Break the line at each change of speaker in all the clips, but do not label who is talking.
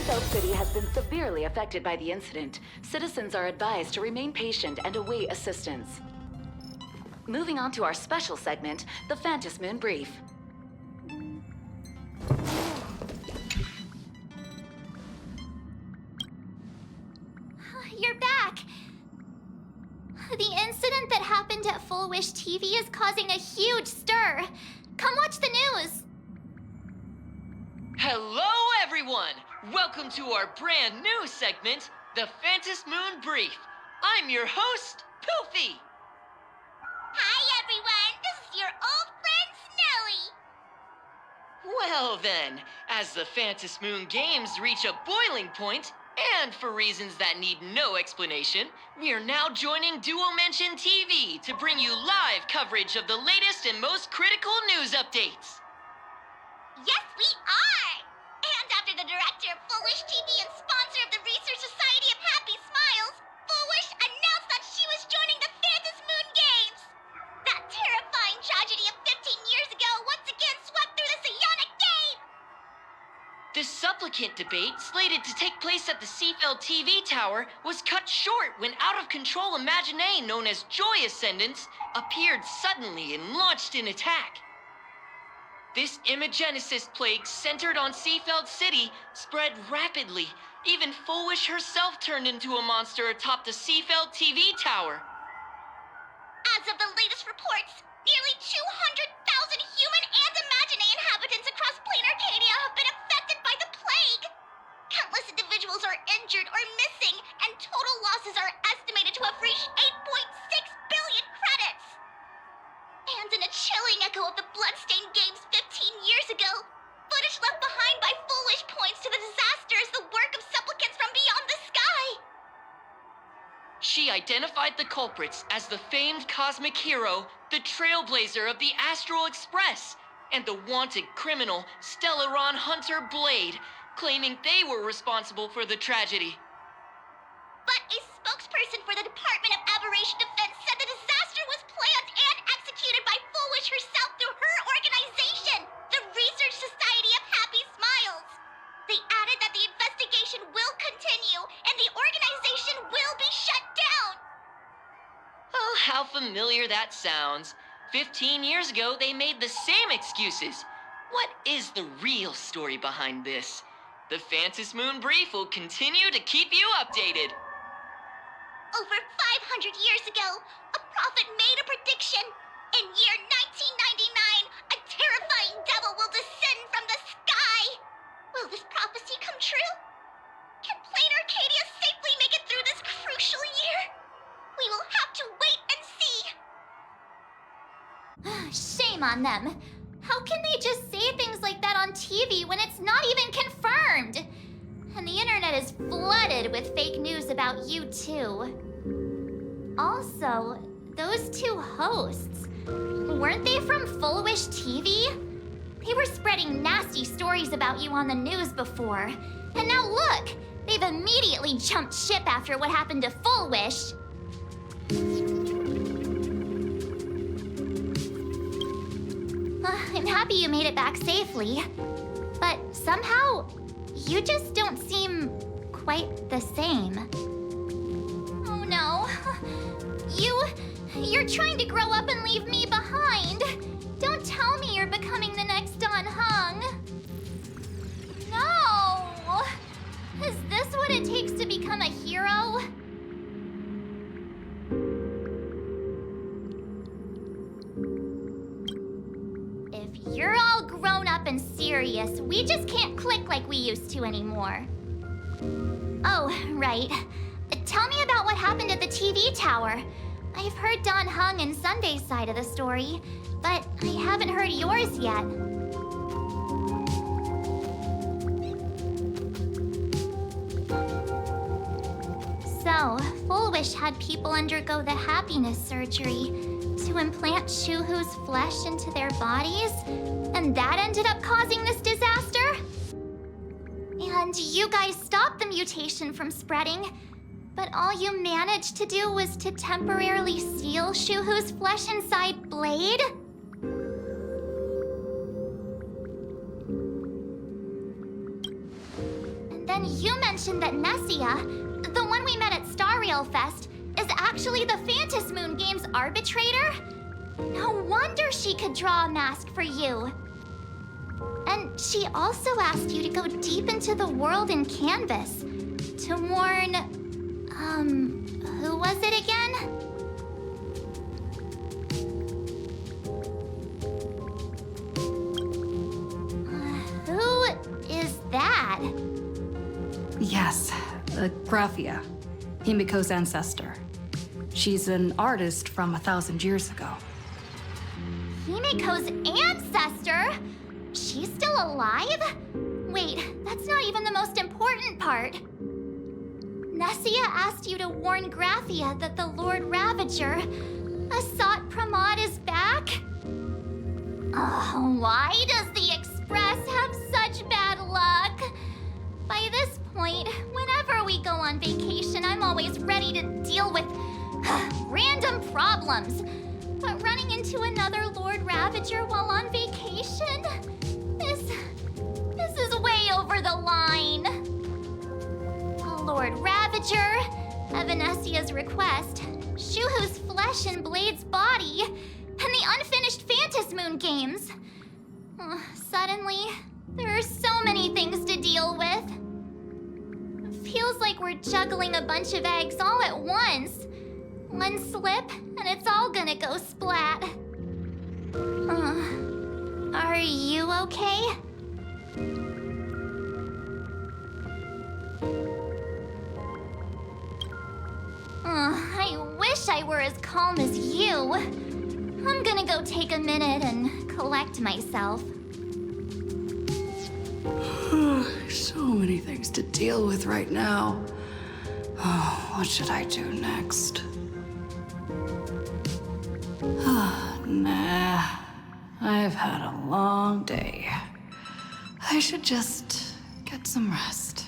Seafeld City has been severely affected by the incident. Citizens are advised to remain patient and await assistance. Moving on to our special segment, the Phantom Moon Brief.
You're back! The incident that happened at Full Wish TV is causing a huge stir. Come watch the news!
Hello, everyone! Welcome to our brand new segment, the Phantom Moon Brief. I'm your host, Poofy.
Hi, everyone! This is your old friend, Snowy!
Well then, as the Phantom Moon games reach a boiling point, and for reasons that need no explanation, we are now joining Duo-Mention TV to bring you live coverage of the latest and most critical news updates.
Yes, we are! And after the director of Full Wish TV and sponsor of the Research Society of Happy Smiles, Full Wish announced that she was joining the Phantom Moon Games! That terrifying tragedy of 15 years ago once again swept through the Psionic Game!
The supplicant debate, slated to take place at the Seafeld TV tower, was cut short when out-of-control Imagine known as Joy Ascendants appeared suddenly and launched an attack. This Imagenesis plague centered on Seafeld City spread rapidly. Even Full Wish herself turned into a monster atop the Seafeld TV tower.
As of the latest reports, nearly 200,000 human and Imagine inhabitants across plain Arcadia have been affected by the plague. Countless individuals are injured or missing, and total losses are estimated to have reached 8.6 billion credits. And in a chilling echo of the Bloodstained Games 15 years ago, footage left behind by Full Wish points to the disaster as the work of supplicants from beyond the sky.
She identified the culprits as the famed cosmic hero, the Trailblazer of the Astral Express, and the wanted criminal, Stellaron Hunter Blade, claiming they were responsible for the tragedy.
But a spokesperson for the Department of Aberration Defense said the disaster was planned and executed by Full Wish herself through her organization, the Research Society of Happy Smiles. They added that the investigation will continue and the organization will be shut down.
Oh, how familiar that sounds. 15 years ago, they made the same excuses. What is the real story behind this? The Phantom Moon Brief will continue to keep you updated.
Over 500 years ago, a prophet made a prediction. In year 1999, a terrifying devil will descend from the sky. Will this prophecy come true? Can plain Arcadia safely make it through this crucial year? We will have to wait and see. Shame on them. How can they just say things like that on TV when it's not even confirmed? And the internet is flooded with fake news about you too. Also, those two hosts, weren't they from Full Wish TV? They were spreading nasty stories about you on the news before. And now look, they've immediately jumped ship after what happened to Full Wish. I'm happy you made it back safely. But somehow, you just don't seem quite the same. Oh no. You're trying to grow up and leave me behind. Don't tell me you're becoming the next Don Hung. No! Is this what it takes to become a hero? If you're all grown up and serious, we just can't click like we used to anymore. Oh, right. Tell me about what happened at the TV tower. I've heard Don Hung and Sunday's side of the story, but I haven't heard yours yet. So, Full Wish had people undergo the happiness surgery to implant Shuhu's flesh into their bodies, and that ended up causing this disaster? And you guys stopped the mutation from spreading, but all you managed to do was to temporarily seal Shuhu's flesh inside Blade? And then mentioned that Nessia, the one we met at Star Rail Fest, is actually the Phantom Moon Games arbitrator? No wonder she could draw a mask for you. And she also asked you to go deep into the world in Canvas to warn, who was it again? Who is that?
Yes, Graphia, Himiko's ancestor. She's an artist from 1,000 years ago.
Himiko's ancestor? She's still alive? Wait, that's not even the most important part. Nessia asked you to warn Graphia that the Lord Ravager, Asat Pramod, is back? Oh, why does the Express have such bad luck? By this point, whenever we go on vacation, I'm always ready to deal with random problems. But running into another Lord Ravager while on vacation? This is way over the line. Lord Ravager, at Venesia's request, Shuhu's flesh and Blade's body, and the unfinished Phantom Moon Games. Suddenly, there are so many things to deal with. Feels like we're juggling a bunch of eggs all at once. One slip, and it's all gonna go splat. Are you okay? I wish I were as calm as you. I'm gonna go take a minute and collect myself.
So many things to deal with right now. Oh, what should I do next? Nah, I've had a long day. I should just get some rest.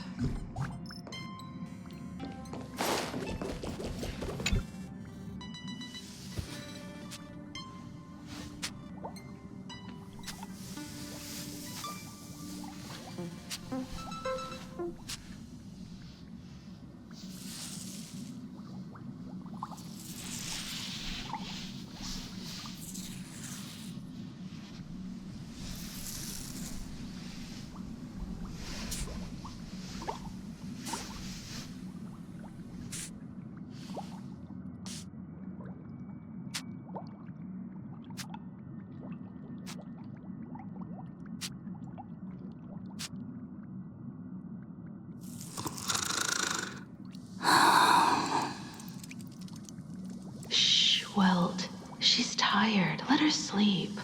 Welt, she's tired. Let her sleep.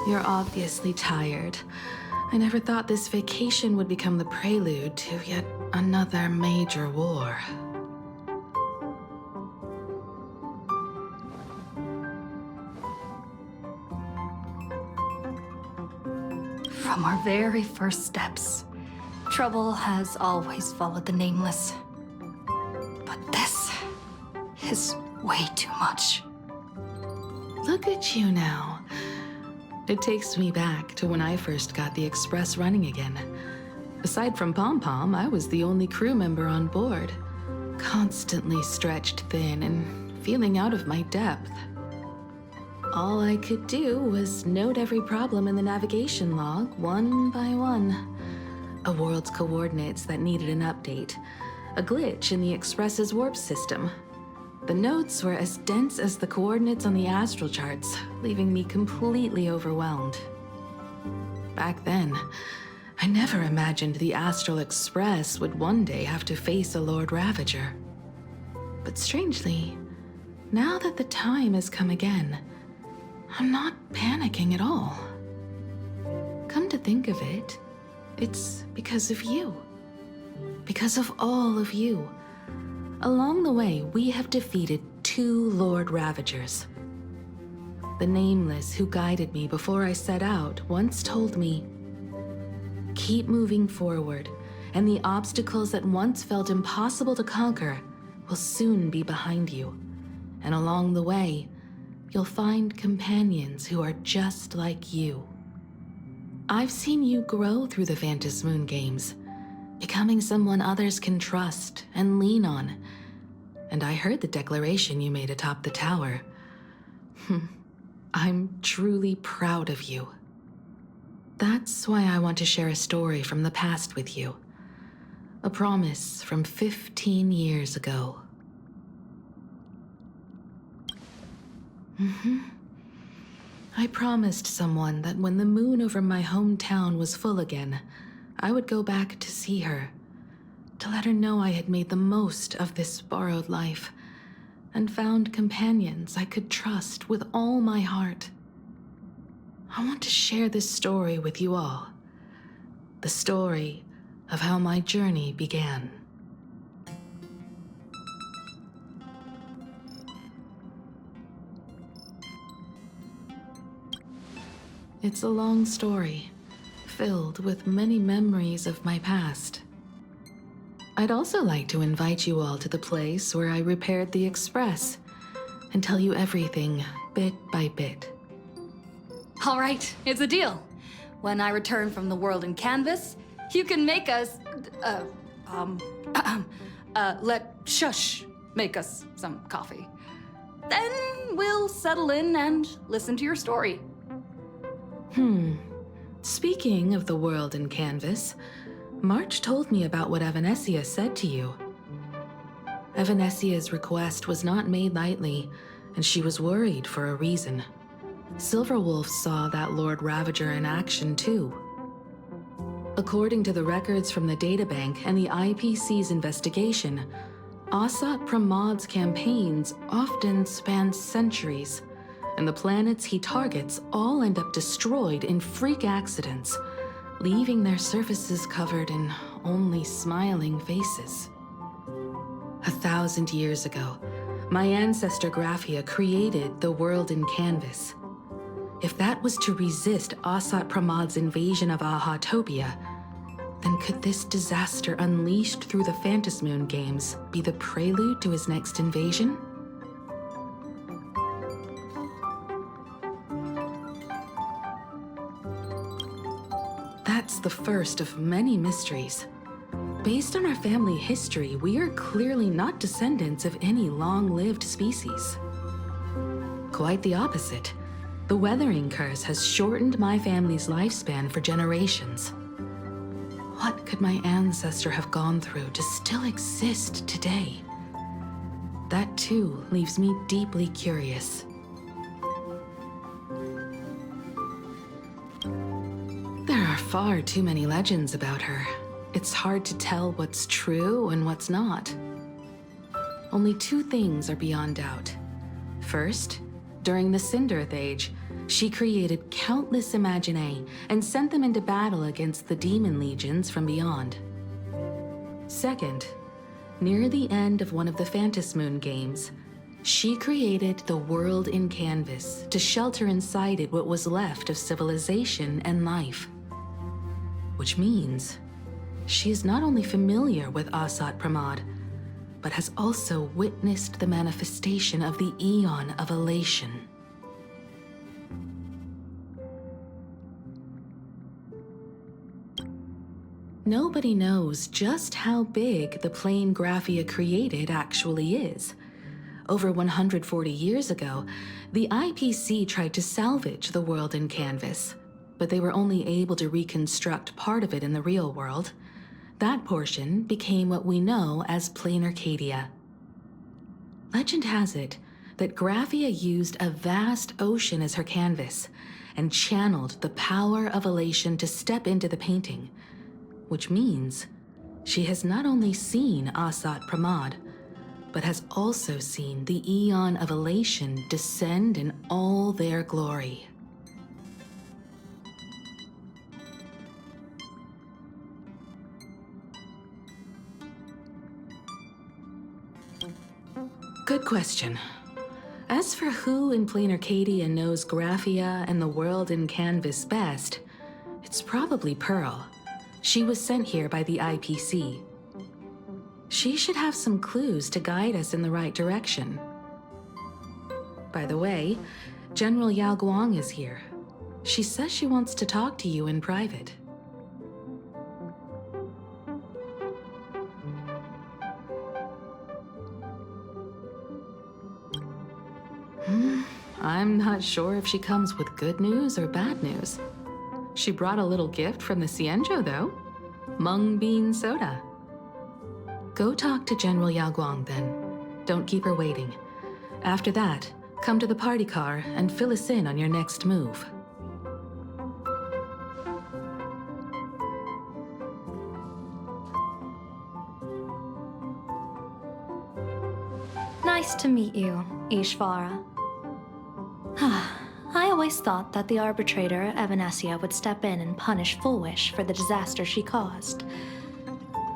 You're obviously tired. I never thought this vacation would become the prelude to yet another major war.
From our very first steps, trouble has always followed the Nameless. But this is way too much.
Look at you now. It takes me back to when I first got the Express running again. Aside from Pom Pom, I was the only crew member on board, constantly stretched thin and feeling out of my depth. All I could do was note every problem in the navigation log, one by one. A world's coordinates that needed an update. A glitch in the Express's warp system. The notes were as dense as the coordinates on the astral charts, leaving me completely overwhelmed. Back then, I never imagined the Astral Express would one day have to face a Lord Ravager. But strangely, now that the time has come again, I'm not panicking at all. Come to think of it, it's because of you. Because of all of you. Along the way, we have defeated 2 Lord Ravagers. The Nameless who guided me before I set out once told me, "Keep moving forward, and the obstacles that once felt impossible to conquer will soon be behind you, and along the way, you'll find companions who are just like you. I've seen you grow through the Phantasmoon games, becoming someone others can trust and lean on. And I heard the declaration you made atop the tower. I'm truly proud of you. That's why I want to share a story from the past with you. A promise from 15 years ago. I promised someone that when the moon over my hometown was full again, I would go back to see her, to let her know I had made the most of this borrowed life, and found companions I could trust with all my heart. I want to share this story with you all. The story of how my journey began. It's a long story, filled with many memories of my past. I'd also like to invite you all to the place where I repaired the Express and tell you everything bit by bit.
All right, it's a deal. When I return from the world in canvas, you can make us, let Shush make us some coffee. Then we'll settle in and listen to your story.
Speaking of the world in canvas, March told me about what Evanescia said to you. Evanessia's request was not made lightly, and she was worried for a reason. Silverwolf saw that Lord Ravager in action too. According to the records from the databank and the IPC's investigation, Asat Pramad's campaigns often span centuries, and the planets he targets all end up destroyed in freak accidents, leaving their surfaces covered in only smiling faces. 1,000 years ago, my ancestor Graphia created the world in canvas. If that was to resist Asat Pramad's invasion of Ahatopia, then could this disaster unleashed through the Phantasmoon games be the prelude to his next invasion? That's the first of many mysteries. Based on our family history, we are clearly not descendants of any long-lived species. Quite the opposite. The weathering curse has shortened my family's lifespan for generations. What could my ancestor have gone through to still exist today? That too leaves me deeply curious. There are far too many legends about her. It's hard to tell what's true and what's not. Only two things are beyond doubt. First, during the Cinderth Age, she created countless Imaginae and sent them into battle against the demon legions from beyond. Second, near the end of one of the Phantasmoon games, she created the world in canvas to shelter inside it what was left of civilization and life. Which means she is not only familiar with Asat Pramad, but has also witnessed the manifestation of the Eon of Elation. Nobody knows just how big the plane Graphia created actually is. Over 140 years ago, the IPC tried to salvage the world in canvas, but they were only able to reconstruct part of it in the real world. That portion became what we know as Plain Arcadia. Legend has it that Graphia used a vast ocean as her canvas and channeled the power of elation to step into the painting, which means she has not only seen Asat Pramad, but has also seen the Eon of Elation descend in all their glory. Good question. As for who in Plain Arcadia knows Graphia and the world in canvas best, it's probably Pearl. She was sent here by the IPC. She should have some clues to guide us in the right direction. By the way, General Yao Guang is here. She says she wants to talk to you in private. I'm not sure if she comes with good news or bad news. She brought a little gift from the Xianzhou, though. Mung bean soda. Go talk to General Yao Guang, then. Don't keep her waiting. After that, come to the party car and fill us in on your next move.
Nice to meet you, Ishvara. I always thought that the arbitrator, Evanesia, would step in and punish Foolish for the disaster she caused.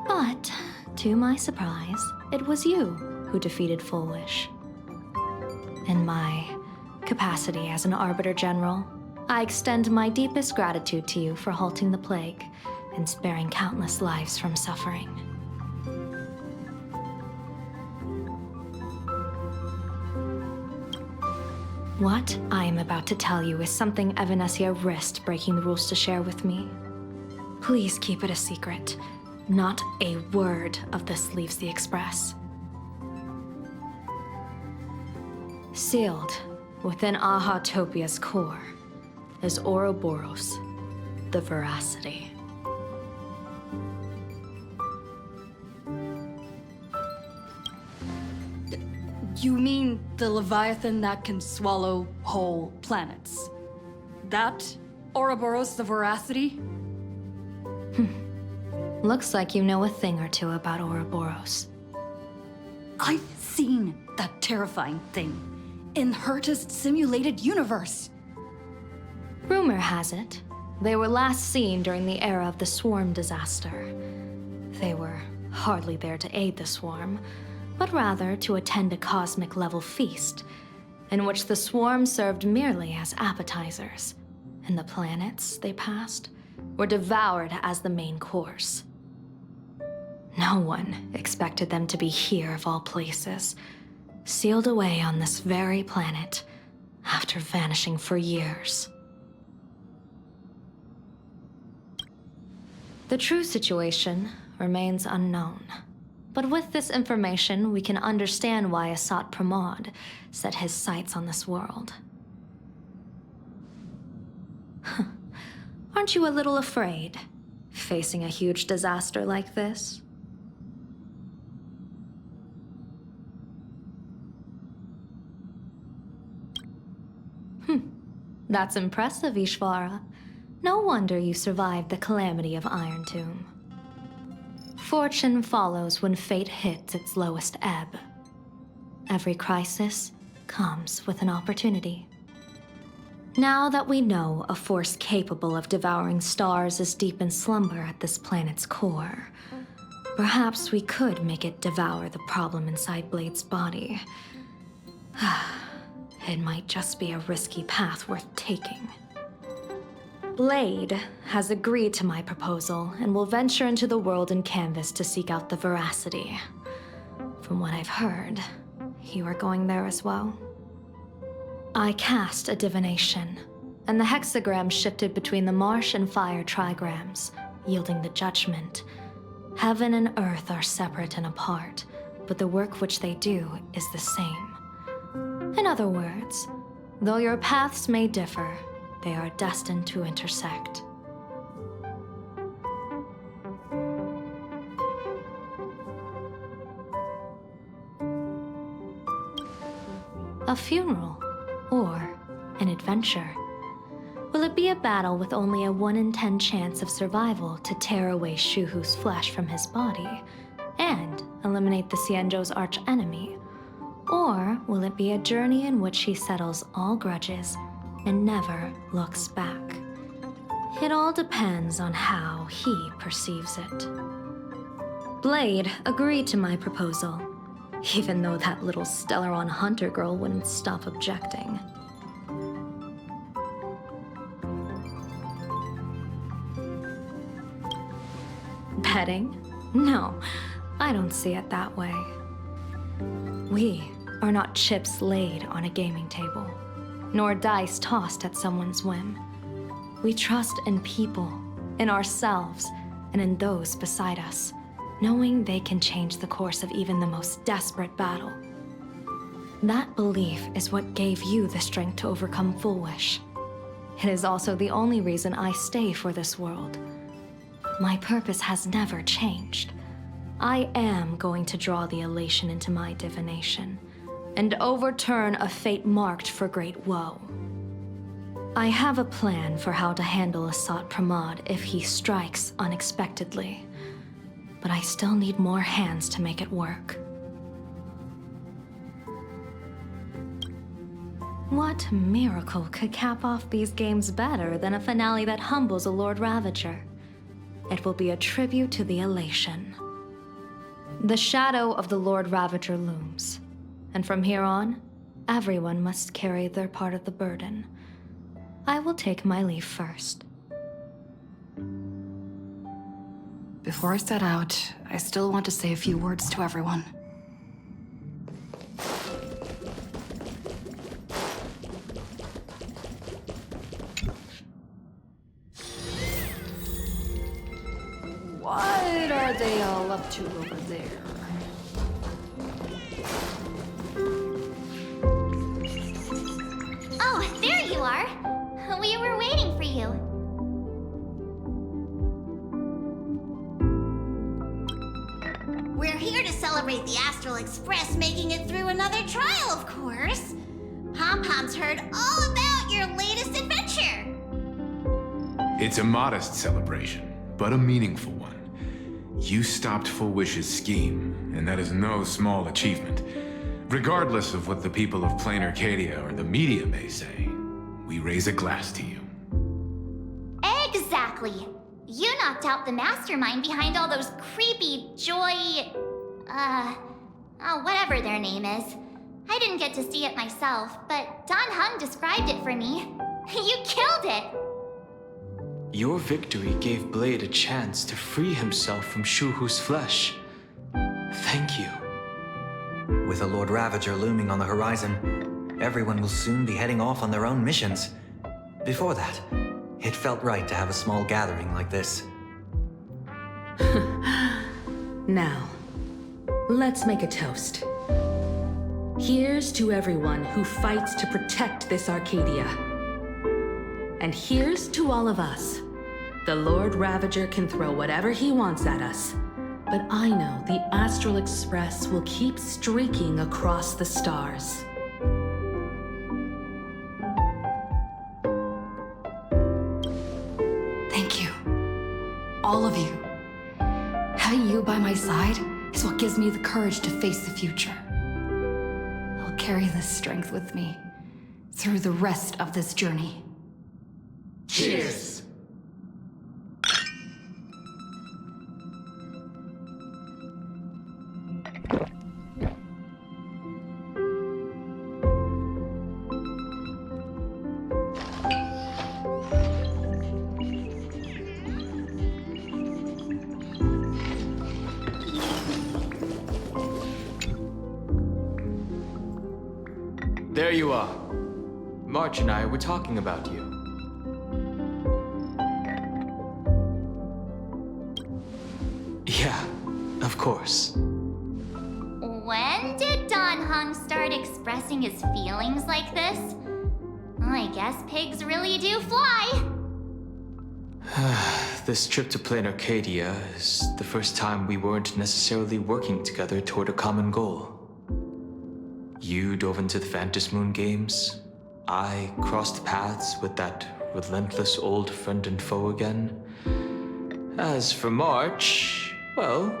But, to my surprise, it was you who defeated Foolish. In my capacity as an Arbiter General, I extend my deepest gratitude to you for halting the plague and sparing countless lives from suffering. What I am about to tell you is something Evanesia risked breaking the rules to share with me. Please keep it a secret. Not a word of this leaves the Express. Sealed within Ahatopia's core is Ouroboros, the Veracity.
You mean the Leviathan that can swallow whole planets? That Ouroboros the Veracity?
Looks like you know a thing or two about Ouroboros.
I've seen that terrifying thing in Herta's simulated universe.
Rumor has it, they were last seen during the era of the Swarm disaster. They were hardly there to aid the Swarm, but rather to attend a cosmic-level feast, in which the Swarm served merely as appetizers, and the planets they passed were devoured as the main course. No one expected them to be here of all places, sealed away on this very planet after vanishing for years. The true situation remains unknown. But with this information, we can understand why Asat Pramod set his sights on this world. Aren't you a little afraid, facing a huge disaster like this? That's impressive, Ishvara. No wonder you survived the calamity of Iron Tomb. Fortune follows when fate hits its lowest ebb. Every crisis comes with an opportunity. Now that we know a force capable of devouring stars is deep in slumber at this planet's core, perhaps we could make it devour the problem inside Blade's body. It might just be a risky path worth taking. Blade has agreed to my proposal and will venture into the world in canvas to seek out the Veracity. From what I've heard, you are going there as well. I cast a divination, and the hexagram shifted between the marsh and fire trigrams, yielding the judgment. Heaven and earth are separate and apart, but the work which they do is the same. In other words, though your paths may differ, they are destined to intersect. A funeral, or an adventure. Will it be a battle with only a 1 in 10 chance of survival to tear away Shuhu's flesh from his body and eliminate the Xianzhou's arch-enemy? Or will it be a journey in which he settles all grudges and never looks back? It all depends on how he perceives it. Blade agreed to my proposal, even though that little Stellaron hunter girl wouldn't stop objecting. Betting? No. I don't see it that way. We are not chips laid on a gaming table, nor dice tossed at someone's whim. We trust in people, in ourselves, and in those beside us, knowing they can change the course of even the most desperate battle. That belief is what gave you the strength to overcome Full Wish. It is also the only reason I stay for this world. My purpose has never changed. I am going to draw the elation into my divination, and overturn a fate marked for great woe. I have a plan for how to handle Asat Pramod if he strikes unexpectedly, but I still need more hands to make it work. What miracle could cap off these games better than a finale that humbles a Lord Ravager? It will be a tribute to the elation. The shadow of the Lord Ravager looms, and from here on, everyone must carry their part of the burden. I will take my leave first.
Before I set out, I still want to say a few words to everyone. What are they all up to over there?
Oh, there you are. We were waiting for you. We're here to celebrate the Astral Express making it through another trial, of course. Pom-Pom's heard all about your latest adventure.
It's a modest celebration, but a meaningful one. You stopped Full Wish's scheme, and that is no small achievement. Regardless of what the people of Plain Arcadia or the media may say, we raise a glass to you.
Exactly. You knocked out the mastermind behind all those creepy whatever their name is. I didn't get to see it myself, but Don Hung described it for me. You killed it!
Your victory gave Blade a chance to free himself from Shuhu's flesh. Thank you.
With a Lord Ravager looming on the horizon, everyone will soon be heading off on their own missions. Before that, it felt right to have a small gathering like this.
Now, let's make a toast. Here's to everyone who fights to protect this Arcadia. And here's to all of us. The Lord Ravager can throw whatever he wants at us, but I know the Astral Express will keep streaking across the stars.
Thank you. All of you. Having you by my side is what gives me the courage to face the future. I'll carry this strength with me through the rest of this journey.
Cheers!
There you are. March and I were talking about you. Yeah, of course.
When did Don Hung start expressing his feelings like this? I guess pigs really do fly.
This trip to Plain Arcadia is the first time we weren't necessarily working together toward a common goal. You dove into the Phantom Moon games. I crossed paths with that relentless old friend and foe again. As for March, well,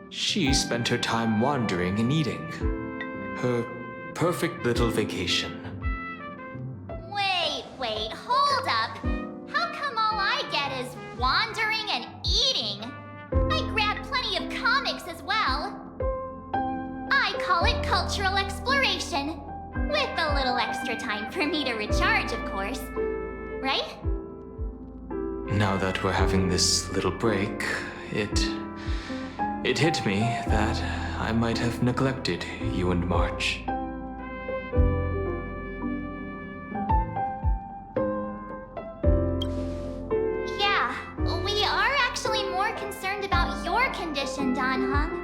she spent her time wandering and eating. Her perfect little vacation.
Wait, hold up. How come all I get is wandering and eating? I grabbed plenty of comics as well. I call it cultural exploration. With a little extra time for me to recharge, of course. Right?
Now that we're having this little break, it It hit me that I might have neglected you and March.
Yeah, we are actually more concerned about your condition, Dan Heng.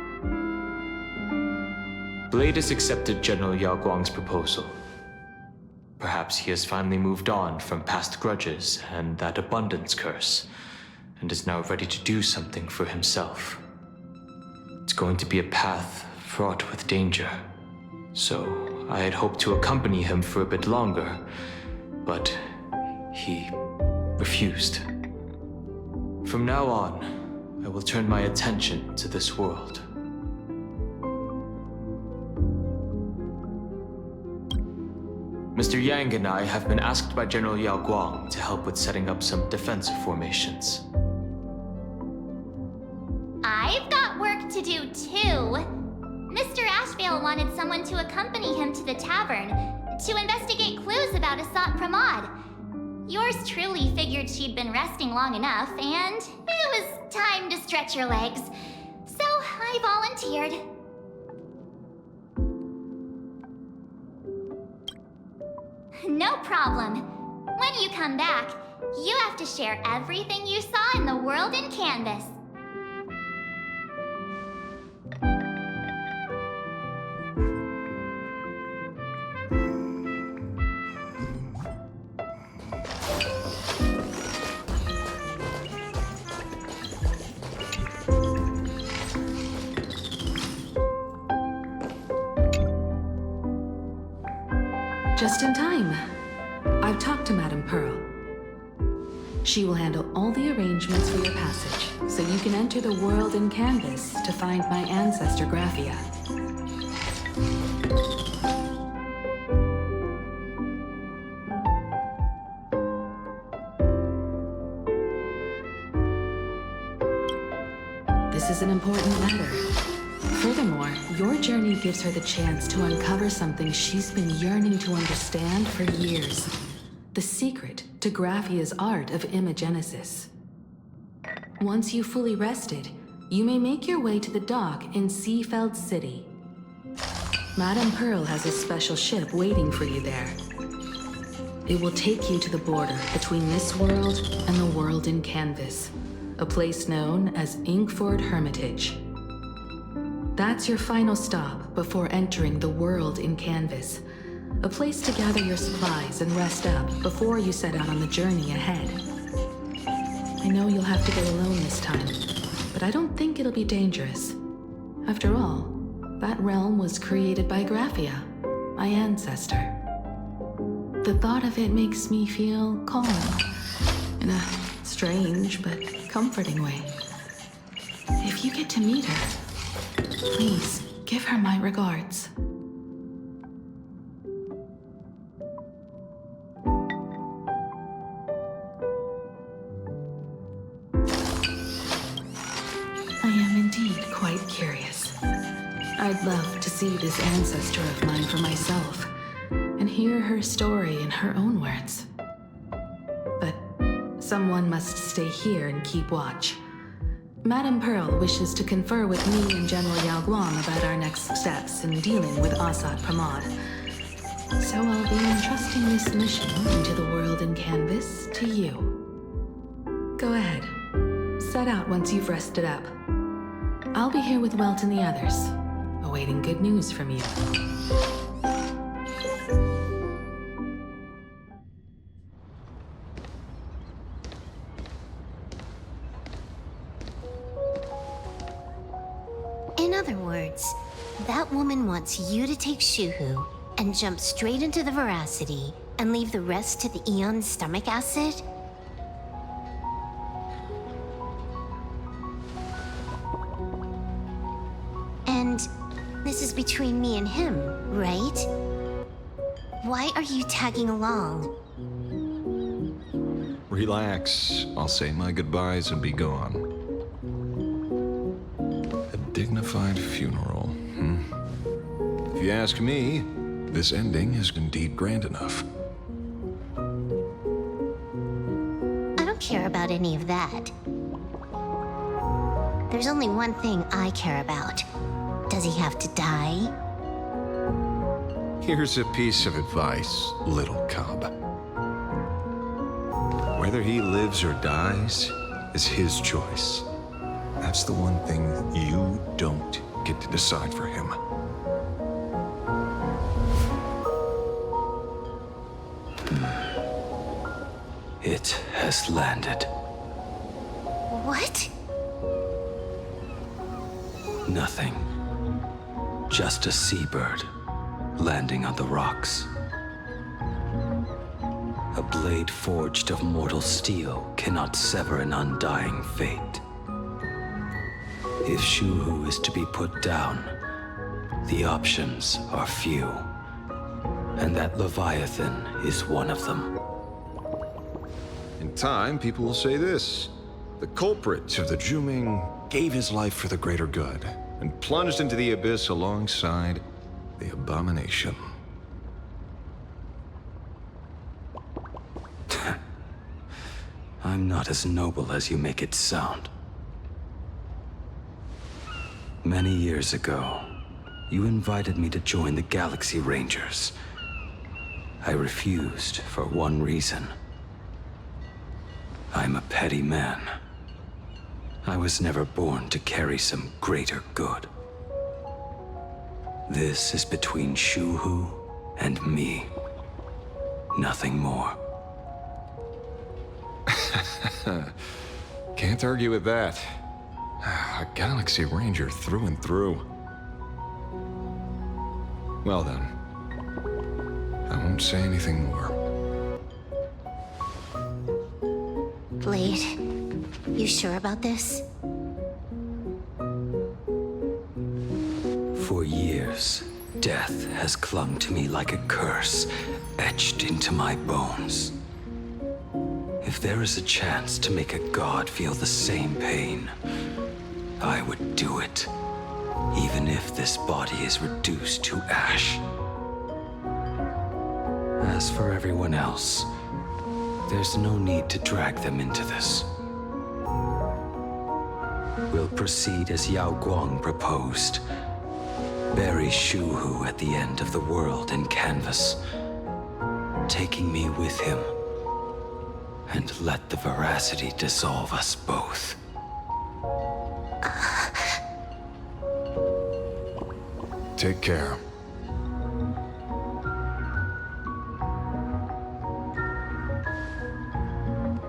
Blade has accepted General Yao Guang's proposal. Perhaps he has finally moved on from past grudges and that abundance curse, and is now ready to do something for himself. It's going to be a path fraught with danger, so I had hoped to accompany him for a bit longer, but he refused. From now on, I will turn my attention to this world. Mr. Yang and I have been asked by General Yao Guang to help with setting up some defensive formations.
I've got work to do too. Mr. Ashvale wanted someone to accompany him to the tavern to investigate clues about Asat Pramod. Yours truly figured she'd been resting long enough, and it was time to stretch her legs. So I volunteered. No problem. When you come back, you have to share everything you saw in the world in Canvas.
Just in time. I've talked to Madame Pearl. She will handle all the arrangements for your passage, so you can enter the world in Canvas to find my ancestor Graphia. This is an important letter. Furthermore, your journey gives her the chance to uncover something she's been yearning to understand for years. The secret to Graphia's art of imagenesis. Once you've fully rested, you may make your way to the dock in Seafeld City. Madame Pearl has a special ship waiting for you there. It will take you to the border between this world and the world in Canvas, a place known as Inkford Hermitage. That's your final stop before entering the world in Canvas, a place to gather your supplies and rest up before you set out on the journey ahead. I know you'll have to go alone this time, but I don't think it'll be dangerous. After all, that realm was created by Graphia, my ancestor. The thought of it makes me feel calm, in a strange but comforting way. If you get to meet her, please give her my regards. I am indeed quite curious. I'd love to see this ancestor of mine for myself and hear her story in her own words. But someone must stay here and keep watch. Madame Pearl wishes to confer with me and General Yao Guang about our next steps in dealing with Asat Pramod. So I'll be entrusting this mission into the world in Canvas to you. Go ahead. Set out once you've rested up. I'll be here with Welt and the others, awaiting good news from you.
In other words, that woman wants you to take Shuhu and jump straight into the Veracity and leave the rest to the Eon's stomach acid? And this is between me and him, right? Why are you tagging along?
Relax. I'll say my goodbyes and be gone. A dignified funeral, If you ask me, this ending is indeed grand enough.
I don't care about any of that. There's only one thing I care about. Does he have to die?
Here's a piece of advice, little cub. Whether he lives or dies is his choice. That's the one thing you don't get to decide for him.
It has landed.
What?
Nothing. Just a seabird landing on the rocks. A blade forged of mortal steel cannot sever an undying fate. If Shuhu is to be put down, the options are few, and that Leviathan is one of them.
In time, people will say this. The culprit of the Juming gave his life for the greater good and plunged into the abyss alongside the abomination.
I'm not as noble as you make it sound. Many years ago, you invited me to join the Galaxy Rangers. I refused for one reason. I'm a petty man. I was never born to carry some greater good. This is between Shuhu and me. Nothing more.
Can't argue with that. A Galaxy Ranger through and through. Well then, I won't say anything more.
Blade, you sure about this?
For years, death has clung to me like a curse, etched into my bones. If there is a chance to make a god feel the same pain, I would do it, even if this body is reduced to ash. As for everyone else, there's no need to drag them into this. We'll proceed as Yao Guang proposed. Bury Shuhu at the end of the world in canvas, taking me with him, and let the veracity dissolve us both.
Take care.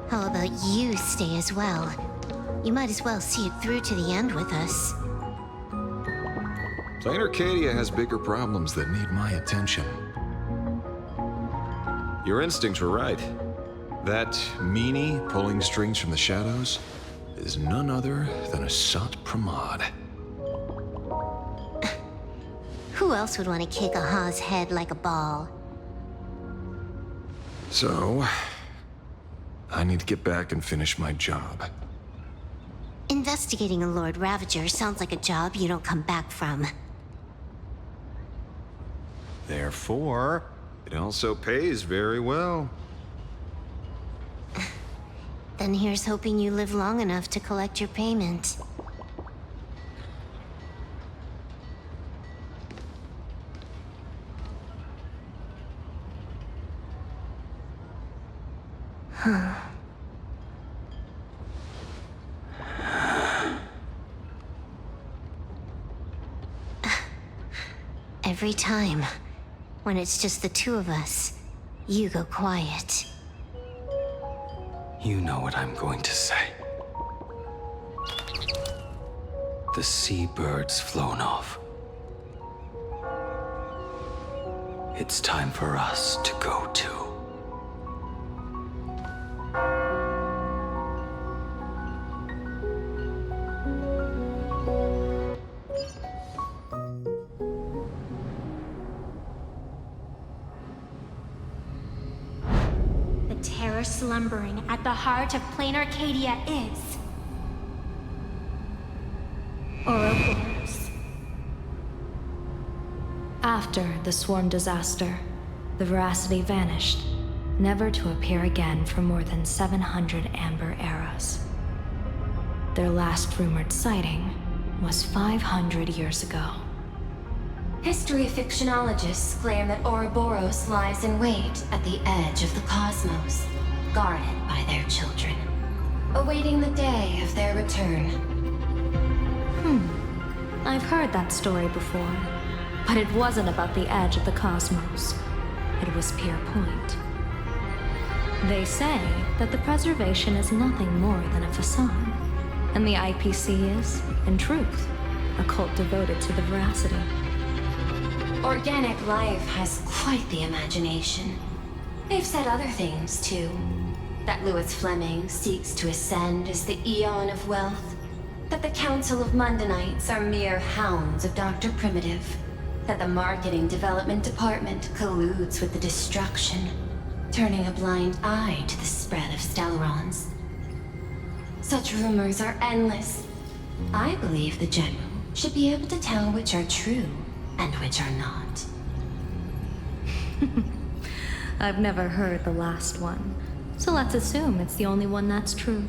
How about you stay as well? You might as well see it through to the end with us.
Plain Arcadia has bigger problems that need my attention. Your instincts were right. That meanie pulling strings from the shadows is none other than a Sat Pramod.
Who else would want to kick a Ha's head like a ball?
So, I need to get back and finish my job.
Investigating a Lord Ravager sounds like a job you don't come back from.
Therefore, it also pays very well.
Then here's hoping you live long enough to collect your payment. Every time, when it's just the two of us, you go quiet.
You know what I'm going to say. The seabird's flown off. It's time for us to go too.
Slumbering at the heart of Plain Arcadia is Ouroboros. After the swarm disaster, the veracity vanished, never to appear again for more than 700 amber eras. Their last rumored sighting was 500 years ago.
History fictionologists claim that Ouroboros lies in wait at the edge of the cosmos, guarded by their children, awaiting the day of their return.
I've heard that story before, but it wasn't about the edge of the cosmos. It was Pier Point. They say that the preservation is nothing more than a facade, and the IPC is, in truth, a cult devoted to the veracity.
Organic life has quite the imagination. They've said other things, too. That Louis Fleming seeks to ascend as the Eon of Wealth. That the Council of Mundanites are mere hounds of Dr. Primitive. That the Marketing Development Department colludes with the destruction, turning a blind eye to the spread of Stellaron's. Such rumors are endless. I believe the General should be able to tell which are true and which are not.
I've never heard the last one, so let's assume it's the only one that's true.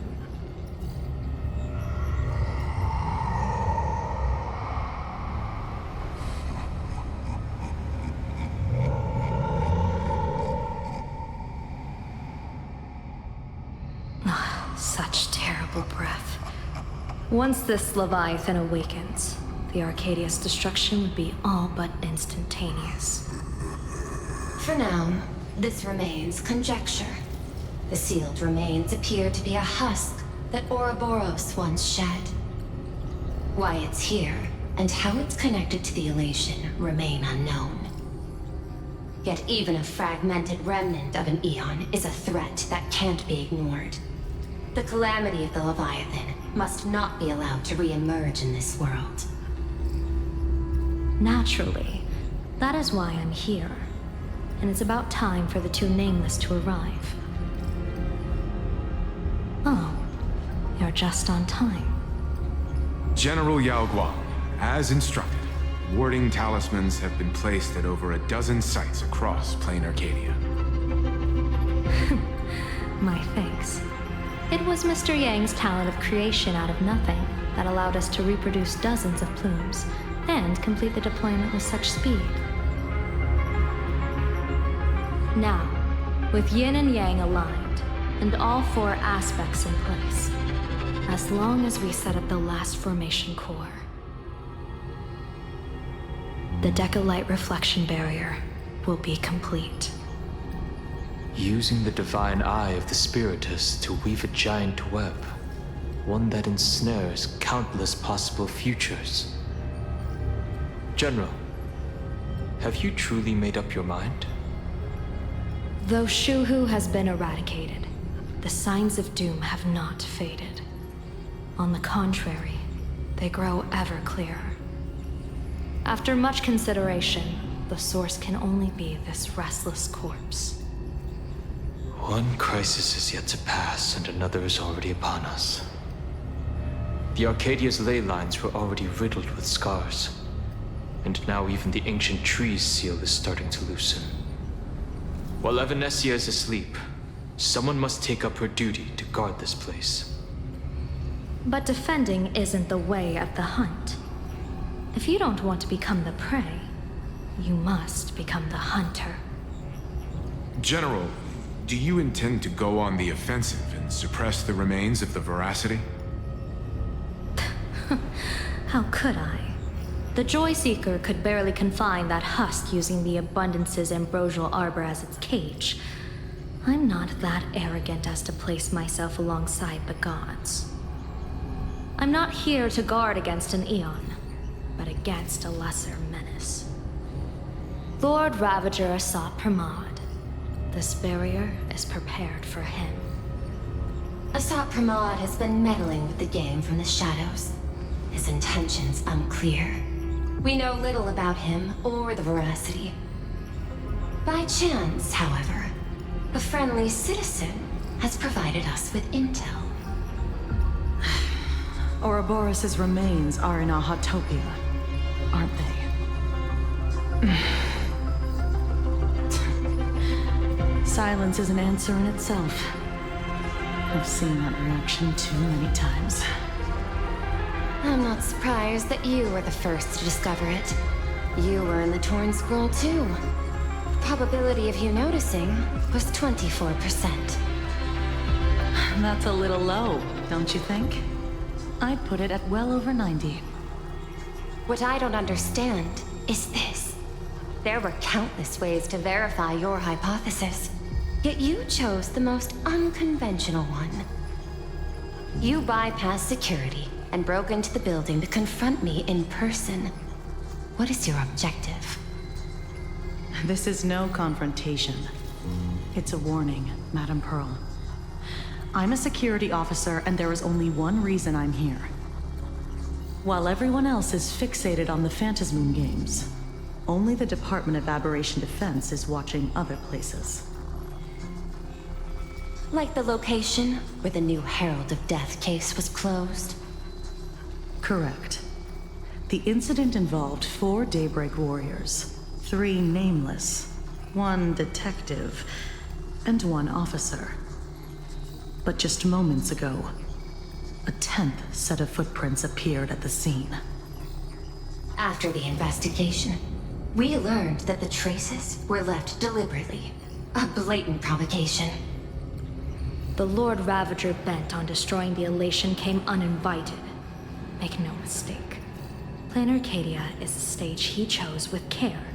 Such terrible breath. Once this Leviathan awakens, the Arcadia's destruction would be all but instantaneous.
For now, this remains conjecture. The sealed remains appear to be a husk that Ouroboros once shed. Why it's here, and how it's connected to the elation, remain unknown. Yet even a fragmented remnant of an Eon is a threat that can't be ignored. The calamity of the Leviathan must not be allowed to re-emerge in this world.
Naturally, that is why I'm here. And it's about time for the two Nameless to arrive. Oh, you're just on time.
General Yao Guang, as instructed, warding talismans have been placed at over a dozen sites across Plain Arcadia.
My thanks. It was Mr. Yang's talent of creation out of nothing that allowed us to reproduce dozens of plumes and complete the deployment with such speed. Now, with Yin and Yang aligned, and all four aspects in place, as long as we set up the last formation core, the Decalight reflection barrier will be complete.
Using the divine eye of the Spiritus to weave a giant web, one that ensnares countless possible futures. General, have you truly made up your mind?
Though Shuhu has been eradicated, the signs of doom have not faded. On the contrary, they grow ever clearer. After much consideration, the source can only be this restless corpse.
One crisis is yet to pass, and another is already upon us. The Arcadia's ley lines were already riddled with scars, and now even the ancient tree's seal is starting to loosen. While Evanescia is asleep, someone must take up her duty to guard this place.
But defending isn't the way of the hunt. If you don't want to become the prey, you must become the hunter.
General, do you intend to go on the offensive and suppress the remains of the veracity?
How could I? The Joy Seeker could barely confine that husk using the Abundance's ambrosial arbor as its cage. I'm not that arrogant as to place myself alongside the gods. I'm not here to guard against an Eon, but against a lesser menace. Lord Ravager Asat Pramod. This barrier is prepared for him.
Asat Pramod has been meddling with the game from the shadows. His intentions unclear. We know little about him or the veracity. By chance, however, a friendly citizen has provided us with intel.
Ouroboros' remains are in Ahatopia, aren't they? Silence is an answer in itself. I've seen that reaction too many times.
I'm not surprised that you were the first to discover it. You were in the Torn Scroll too. The probability of you noticing was 24%.
That's a little low, don't you think? I'd put it at well over 90.
What I don't understand is this. There were countless ways to verify your hypothesis, yet you chose the most unconventional one. You bypassed security and broke into the building to confront me in person. What is your objective?
This is no confrontation. It's a warning, Madam Pearl. I'm a security officer, and there is only one reason I'm here. While everyone else is fixated on the Phantasmoon games, only the Department of Aberration Defense is watching other places.
Like the location where the new Herald of Death case was closed?
Correct. The incident involved 4 Daybreak warriors, 3 nameless, 1 detective, and 1 officer. But just moments ago, a 10th set of footprints appeared at the scene.
After the investigation, we learned that the traces were left deliberately. A blatant provocation.
The Lord Ravager bent on destroying the Elation came uninvited. Make no mistake. Planar Arcadia is a stage he chose with care,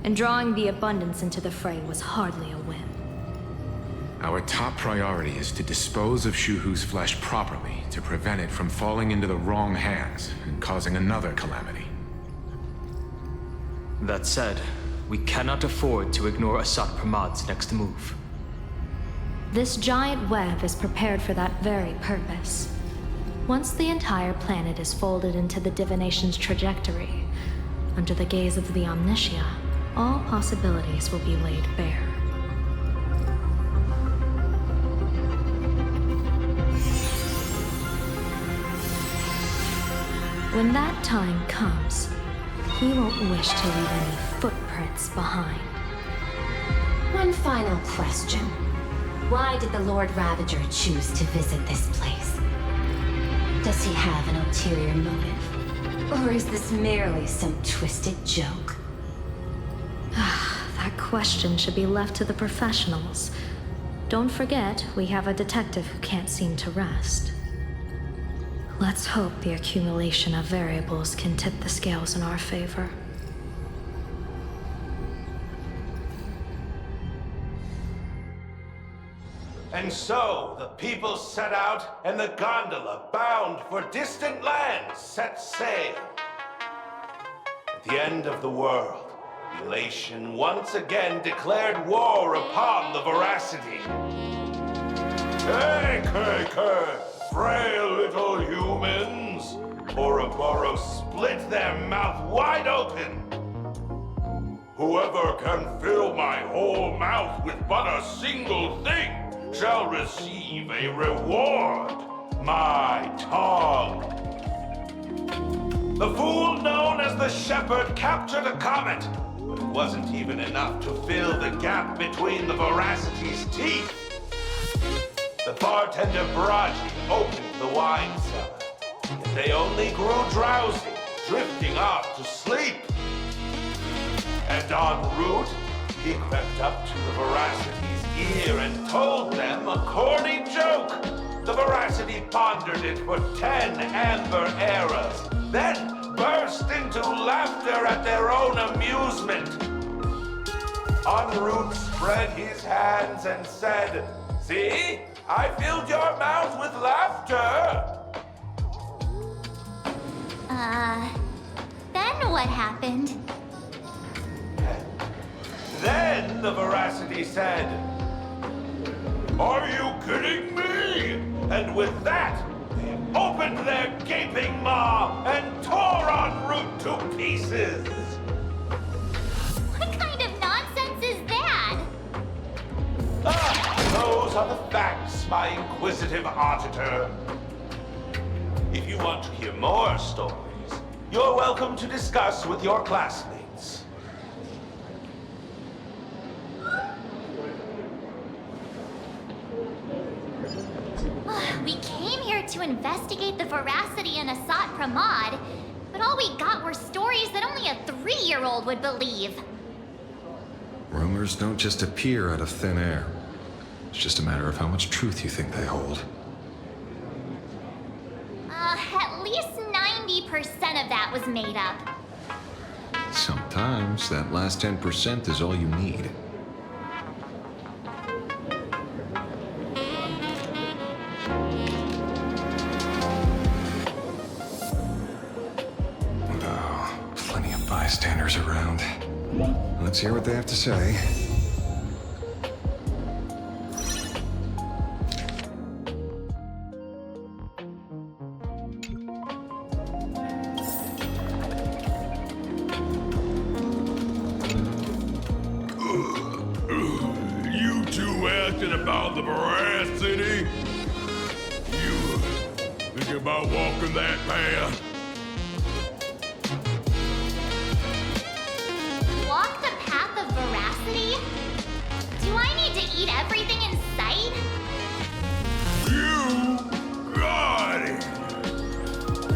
and drawing the Abundance into the fray was hardly a win.
Our top priority is to dispose of Shuhu's flesh properly to prevent it from falling into the wrong hands and causing another calamity.
That said, we cannot afford to ignore Asat Pramad's next move.
This giant web is prepared for that very purpose. Once the entire planet is folded into the divination's trajectory, under the gaze of the Omnitia, all possibilities will be laid bare. When that time comes, he won't wish to leave any footprints behind.
One final question. Why did the Lord Ravager choose to visit this place? Does he have an ulterior motive? Or is this merely some twisted joke?
That question should be left to the professionals. Don't forget, we have a detective who can't seem to rest. Let's hope the accumulation of variables can tip the scales in our favor.
And so the people set out, and the gondola, bound for distant lands, set sail. At the end of the world, Elation once again declared war upon the Veracity. Frail little humans! Ouroboros split their mouth wide open! Whoever can fill my whole mouth with but a single thing shall receive a reward, my tongue. The fool known as the Shepherd captured a comet, but it wasn't even enough to fill the gap between the Veracity's teeth. The bartender Baraji opened the wine cellar, and they only grew drowsy, drifting off to sleep. And en route, he crept up to the Veracity's ear and told them a corny joke. The Veracity pondered it for 10 amber eras, then burst into laughter at their own amusement. En route spread his hands and said, "See? I filled your mouth with laughter."
Then what happened?
Then the Veracity said, "Are you kidding me?" And with that, they opened their gaping maw and tore en route to pieces.
What kind of nonsense is that?
Those are the facts, my inquisitive auditor. If you want to hear more stories, you're welcome to discuss with your classmates.
We came here hired to investigate the veracity in Asat Pramod, but all we got were stories that only a 3-year-old would believe.
Rumors don't just appear out of thin air. It's just a matter of how much truth you think they hold.
At least 90% of that was made up.
Sometimes that last 10% is all you need. Oh, plenty of bystanders around. Let's hear what they have to say.
You two asking about the veracity? You thinking about walking that path?
Walk the path of veracity? Do I need to eat everything in sight?
You got it!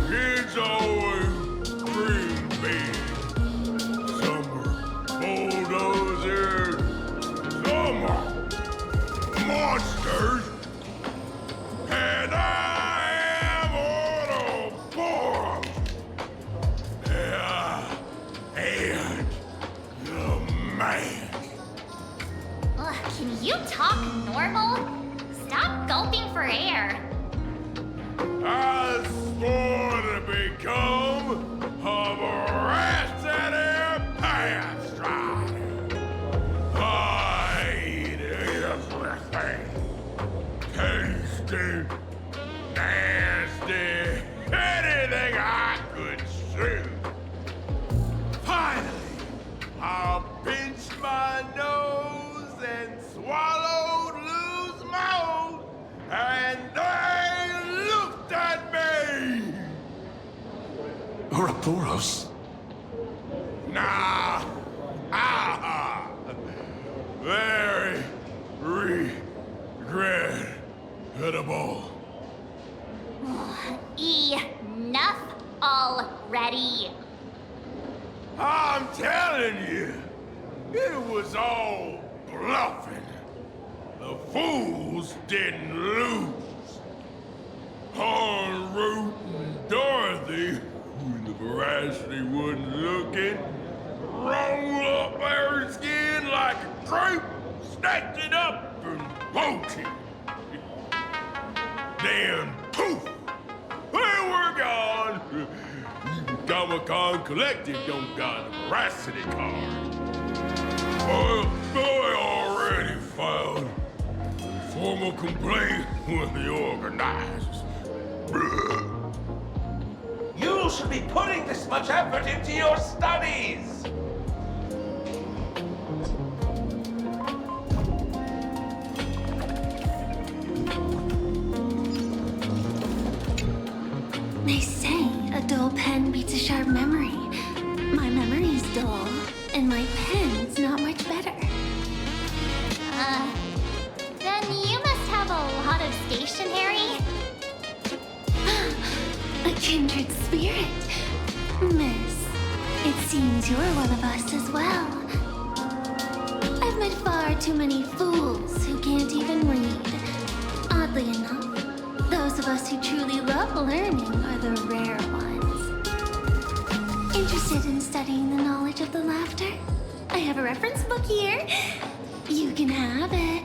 Kids always dream big. Some are bulldozers, some are monsters, and I am Ouroboros. Yeah, and the man.
Ugh, can you talk normal? Stop gulping for air.
I swore to become a veracity path strider. I eat everything. Tasty, nasty, anything I could chew. Finally, I pinched my nose and swallowed loose mouth, and they looked at me.
Ouroboros?
Nah. Very regrettable.
Enough already.
I'm telling you, it was all bluffing. The fools didn't lose. En route and Dorothy, when the veracity wasn't looking, rolled up her skin like a crepe, snatched it up and bolted. Then poof, they were gone. Even Comic-Con Collective don't got a veracity card. Well, I already filed a formal complaint with the organizers.
You should be putting this much effort into your studies!
They say a dull pen beats a sharp memory. My memory's dull, and my pen's not much better.
Then you must have a lot of stationery.
A kindred spirit. Miss, it seems you're one of us as well. I've met far too many fools who can't even read. Oddly enough, those of us who truly love learning are the rare ones. Interested in studying the knowledge of the laughter? I have a reference book here. You can have it.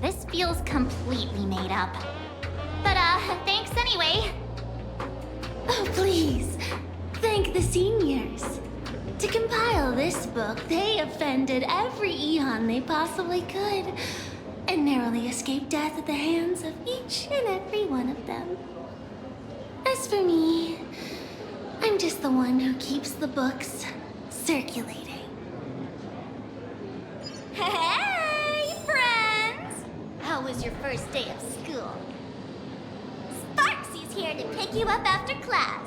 This feels completely made up. But, thanks anyway.
Oh, please. Thank the seniors. To compile this book, they offended every Eon they possibly could, and narrowly escaped death at the hands of each and every one of them. As for me, I'm just the one who keeps the books circulating.
Hey, friends! How was your first day of school? Sparksy's here to pick you up after class.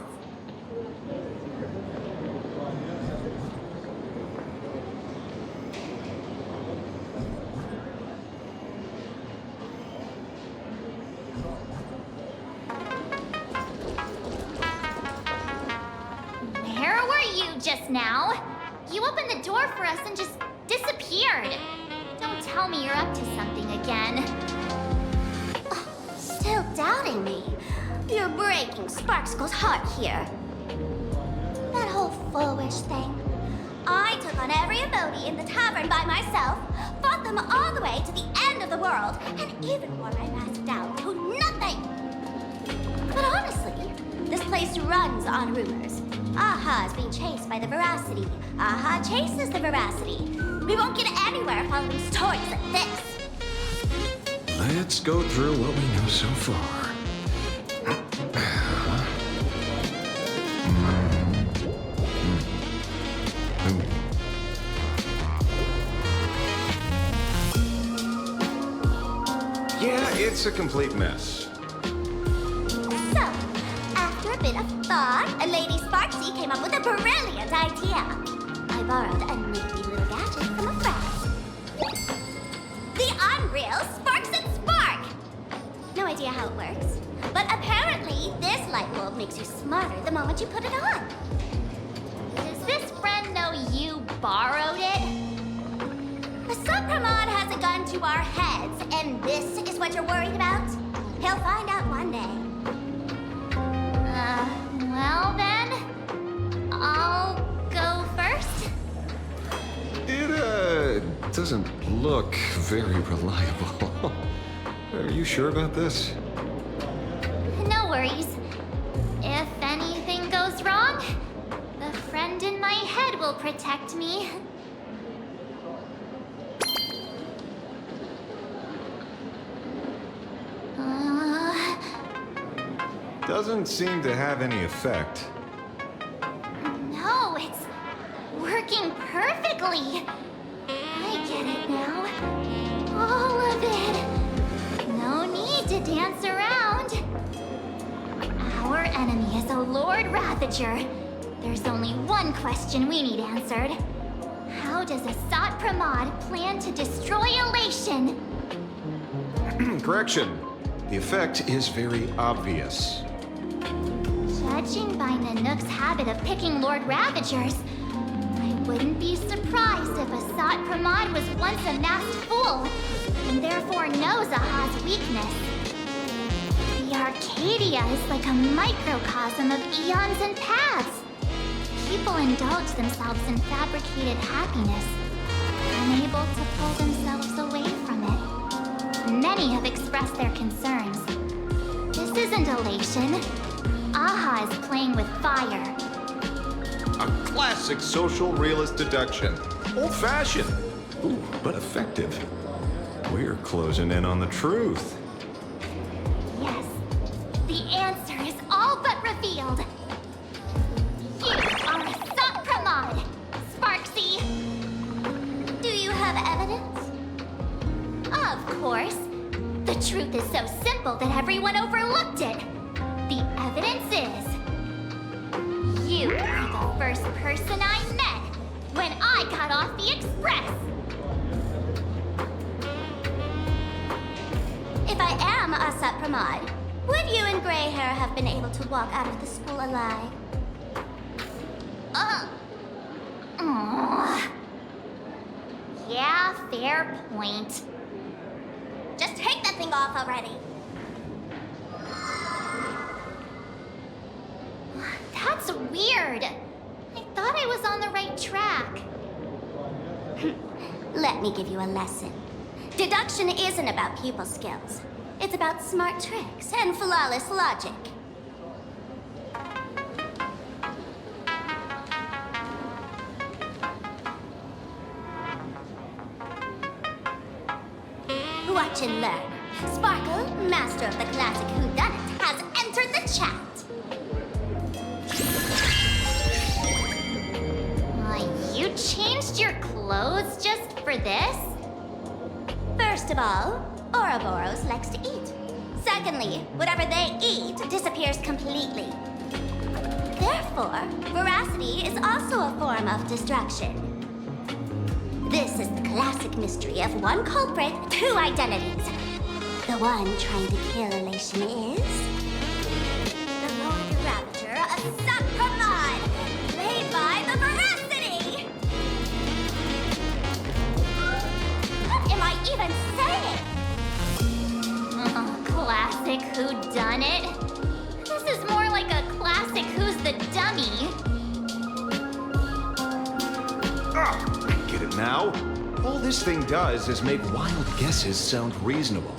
Where were you just now? You opened the door for us and just disappeared. Don't tell me you're up to something again. Still doubting me? You're breaking Sparkskull's heart here. That whole foolish thing. I took on every abode in the tavern by myself, fought them all the way to the end of the world, and even wore my mask down to nothing. But honestly, this place runs on rumors. Aha is being chased by the Veracity. Aha chases the Veracity. We won't get anywhere following stories like this.
Let's go through what we know so far. Yeah, it's a complete mess.
So, after a bit of thought, Lady Sparksy came up with a brilliant idea. I borrowed a nifty little gadget from a friend. The Unreal Sparks and Spark! No idea how it works, but apparently this light bulb makes you smarter the moment you put it on. Does this friend know you borrowed it? The Supramod has a gun to our heads, and this is what you're worried about? He'll find out one day. Well then, I'll go first.
It doesn't look very reliable. Are you sure about this?
No worries. If anything goes wrong, the friend in my head will protect me.
Doesn't seem to have any effect.
No, it's working perfectly. I get it now. All of it. No need to dance around. Our enemy is a Lord Ravager. There's only one question we need answered. How does Asat Pramod plan to destroy Elation?
Correction. The effect is very obvious.
Judging by Nanook's habit of picking Lord Ravagers, I wouldn't be surprised if Asat Pramod was once a masked fool, and therefore knows Aha's weakness. The Arcadia is like a microcosm of eons and paths. People indulge themselves in fabricated happiness, unable to pull themselves away from it. Many have expressed their concerns. This isn't elation. Aha is playing with fire.
A classic social realist deduction. Old-fashioned. Ooh, but effective. We're closing in on the truth.
Yes, the answer is all but revealed. You are Asat Pramod, Sparksy. Do you have evidence? Of course. The truth is so simple that everyone overlooked it. The evidence is... you were the first person I met when I got off the express. If I am Asat Pramod, would you and Grey Hair have been able to walk out of the school alive? Yeah, fair point. Just take that thing off already. That's weird. I thought I was on the right track. Let me give you a lesson. Deduction isn't about pupil skills. It's about smart tricks and flawless logic. Watch and learn. Sparkle, master of the classic whodunit, has entered the chat. You changed your clothes just for this? First of all, Ouroboros likes to eat. Secondly, whatever they eat disappears completely. Therefore, veracity is also a form of destruction. This is the classic mystery of one culprit, two identities. The one trying to kill Elation is... the Lord Ravager of Sapramod, played by the Veracity! What am I even saying? Classic whodunit. This is more like a classic Who's the Dummy.
I get it now. All this thing does is make wild guesses sound reasonable.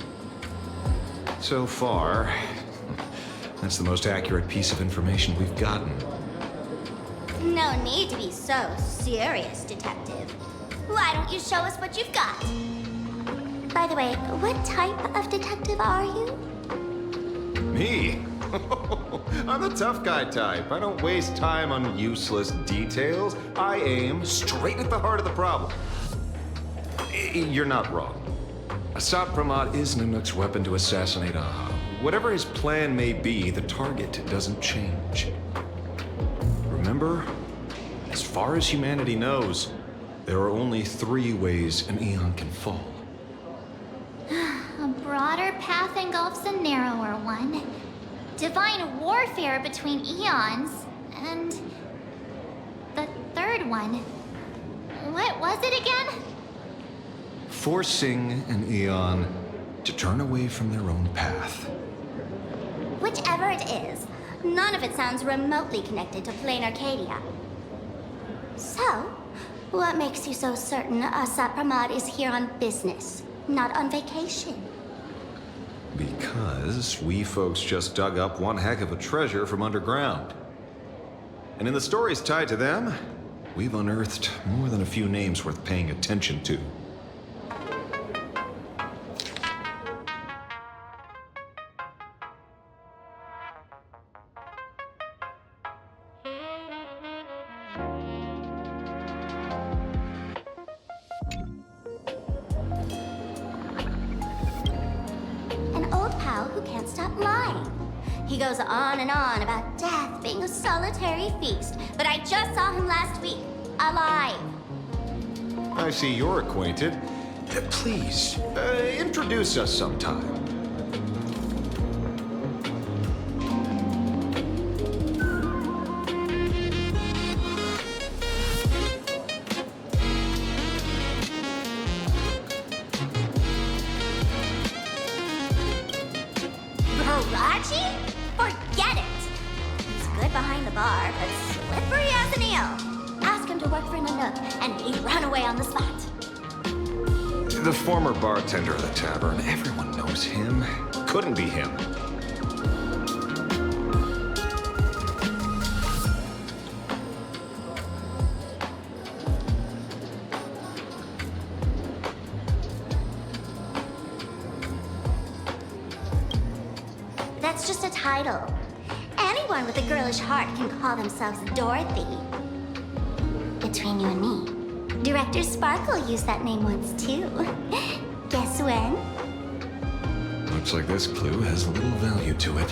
So far, that's the most accurate piece of information we've gotten.
No need to be so serious, Detective. Why don't you show us what you've got? By the way, what type of detective are you?
Me? I'm the tough guy type. I don't waste time on useless details. I aim straight at the heart of the problem. You're not wrong. Sapramod is Nanook's weapon to assassinate Aha. Whatever his plan may be, the target doesn't change. Remember, as far as humanity knows, there are only 3 ways an Eon can fall.
A broader path engulfs a narrower one. Divine warfare between eons, and the third one. What was it again?
Forcing an Eon to turn away from their own path.
Whichever it is, none of it sounds remotely connected to plain Arcadia. So, what makes you so certain Sapramod is here on business, not on vacation?
Because we folks just dug up one heck of a treasure from underground. And in the stories tied to them, we've unearthed more than a few names worth paying attention to.
He goes on and on about death being a solitary feast, but I just saw him last week, alive.
I see you're acquainted. Please, introduce us sometime.
Forget it! He's good behind the bar, but slippery as an eel. Ask him to work for Nanook, and he'd run away on the spot.
The former bartender of the tavern, everyone knows him. Couldn't be him.
That's just a title. Anyone with a girlish heart can call themselves Dorothy. Between you and me, Director Sparkle used that name once too. Guess when?
Looks like this clue has little value to it.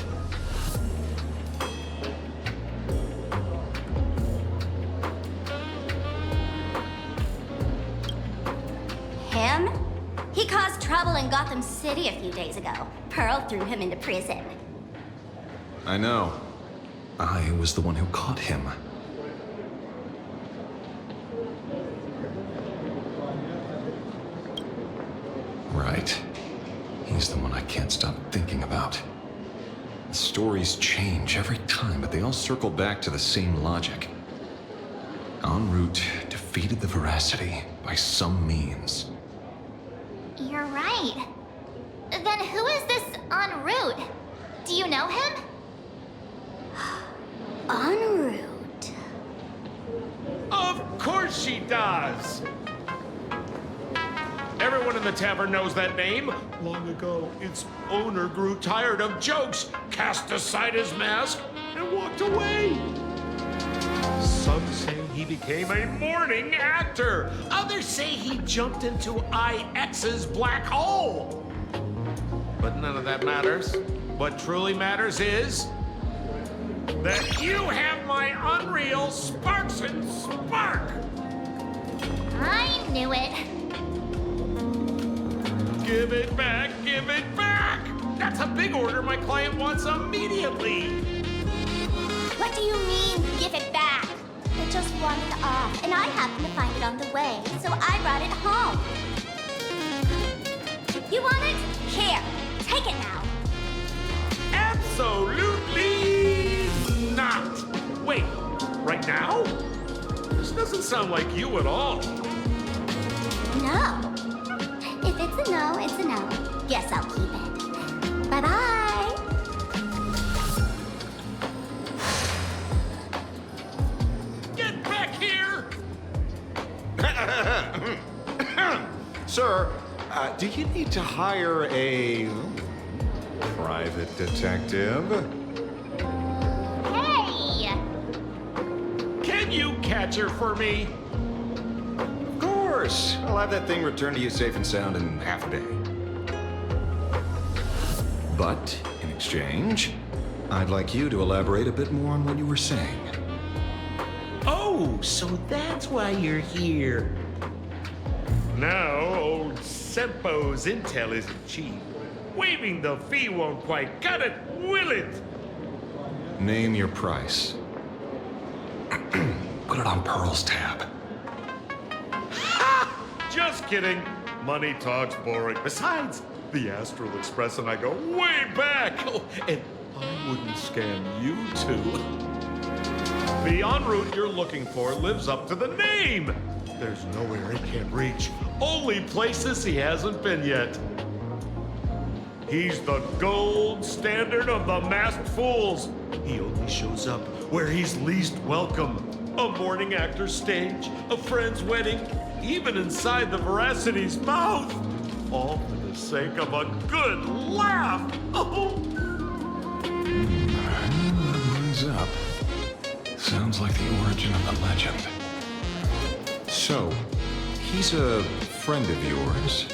Him? He caused trouble in Gotham City a few days ago. Pearl threw him into prison.
I know. I was the one who caught him. Right. He's the one I can't stop thinking about. The stories change every time, but they all circle back to the same logic. En route defeated the Veracity by some means.
You're right. Then who is this en route? Do you know him? En route.
Of course she does! Everyone in the tavern knows that name. Long ago, its owner grew tired of jokes, cast aside his mask, and walked away. Some say he became a morning actor. Others say he jumped into IX's black hole. But none of that matters. What truly matters is that you have my unreal Sparks and Spark.
I knew it.
Give it back, give it back! That's a big order my client wants immediately.
What do you mean, give it back? It just wandered off, and I happened to find it on the way, so I brought it home. You want it? Here, take it now.
Absolutely not! Wait, right now? This doesn't sound like you at all.
No. If it's a no, it's a no. Guess I'll keep it. Bye-bye.
Get back here!
Sir, do you need to hire a private detective?
Hey!
Can you catch her for me?
Of course. I'll have that thing returned to you safe and sound in half a day. But, in exchange, I'd like you to elaborate a bit more on what you were saying.
Oh, so that's why you're here. Now, old Sempo's intel isn't cheap. Waiving the fee won't quite cut it, will it?
Name your price. Put it on Pearl's tab.
Ha! Just kidding. Money talks boring. Besides, the Astral Express and I go way back. Oh, and I wouldn't scam you two. The en route you're looking for lives up to the name. There's nowhere he can't reach. Only places he hasn't been yet. He's the gold standard of the masked fools. He only shows up where he's least welcome. A morning actor's stage, a friend's wedding, even inside the Veracity's mouth. All for the sake of a good laugh. Oh.
That brings up. Sounds like the origin of the legend. So, he's a friend of yours?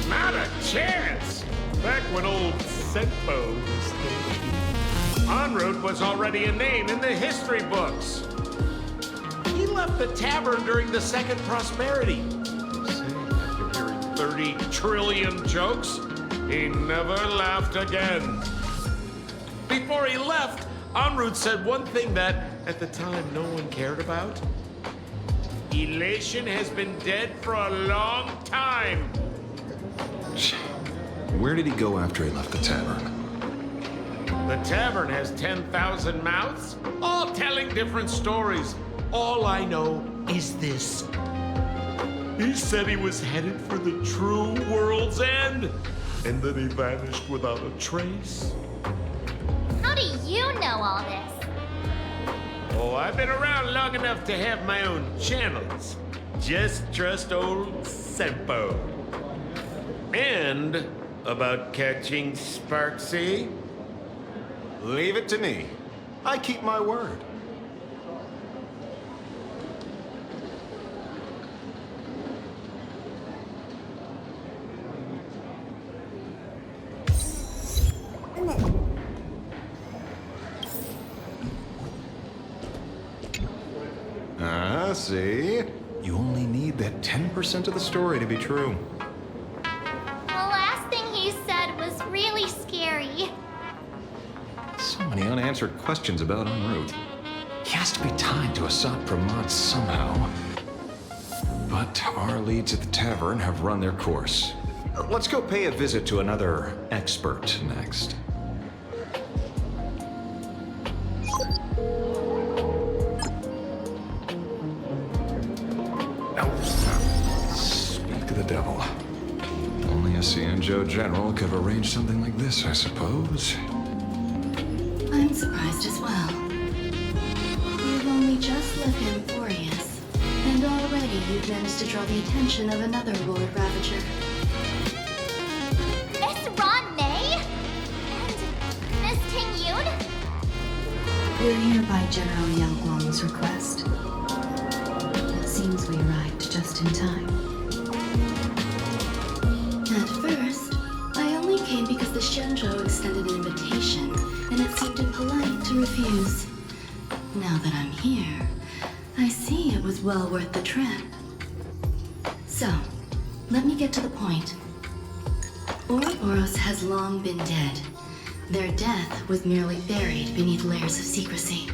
Not a chance! Back when old Sempo was there, en route was already a name in the history books. He left the tavern during the Second Prosperity. Say, after hearing 30 trillion jokes, he never laughed again. Before he left, en route said one thing that, at the time, no one cared about. Elation has been dead for a long time.
Where did he go after he left the tavern?
The tavern has 10,000 mouths, all telling different stories. All I know is this. He said he was headed for the true world's end, and then he vanished without a trace.
How do you know all this?
Oh, I've been around long enough to have my own channels. Just trust old Sempo. And about catching Sparksy?
Leave it to me. I keep my word. See? You only need that 10% of the story to be true.
The last thing he said was really scary.
So many unanswered questions about en route. He has to be tied to Assad Pramod somehow. But our leads at the tavern have run their course. Let's go pay a visit to another expert next. Speak to the devil. Only a Cianjo general could have arranged something like this, I suppose.
I'm surprised as well. You've only just left Emporius, and already you've managed to draw the attention of another Lord Ravager.
Miss Ron May? And Miss Ting Yoon?
We're here by General Yang Guang's request. in time. At first, I only came because the Shenzhou extended an invitation, and it seemed impolite to refuse. Now that I'm here, I see it was well worth the trip. So, let me get to the point. Ouroboros has long been dead. Their death was merely buried beneath layers of secrecy.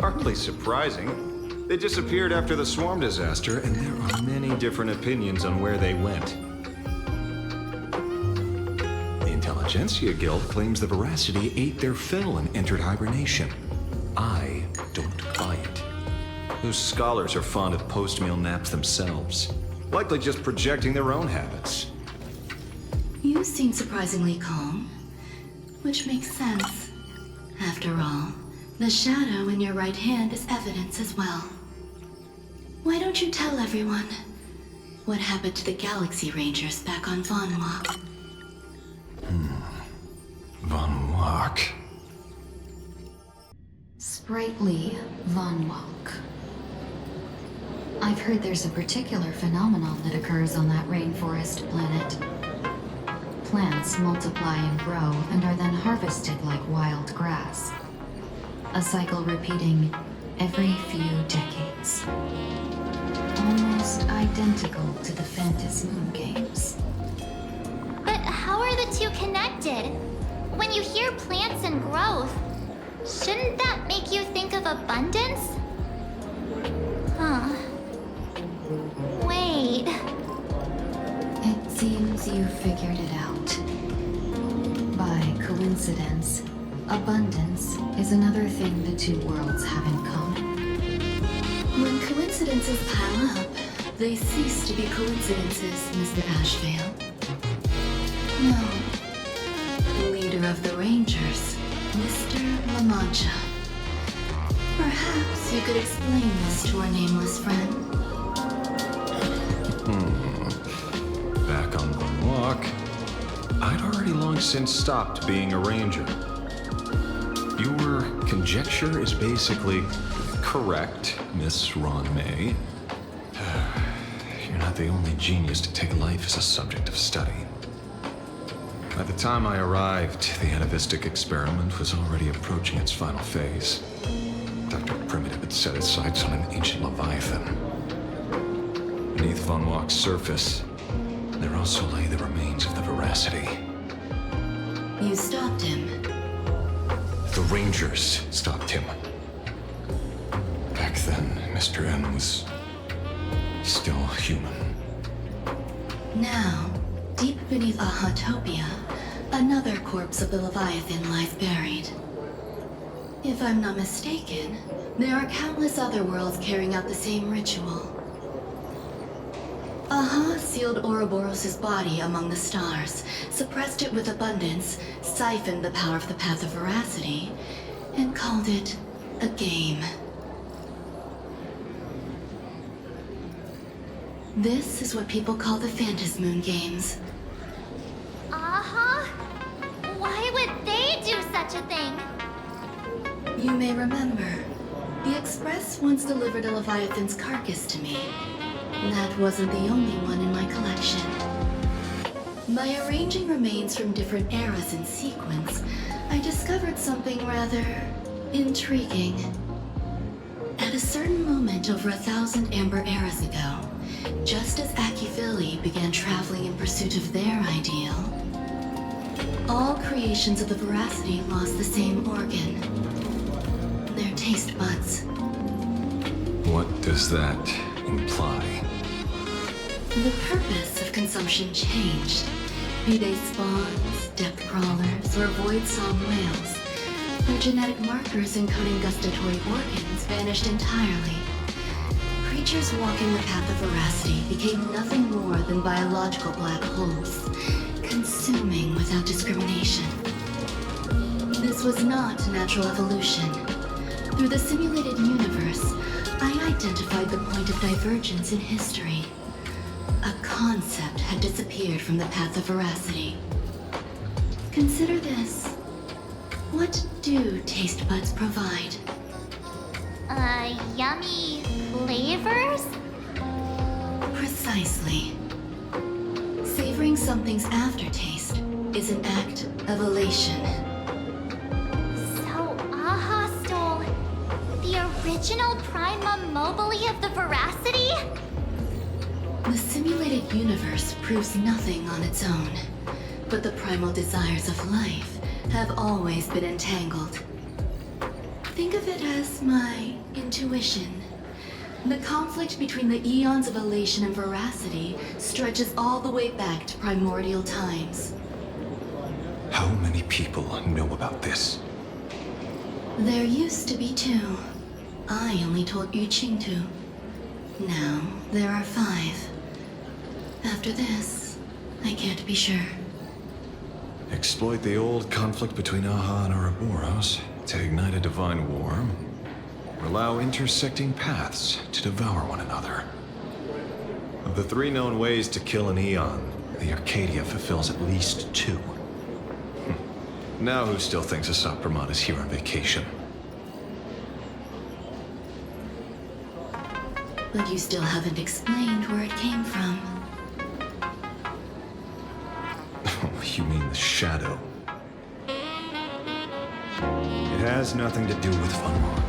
Hardly surprising. They disappeared after the swarm disaster, and there are many different opinions on where they went. The Intelligentsia Guild claims the Veracity ate their fill and entered hibernation. I don't buy it. Those scholars are fond of post-meal naps themselves, likely just projecting their own habits.
You seem surprisingly calm, which makes sense. After all, the shadow in your right hand is evidence as well. Why don't you tell everyone what happened to the Galaxy Rangers back on Von Walk?
Von Walk.
Sprightly Von Walk. I've heard there's a particular phenomenon that occurs on that rainforest planet. Plants multiply and grow and are then harvested like wild grass. A cycle repeating every few decades. Almost identical to the Phantasm Moon games.
But how are the two connected? When you hear plants and growth, shouldn't that make you think of abundance? Huh. Wait.
It seems you figured it out. By coincidence, abundance is another thing the two worlds have in common.
When coincidences pile up, they cease to be coincidences, Mr. Ashvale. No. Leader of the Rangers, Mr. La Mancha. Perhaps you could explain this to our nameless friend.
Back on Von Walk, I'd already long since stopped being a ranger. Your conjecture is basically correct, Miss Ron May. You're not the only genius to take life as a subject of study. By the time I arrived, the atavistic experiment was already approaching its final phase. Dr. Primitive had set his sights on an ancient Leviathan. Beneath Von Walk's surface, there also lay the remains of the Veracity.
You stopped him.
The Rangers stopped him. Back then, Mr. N was still human.
Now, deep beneath Ahatopia, another corpse of the Leviathan lies buried. If I'm not mistaken, there are countless other worlds carrying out the same ritual. Aha sealed Ouroboros' body among the stars, suppressed it with abundance, siphoned the power of the Path of Veracity, and called it a game. This is what people call the Phantasm Moon games.
Uh-huh. Why would they do such a thing?
You may remember, the Express once delivered a Leviathan's carcass to me. That wasn't the only one in my collection. By arranging remains from different eras in sequence, I discovered something rather intriguing. At a certain moment over 1,000 Amber eras ago, just as Akifili began traveling in pursuit of their ideal, all creations of the Veracity lost the same organ. Their taste buds.
What does that imply?
The purpose of consumption changed. Be they spawns, depth crawlers, or void-song whales, their genetic markers encoding gustatory organs vanished entirely. Creatures walking the path of Veracity became nothing more than biological black holes, consuming without discrimination. This was not natural evolution. Through the simulated universe, I identified the point of divergence in history. A concept had disappeared from the path of Veracity. Consider this. What do taste buds provide?
Yummy flavors?
Precisely. Savoring something's aftertaste is an act of elation.
So, Aha stole the original Prima Mobile of the Veracity?
The simulated universe proves nothing on its own, but the primal desires of life have always been entangled. Think of it as my intuition. The conflict between the eons of elation and veracity stretches all the way back to primordial times.
How many people know about this?
There used to be 2. I only told Yu Qing 2. Now, there are 5. After this, I can't be sure.
Exploit the old conflict between Aha and Ouroboros to ignite a divine war. Allow intersecting paths to devour one another. Of the 3 known ways to kill an Eon, the Arcadia fulfills at least 2. Now who still thinks Asat Brahman is here on vacation?
But you still haven't explained where it came from.
Oh, you mean the shadow? It has nothing to do with Funmark.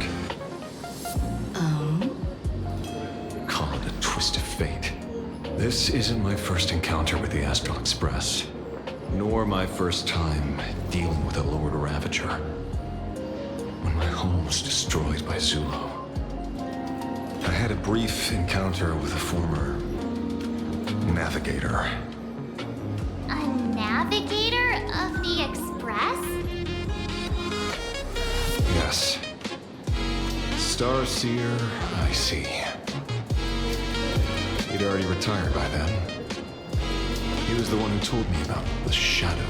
Oh?
Call it a twist of fate. This isn't my first encounter with the Astral Express, nor my first time dealing with a Lord Ravager. When my home was destroyed by Zulo, I had a brief encounter with a former navigator.
A navigator of the Express?
Yes. Starseer, I see. He'd already retired by then. He was the one who told me about the shadow.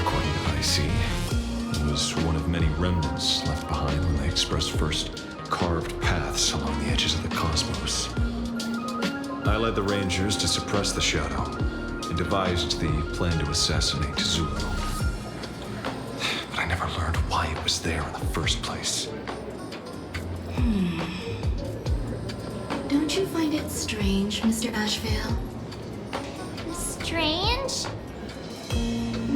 According to IC, it was one of many remnants left behind when the Express first carved paths along the edges of the cosmos. I led the Rangers to suppress the shadow and devised the plan to assassinate Zulu. But I never learned why it was there in the first place.
Don't you find it strange, Mr. Ashvale?
Strange?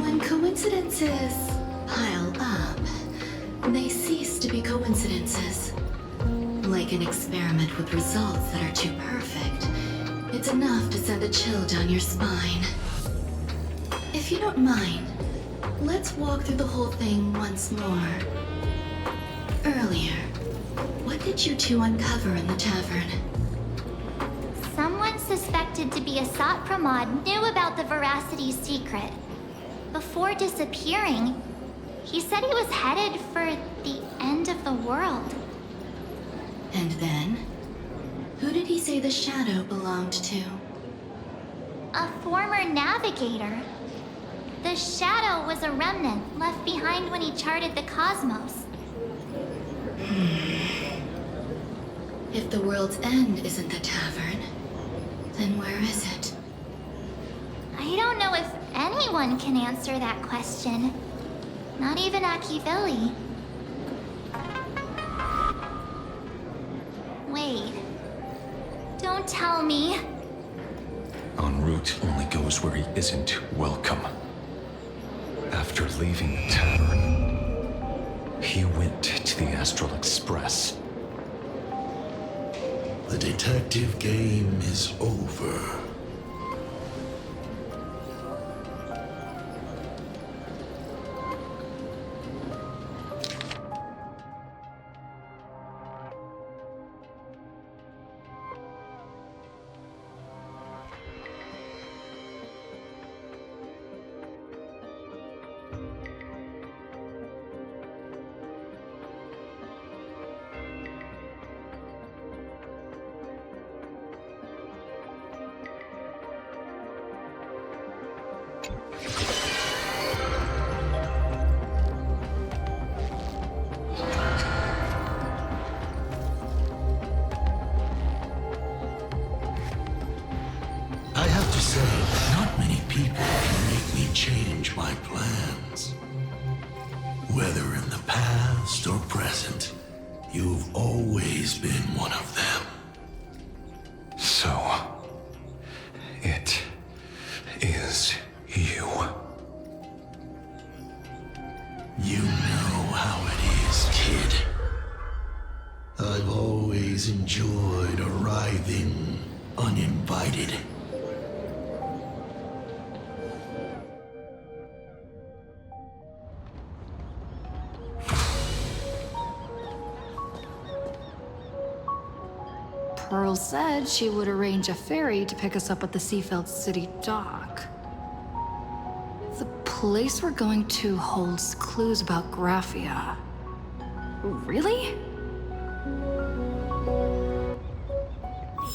When coincidences pile up, they cease to be coincidences. Like an experiment with results that are too perfect, it's enough to send a chill down your spine. If you don't mind, let's walk through the whole thing once more. Earlier, what did you 2 uncover in the tavern?
Someone suspected to be a Sat Pramod knew about the Veracity's secret. Before disappearing, he said he was headed for the end of the world.
And then? Who did he say the shadow belonged to?
A former navigator. The shadow was a remnant left behind when he charted the cosmos.
If the world's end isn't the tavern, then where is it?
I don't know if anyone can answer that question. Not even Akivili. Wait. Don't tell me.
En route only goes where he isn't welcome. After leaving the tavern, he went to the Astral Express.
The detective game is over. I have to say, not many people can make me change my plans. Whether in the past or present, you've always been one of them.
So,
always enjoyed arriving uninvited.
Pearl said she would arrange a ferry to pick us up at the Seafeld City dock. The place we're going to holds clues about Graphia. Really?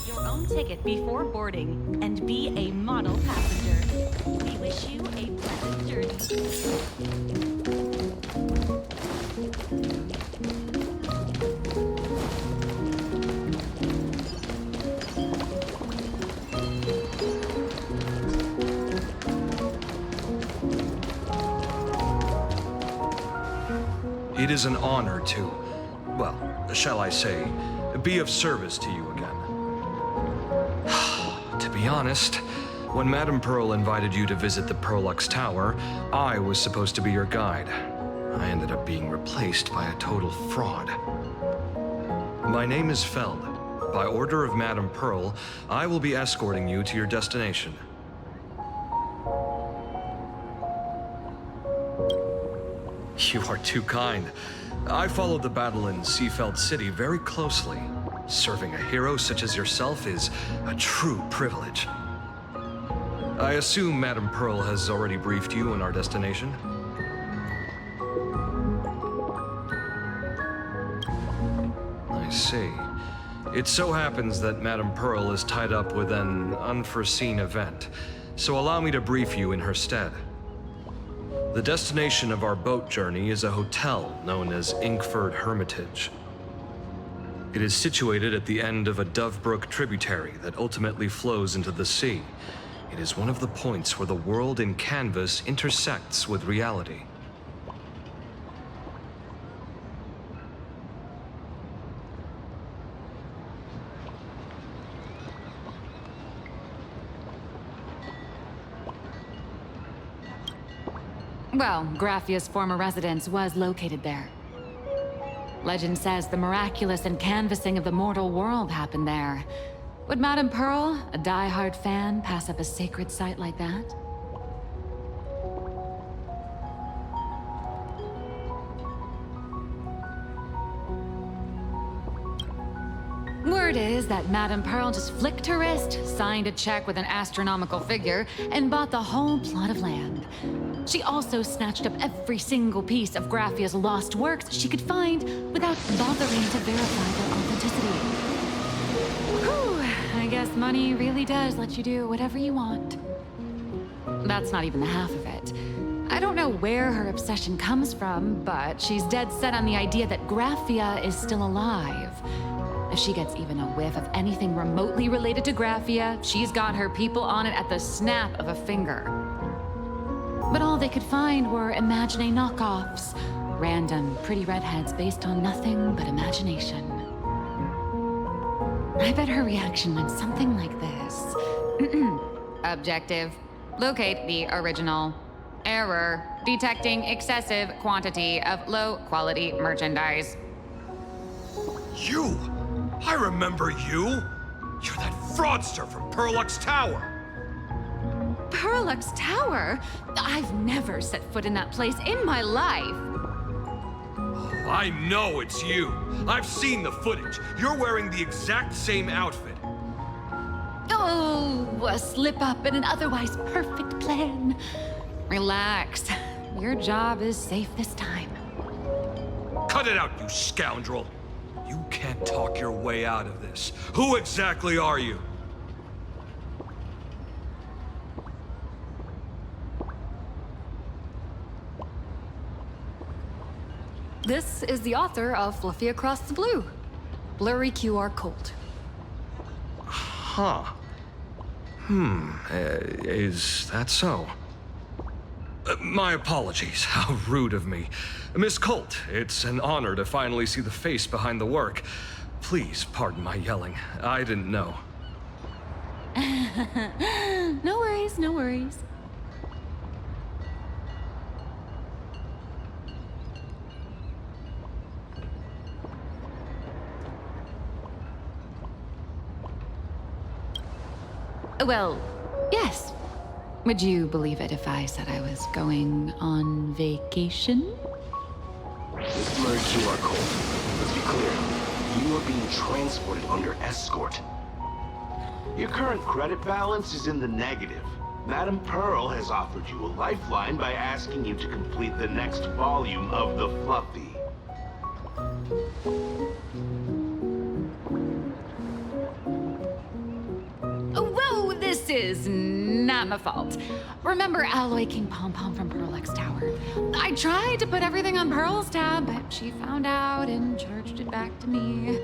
Your own ticket before boarding and be a model passenger. We wish you a pleasant journey.
It is an honor to, well, shall I say, be of service to you again. To be honest, when Madame Pearl invited you to visit the Prolux Tower, I was supposed to be your guide. I ended up being replaced by a total fraud. My name is Feld. By order of Madame Pearl, I will be escorting you to your destination. You are too kind. I followed the battle in Seafeld City very closely. Serving a hero such as yourself is a true privilege. I assume Madame Pearl has already briefed you on our destination? I see. It so happens that Madame Pearl is tied up with an unforeseen event, so allow me to brief you in her stead. The destination of our boat journey is a hotel known as Inkford Hermitage. It is situated at the end of a Dovebrook tributary that ultimately flows into the sea. It is one of the points where the world in canvas intersects with reality.
Well, Graphia's former residence was located there. Legend says the miraculous canvassing of the mortal world happened there. Would Madame Pearl, a die-hard fan, pass up a sacred site like that? Word is that Madame Pearl just flicked her wrist, signed a check with an astronomical figure, and bought the whole plot of land. She also snatched up every single piece of Graphia's lost works she could find without bothering to verify their authenticity. Whew, I guess money really does let you do whatever you want. That's not even the half of it. I don't know where her obsession comes from, but she's dead set on the idea that Graphia is still alive. If she gets even a whiff of anything remotely related to Graphia, she's got her people on it at the snap of a finger. But all they could find were Imagine knockoffs. Random, pretty redheads based on nothing but imagination. I bet her reaction went something like this. Objective. Locate the original. Error. Detecting excessive quantity of low-quality merchandise.
You! I remember you! You're that fraudster from Prolux Tower!
Prolux Tower? I've never set foot in that place in my life.
Oh, I know it's you. I've seen the footage. You're wearing the exact same outfit.
Oh, a slip-up in an otherwise perfect plan. Relax. Your job is safe this time.
Cut it out, you scoundrel! You can't talk your way out of this. Who exactly are you?
This is the author of Fluffy Across the Blue. Blurry QR code.
Huh. Is that so? My apologies. How rude of me. Miss Colt, it's an honor to finally see the face behind the work. Please pardon my yelling. I didn't know.
No worries, no worries. Well, yes. Would you believe it if I said I was going on vacation?
Let's merge to our cult. Let's be clear. You are being transported under escort.
Your current credit balance is in the negative. Madame Pearl has offered you a lifeline by asking you to complete the next volume of the Fluffy.
Whoa, this is not my fault. Remember Alloy King Pom Pom from Pearl X Tower? I tried to put everything on Pearl's tab, but she found out and charged it back to me.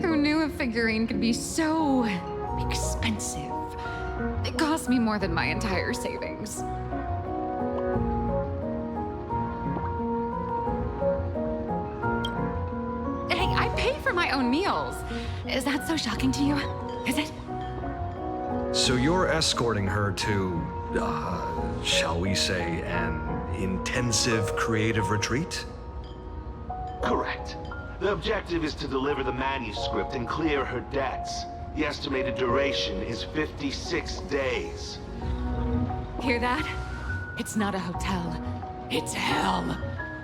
Who knew a figurine could be so expensive? It cost me more than my entire savings. Hey, I pay for my own meals. Is that so shocking to you? Is it?
So you're escorting her to, shall we say, an intensive creative retreat?
Correct. The objective is to deliver the manuscript and clear her debts. The estimated duration is 56 days.
Hear that? It's not a hotel. It's hell.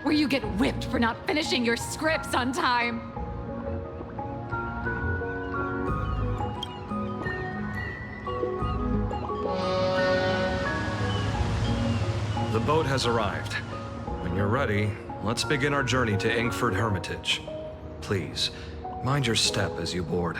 Where you get whipped for not finishing your scripts on time.
The boat has arrived. When you're ready, let's begin our journey to Inkford Hermitage. Please, mind your step as you board.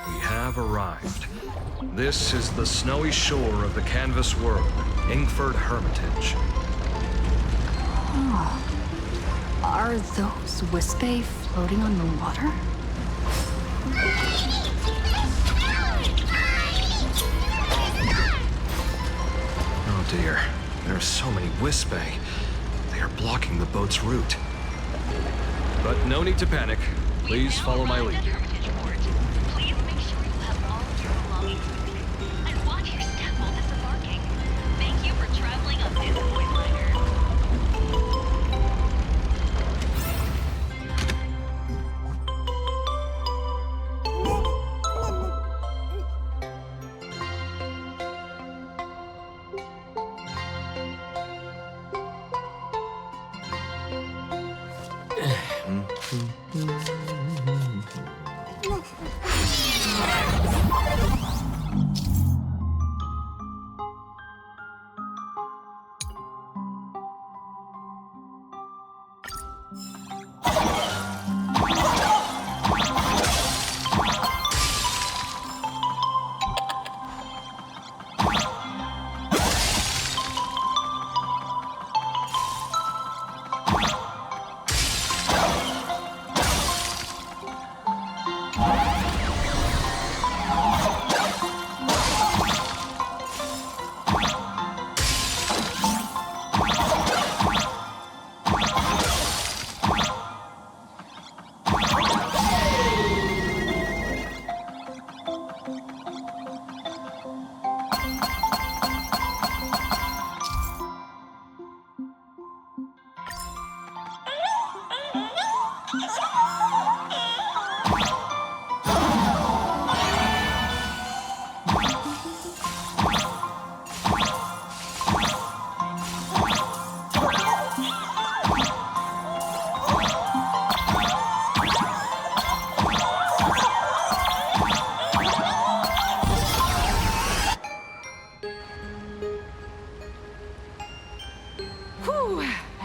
We have arrived. This is the snowy shore of the canvas world, Inkford Hermitage.
Oh. Are those Wispe floating on the water?
Oh dear, there are so many Wispe. They are blocking the boat's route. But no need to panic. Please follow my lead.
Please make sure you have all of your belongings with you. And watch your step while disembarking. Thank you for traveling on this void liner.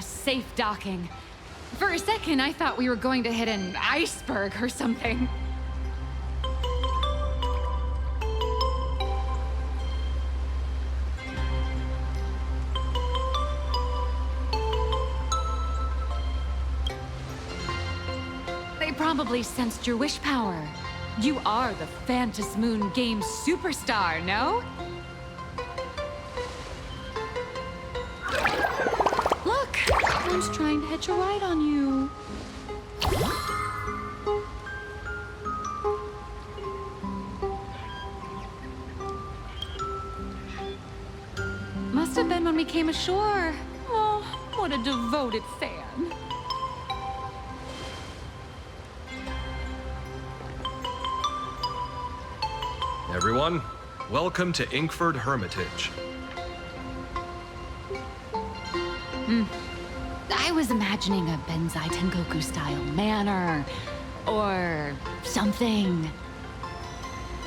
Safe docking. For a second, I thought we were going to hit an iceberg or something. They probably sensed your wish power. You are the Phantasy Moon Games superstar, no? Look, someone's trying to hitch a ride on you. army came ashore. Oh, what a devoted fan.
Everyone, welcome to Inkford Hermitage.
I was imagining a Benzai Tengoku style manor or something.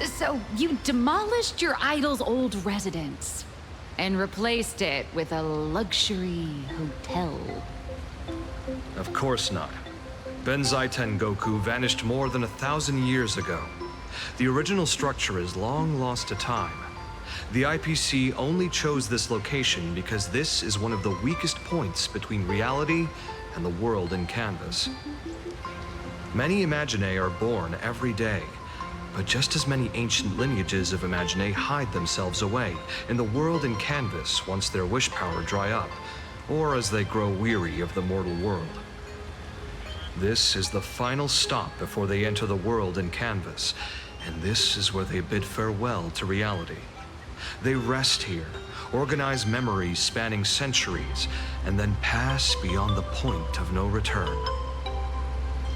So you demolished your idol's old residence and replaced it with a luxury hotel.
Of course not. Benzai Tengoku vanished more than 1,000 years ago. The original structure is long lost to time. The IPC only chose this location because this is one of the weakest points between reality and the world in Canvas. Many Imaginae are born every day, but just as many ancient lineages of Imaginae hide themselves away in the world in Canvas once their wish power dry up, or as they grow weary of the mortal world. This is the final stop before they enter the world in Canvas, and this is where they bid farewell to reality. They rest here, organize memories spanning centuries, and then pass beyond the point of no return.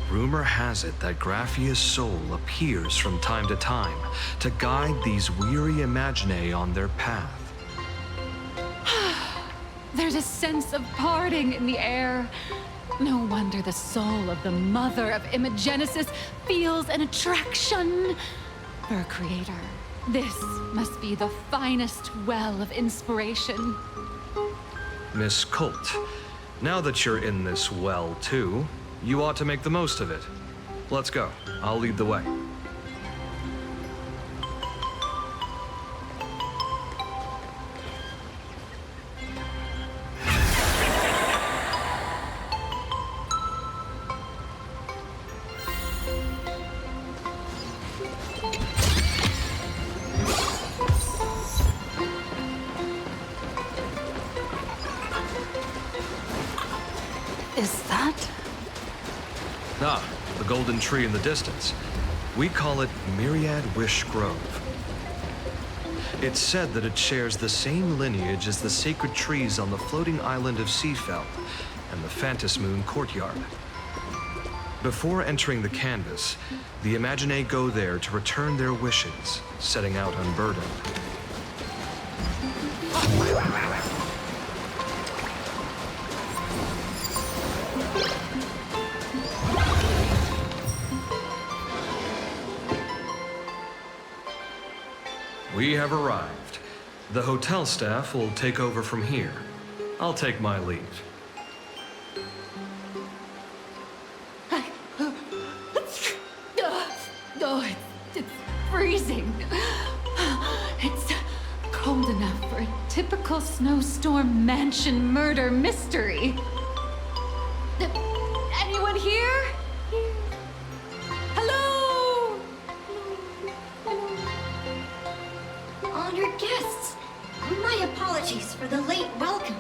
Rumor has it that Graphia's soul appears from time to time to guide these weary Imaginae on their path.
There's a sense of parting in the air. No wonder the soul of the mother of Imagenesis feels an attraction for a creator. This must be the finest well of inspiration.
Miss Colt, now that you're in this well too, you ought to make the most of it. Let's go. I'll lead the way.
Is that?
Ah, the golden tree in the distance. We call it Myriad Wish Grove. It's said that it shares the same lineage as the sacred trees on the floating island of Seafeld and the Phantas Moon courtyard. Before entering the canvas, the Imaginae go there to return their wishes, setting out unburdened. We have arrived. The hotel staff will take over from here. I'll take my leave.
Oh, it's freezing. It's cold enough for a typical snowstorm mansion murder mystery. Anyone here? Hello?
Honored guests, my apologies for the late welcome.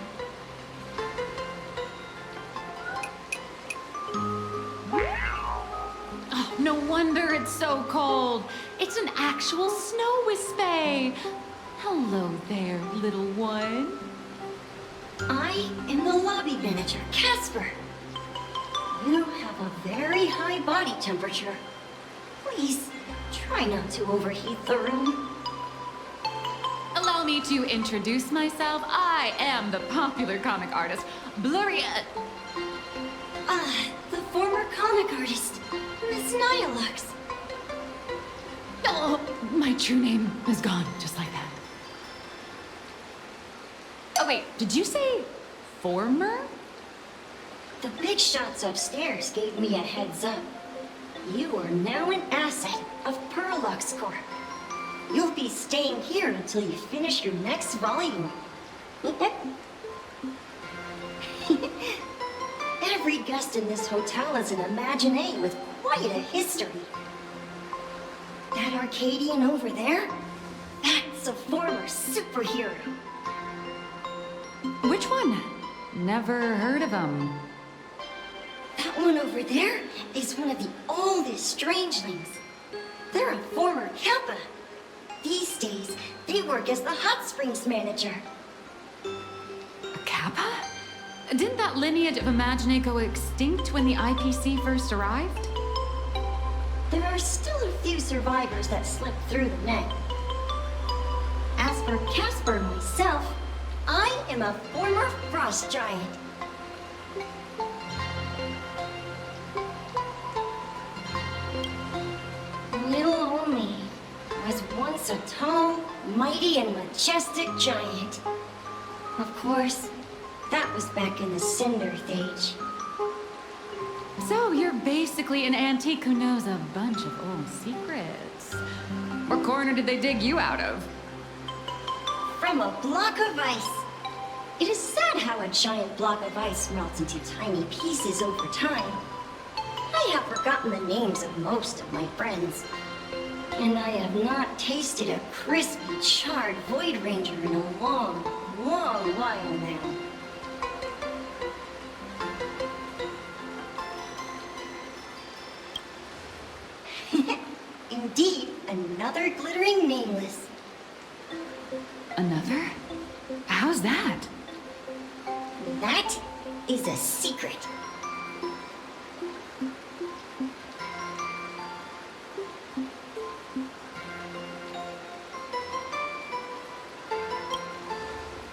Oh, no wonder it's so cold. It's an actual snow wispy. Hello there, little one.
I am the lobby manager, Casper. You have a very high body temperature. Please, try not to overheat the room.
Allow me to introduce myself. I am the popular comic artist, Blurria.
The former comic artist, Miss Nihilux.
Oh, my true name is gone, just like that. Oh wait, did you say former?
The big shots upstairs gave me a heads up. You are now an asset of Perlux Corp. You'll be staying here until you finish your next volume. Every guest in this hotel is an Imaginae with quite a history. That Arcadian over there? That's a former superhero.
Which one? Never heard of him.
That one over there is one of the oldest strangelings. They're a former Kappa. These days, they work as the hot springs manager.
Kappa? Didn't that lineage of Imagine go extinct when the IPC first arrived?
There are still a few survivors that slipped through the net. As for Casper myself, I am a former frost giant. Little Omi was once a tall, mighty, and majestic giant. Of course, that was back in the Cinder Stage.
So you're basically an antique who knows a bunch of old secrets. What corner did they dig you out of?
From a block of ice. It is sad how a giant block of ice melts into tiny pieces over time. I have forgotten the names of most of my friends. And I have not tasted a crispy, charred Void Ranger in a long, long while now. Indeed, another glittering nameless.
Another? How's that?
That is a secret.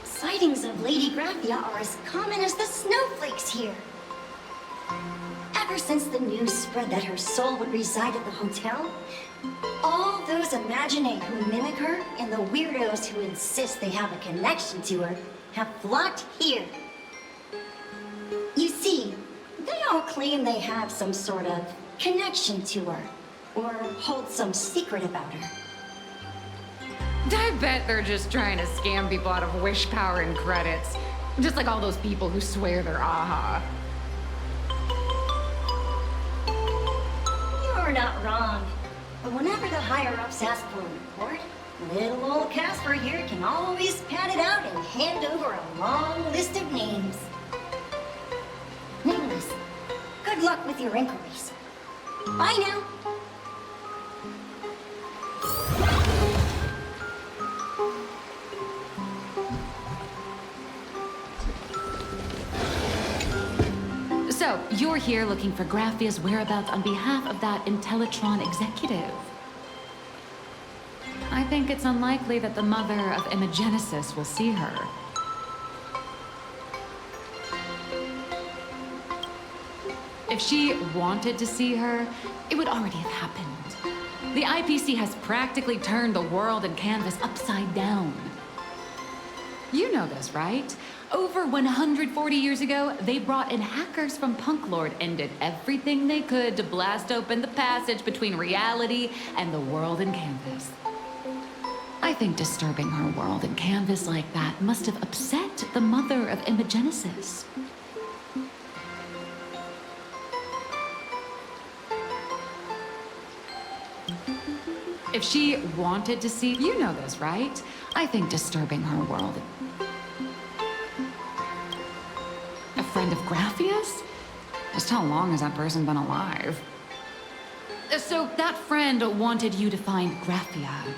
Sightings of Lady Graphia are as common as the snowflakes here. Ever since the news spread that her soul would reside at the hotel, all those Imagine who mimic her and the weirdos who insist they have a connection to her have flocked here. You see, they all claim they have some sort of connection to her, or hold some secret about her.
I bet they're just trying to scam people out of wish power and credits. Just like all those people who swear they're AHA.
You're not wrong. But whenever the higher-ups ask for a report, little old Casper here can always pad it out and hand over a long list of names. Nameless, good luck with your inquiries. Bye now.
So, you're here looking for Graphia's whereabouts on behalf of that Intellitron executive. I think it's unlikely that the mother of Imagenesis will see her. If she wanted to see her, it would already have happened. The IPC has practically turned the world and canvas upside down. You know this, right? Over 140 years ago, they brought in hackers from Punklord and did everything they could to blast open the passage between reality and the world and canvas. I think disturbing her world and canvas like that must have upset the mother of Imagenesis. If she wanted to see, you know this, right? I think disturbing her world. A friend of Graphia's? Just how long has that person been alive? So that friend wanted you to find Graphia,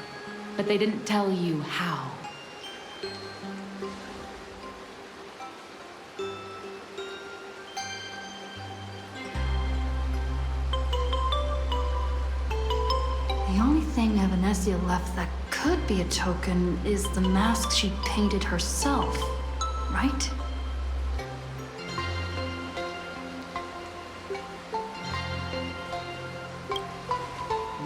but they didn't tell you how.
The only thing Evanesia left that could be a token is the mask she painted herself, right?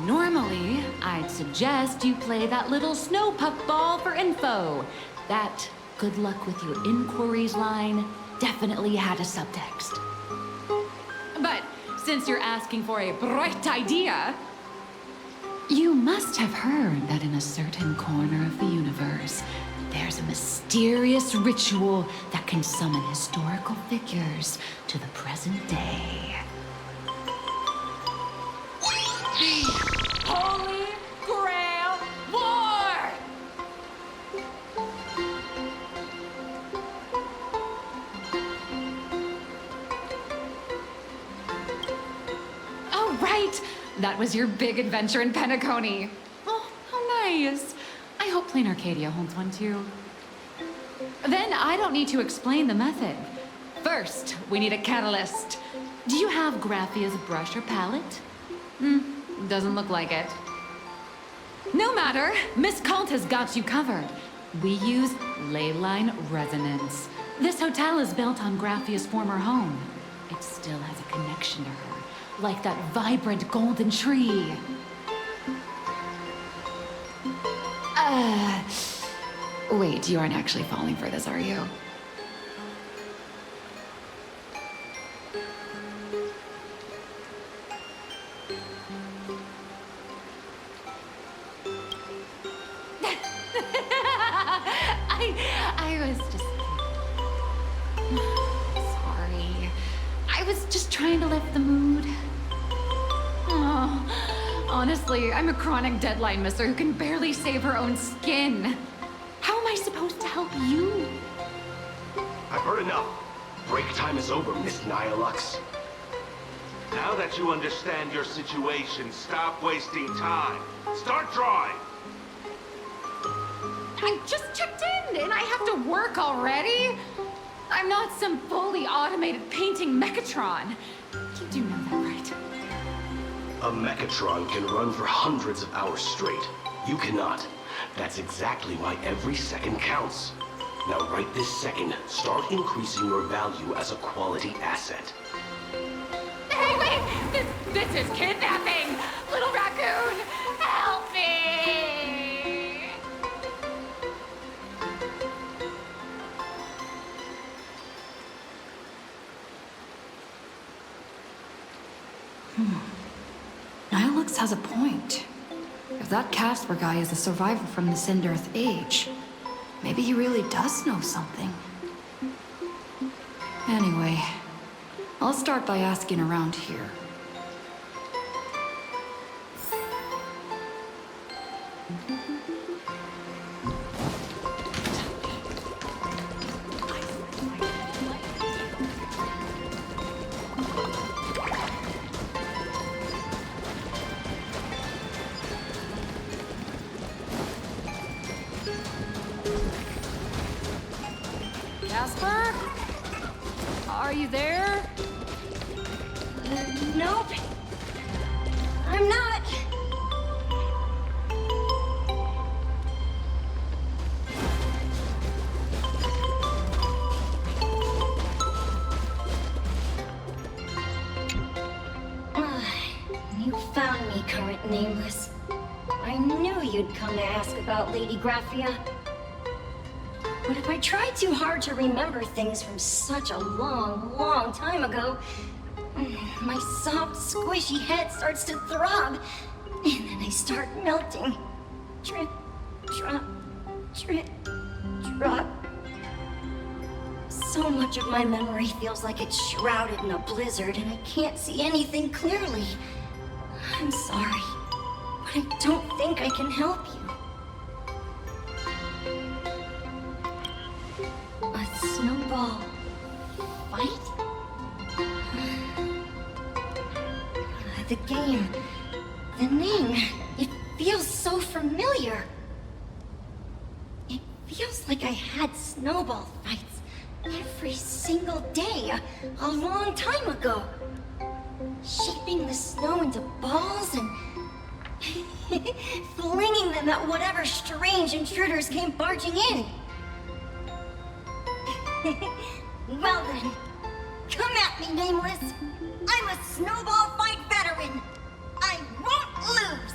Normally, I'd suggest you play that little snow puffball for info. That good luck with your inquiries line definitely had a subtext. But since you're asking for a bright idea, you must have heard that in a certain corner of the universe, there's a mysterious ritual that can summon historical figures to the present day. The Holy Grail War! Oh, right! That was your big adventure in Penacony. Oh, how nice. I hope Plain Arcadia holds one too. Then I don't need to explain the method. First, we need a catalyst. Do you have Graphia's brush or palette? Doesn't look like it. No matter, Miss Kalt has got you covered. We use ley line resonance. This hotel is built on Graphia's former home. It still has a connection to her, like that vibrant golden tree. Wait, you aren't actually falling for this, are you? I was just... Sorry. I was just trying to lift the mood. Oh, honestly, I'm a chronic deadline misser who can barely save her own skin. How am I supposed to help you?
I've heard enough. Break time is over, Miss Nihilux.
Now that you understand your situation, stop wasting time. Start drawing.
I just checked in, and I have to work already? I'm not some fully automated painting Mechatron. You do know that, right?
A Mechatron can run for hundreds of hours straight. You cannot. That's exactly why every second counts. Now right this second, start increasing your value as a quality asset.
Hey, wait! This is kidnapping! Little raccoon, help me!
Nihilux has a point. If that Casper guy is a survivor from the Cinderth Age, maybe he really does know something. Anyway, I'll start by asking around here.
Casper? Are you there?
Nope. I'm not. You found me, current nameless. I knew you'd come to ask about Lady Graphia. But if I try too hard to remember things from such a long, long time ago, my soft, squishy head starts to throb, and then I start melting. Drip, drop, drip, drop. So much of my memory feels like it's shrouded in a blizzard, and I can't see anything clearly. I'm sorry, but I don't think I can help you. A snowball fight? The game, the name, it feels so familiar. It feels like I had snowball fights every single day a long time ago. Shaping the snow into balls and flinging them at whatever strange intruders came barging in. Well then, come at me, Nameless. I'm a snowball fight veteran. I won't lose.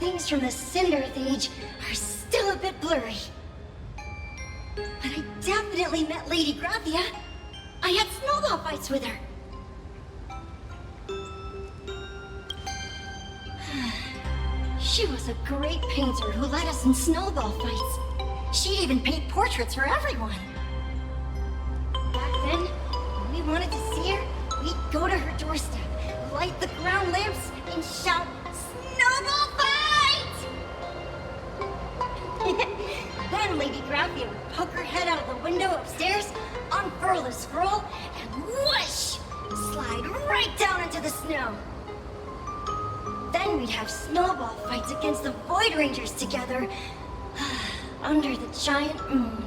things from the Cinderth Age are still a bit blurry. But I definitely met Lady Graphia. I had snowball fights with her. She was a great painter who led us in snowball fights. She'd even paint portraits for everyone. Back then, when we wanted to see her, we'd go to her doorstep, light the ground lamps, and shout, "Snowball fight!" Then Lady Graphia would poke her head out of the window upstairs, unfurl the scroll, and whoosh! Slide right down into the snow. Then we'd have snowball fights against the Void Rangers together, under the giant moon.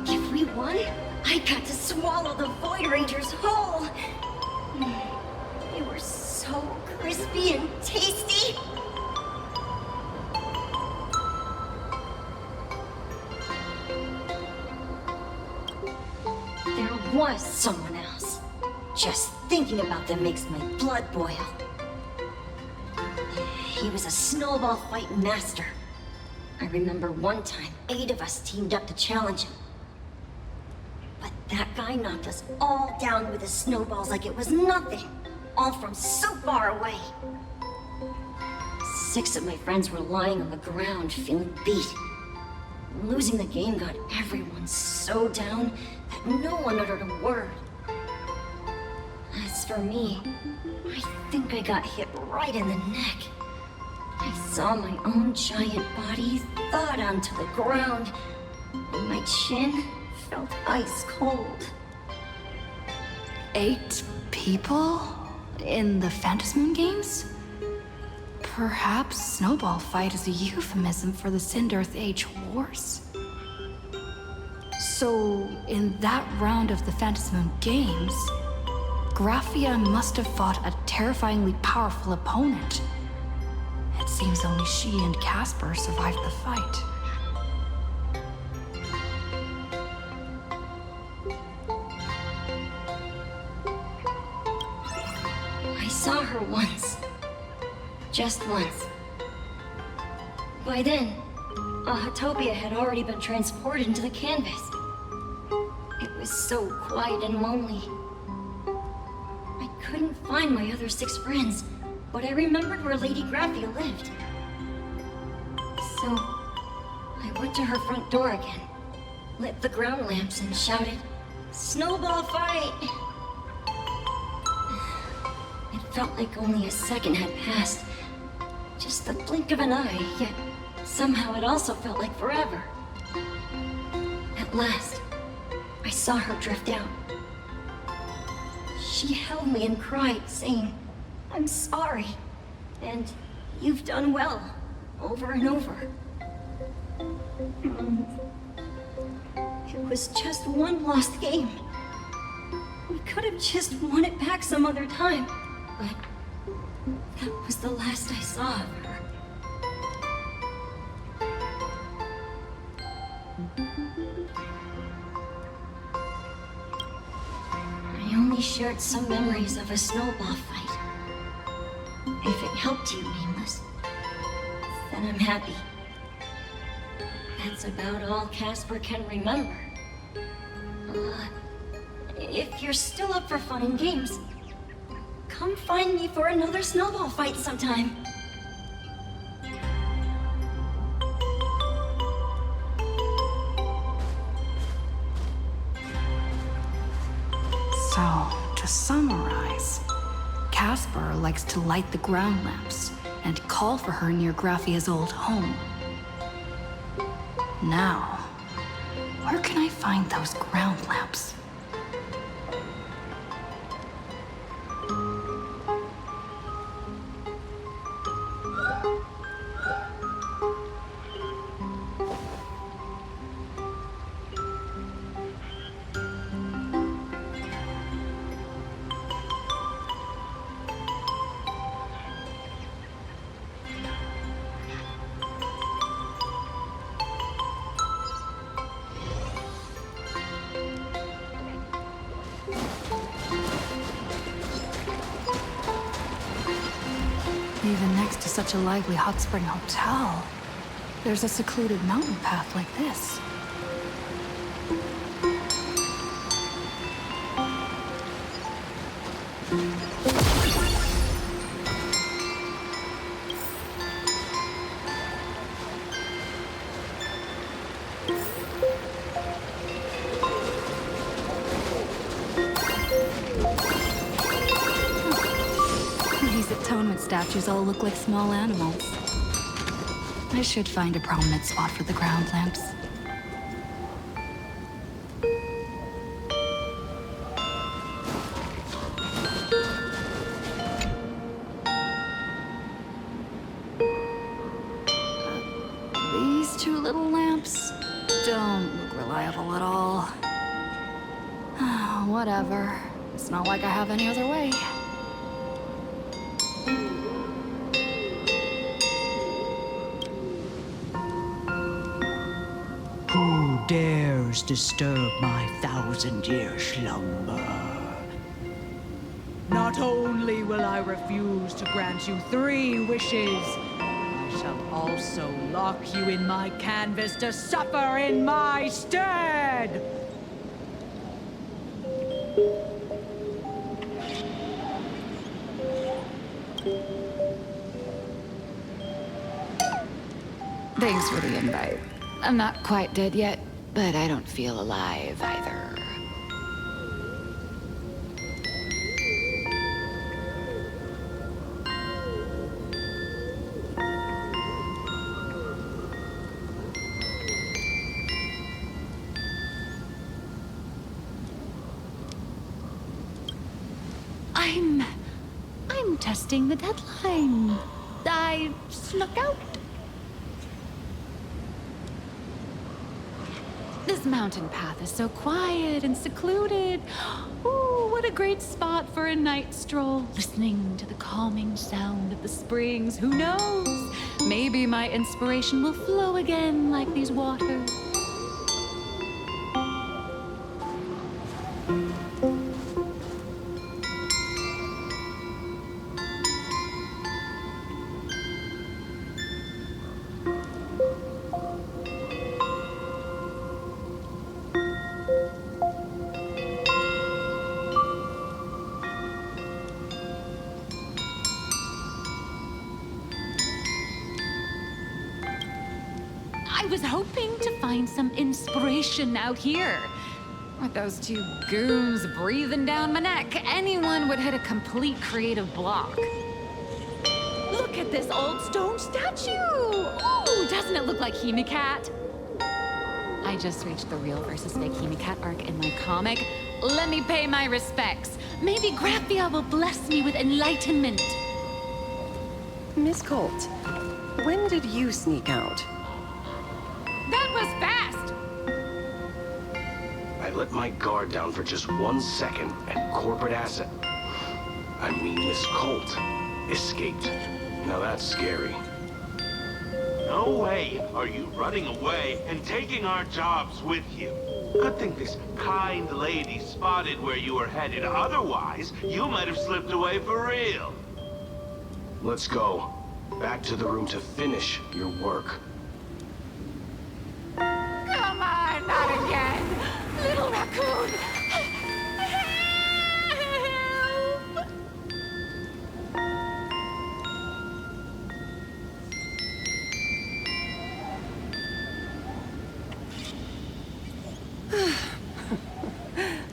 If we won, I got to swallow the Void Rangers whole. They were so crispy and tasty. There was someone else. Just thinking about them makes my blood boil. He was a snowball fight master. I remember one time, 8 of us teamed up to challenge him. But that guy knocked us all down with his snowballs like it was nothing. All from so far away. 6 of my friends were lying on the ground, feeling beat. Losing the game got everyone so down that no one uttered a word. As for me, I think I got hit right in the neck. I saw my own giant body thud onto the ground, and my chin felt ice cold.
8 people? In the Phantasmoon games? Perhaps Snowball Fight is a euphemism for the Cinderth Age Wars? So, in that round of the Phantasmoon games, Graphia must have fought a terrifyingly powerful opponent. It seems only she and Casper survived the fight.
I saw her once. Just once. By then, Ahatopia had already been transported into the canvas. It was so quiet and lonely. I couldn't find my other 6 friends, but I remembered where Lady Graphia lived. So, I went to her front door again, lit the ground lamps, and shouted, "Snowball fight!" It felt like only a second had passed. Just the blink of an eye, yet somehow it also felt like forever. At last, I saw her drift out. She held me and cried, saying, "I'm sorry, and you've done well," over and over. It was just one lost game. We could have just won it back some other time, but that was the last I saw of her. I only shared some memories of a snowball fight. If it helped you, Nameless, then I'm happy. That's about all Casper can remember. If you're still up for fun and games, come find me for another snowball fight sometime.
So, to summarize, Casper likes to light the ground lamps and call for her near Graphia's old home. Now, where can I find those ground lamps? even next to such a lively hot spring hotel, there's a secluded mountain path like this. These atonement statues all look like small animals. I should find a prominent spot for the ground lamps. These two little lamps don't look reliable at all. Whatever. It's not like I have any other way.
Who dares disturb my 1,000-year slumber? Not only will I refuse to grant you 3 wishes, I shall also lock you in my canvas to suffer in my stead!
Thanks for the invite. I'm not quite dead yet, but I don't feel alive either.
I'm testing the deadline. I snuck out. This mountain path is so quiet and secluded. Ooh, what a great spot for a night stroll. Listening to the calming sound of the springs. Who knows? Maybe my inspiration will flow again like these waters. I was hoping to find some inspiration out here.
With those 2 goons breathing down my neck, anyone would hit a complete creative block.
Look at this old stone statue! Ooh, doesn't it look like Hemicat?
I just reached the real versus fake Hemicat arc in my comic. Let me pay my respects. Maybe Graphia will bless me with enlightenment.
Miss Colt, when did you sneak out?
That was fast!
I let my guard down for just 1 second, and corporate asset, I mean Miss Colt, escaped. Now that's scary.
No way are you running away and taking our jobs with you. Good thing this kind lady spotted where you were headed. Otherwise, you might have slipped away for real.
Let's go. Back to the room to finish your work.
Come on, not again! Little raccoon!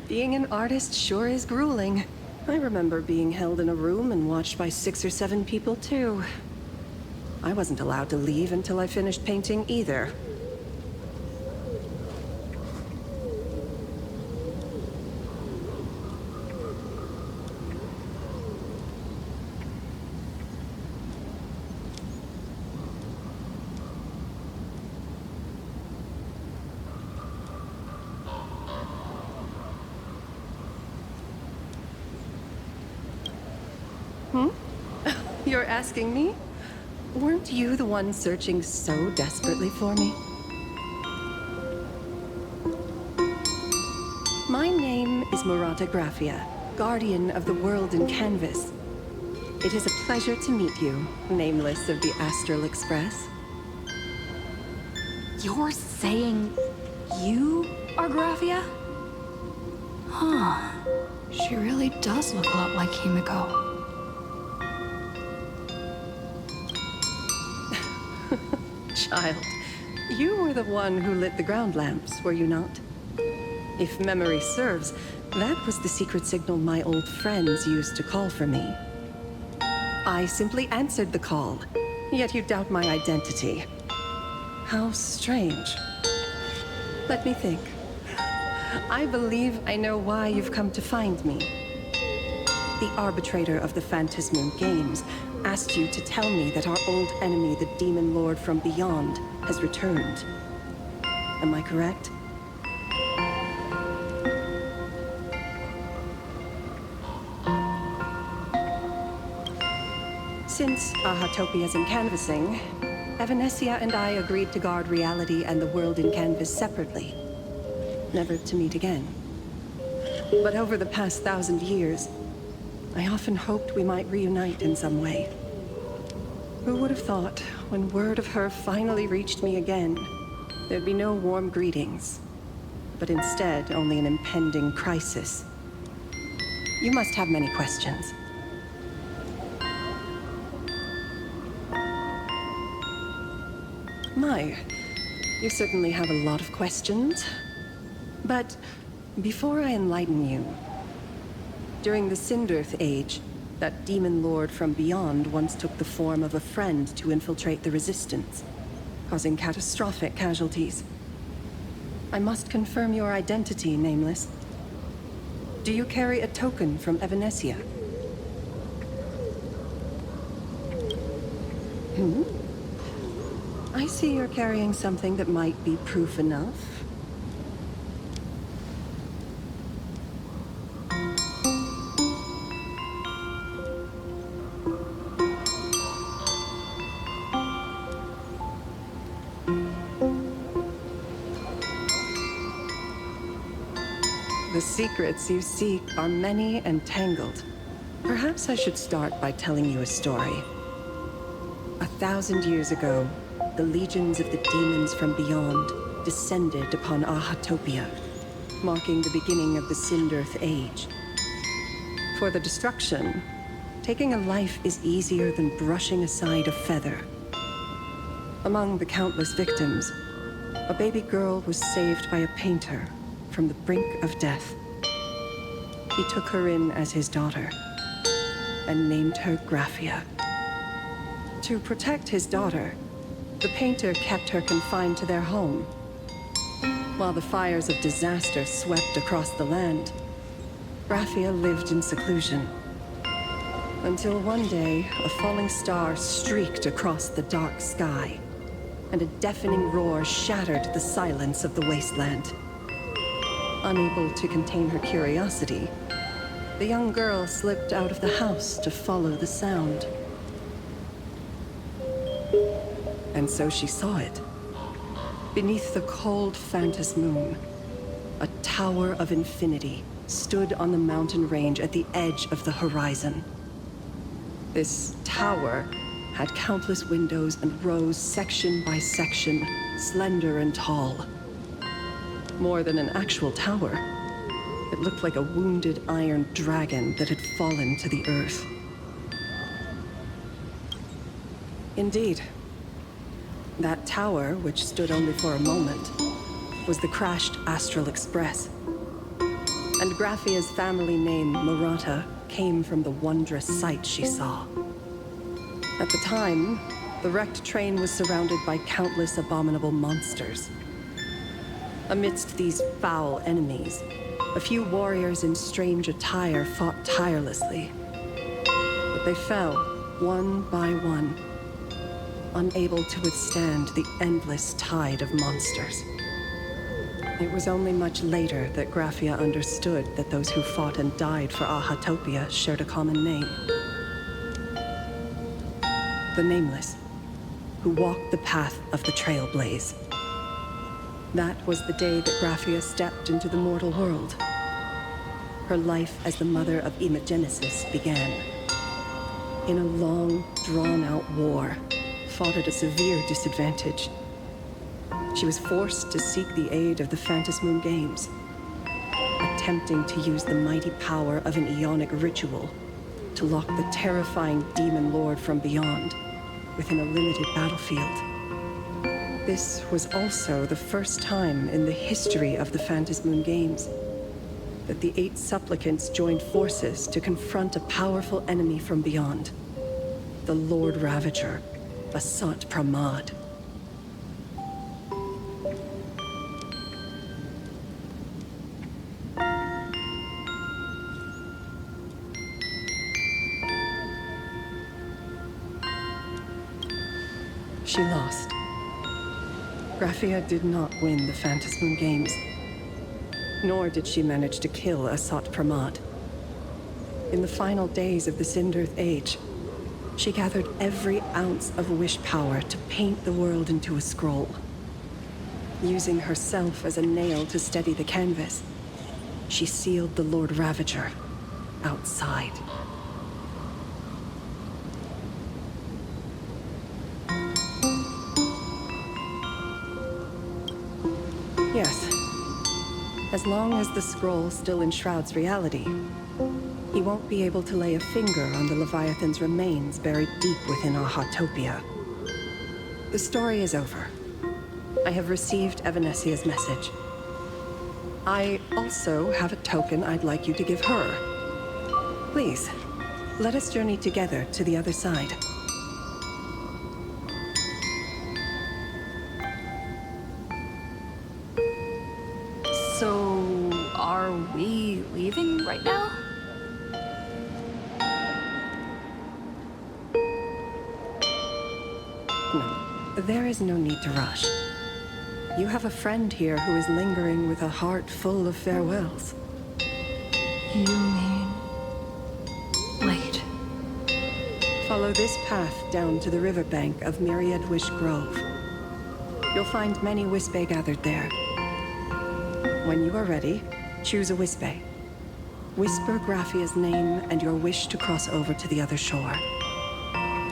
Being an artist sure is grueling. I remember being held in a room and watched by 6 or 7 people, too. I wasn't allowed to leave until I finished painting either. You're asking me? Weren't you the one searching so desperately for me? My name is Murata Graphia, guardian of the world in canvas. It is a pleasure to meet you, Nameless of the Astral Express.
You're saying you are Graphia? Huh. She really does look a lot like Himiko.
Child, you were the one who lit the ground lamps, were you not? If memory serves, that was the secret signal my old friends used to call for me. I simply answered the call, yet you doubt my identity. How strange. Let me think. I believe I know why you've come to find me. The arbitrator of the Phantasmoon Games asked you to tell me that our old enemy, the Demon Lord from Beyond, has returned. Am I correct? Since Ahatopia's in canvassing, Evanescia and I agreed to guard reality and the world in canvas separately, never to meet again. But over the past 1,000 years, I often hoped we might reunite in some way. Who would have thought, when word of her finally reached me again, there'd be no warm greetings, but instead only an impending crisis. You must have many questions. My, you certainly have a lot of questions. But before I enlighten you, during the Sindirth Age, that demon lord from beyond once took the form of a friend to infiltrate the Resistance, causing catastrophic casualties. I must confirm your identity, Nameless. Do you carry a token from Evanescia? I see you're carrying something that might be proof enough. The secrets you seek are many and tangled. Perhaps I should start by telling you a story. 1,000 years ago, the legions of the demons from beyond descended upon Ahatopia, marking the beginning of the Sindirth Age. For the destruction, taking a life is easier than brushing aside a feather. Among the countless victims, a baby girl was saved by a painter from the brink of death. He took her in as his daughter and named her Graphia. To protect his daughter, the painter kept her confined to their home. While the fires of disaster swept across the land, Graphia lived in seclusion. Until one day, a falling star streaked across the dark sky, and a deafening roar shattered the silence of the wasteland. Unable to contain her curiosity, the young girl slipped out of the house to follow the sound. And so she saw it. Beneath the cold phantasmoon, a tower of infinity stood on the mountain range at the edge of the horizon. This tower had countless windows and rose section by section, slender and tall. More than an actual tower, it looked like a wounded iron dragon that had fallen to the earth. Indeed, that tower, which stood only for a moment, was the crashed Astral Express. And Graphia's family name, Murata, came from the wondrous sight she saw. At the time, the wrecked train was surrounded by countless abominable monsters. Amidst these foul enemies, a few warriors in strange attire fought tirelessly. But they fell, one by one, unable to withstand the endless tide of monsters. It was only much later that Graphia understood that those who fought and died for Ahatopia shared a common name. The Nameless, who walked the path of the Trailblaze. That was the day that Graphia stepped into the mortal world. Her life as the mother of Emogenesis began. in a long, drawn-out war, fought at a severe disadvantage. She was forced to seek the aid of the Phantasmoon Games, attempting to use the mighty power of an Aeonic ritual to lock the terrifying demon lord from beyond within a limited battlefield. This was also the first time in the history of the Phantasmoon Games that the 8 supplicants joined forces to confront a powerful enemy from beyond, the Lord Ravager, Asat Pramad. She lost. Graphia did not win the Phantasmoon Games, nor did she manage to kill Asat Pramad. In the final days of the Sindearth Age, she gathered every ounce of wish power to paint the world into a scroll. Using herself as a nail to steady the canvas, she sealed the Lord Ravager outside. Yes. As long as the scroll still enshrouds reality, he won't be able to lay a finger on the Leviathan's remains buried deep within Ahatopia. The story is over. I have received Evanesia's message. I also have a token I'd like you to give her. Please, let us journey together to the other side.
So, are we leaving right now?
No, there is no need to rush. You have a friend here who is lingering with a heart full of farewells.
You mean... Wait.
Follow this path down to the riverbank of Myriad Wish Grove. You'll find many Wispe gathered there. When you are ready, choose a Wispe. Whisper Graphia's name and your wish to cross over to the other shore.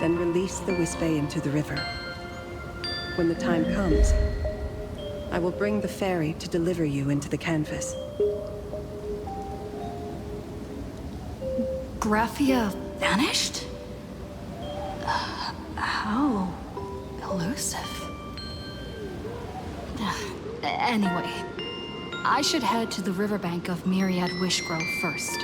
Then release the Wispe into the river. When the time comes, I will bring the ferry to deliver you into the canvas.
Graphia vanished? How elusive. Anyway, I should head to the riverbank of Myriad Wish Grove first.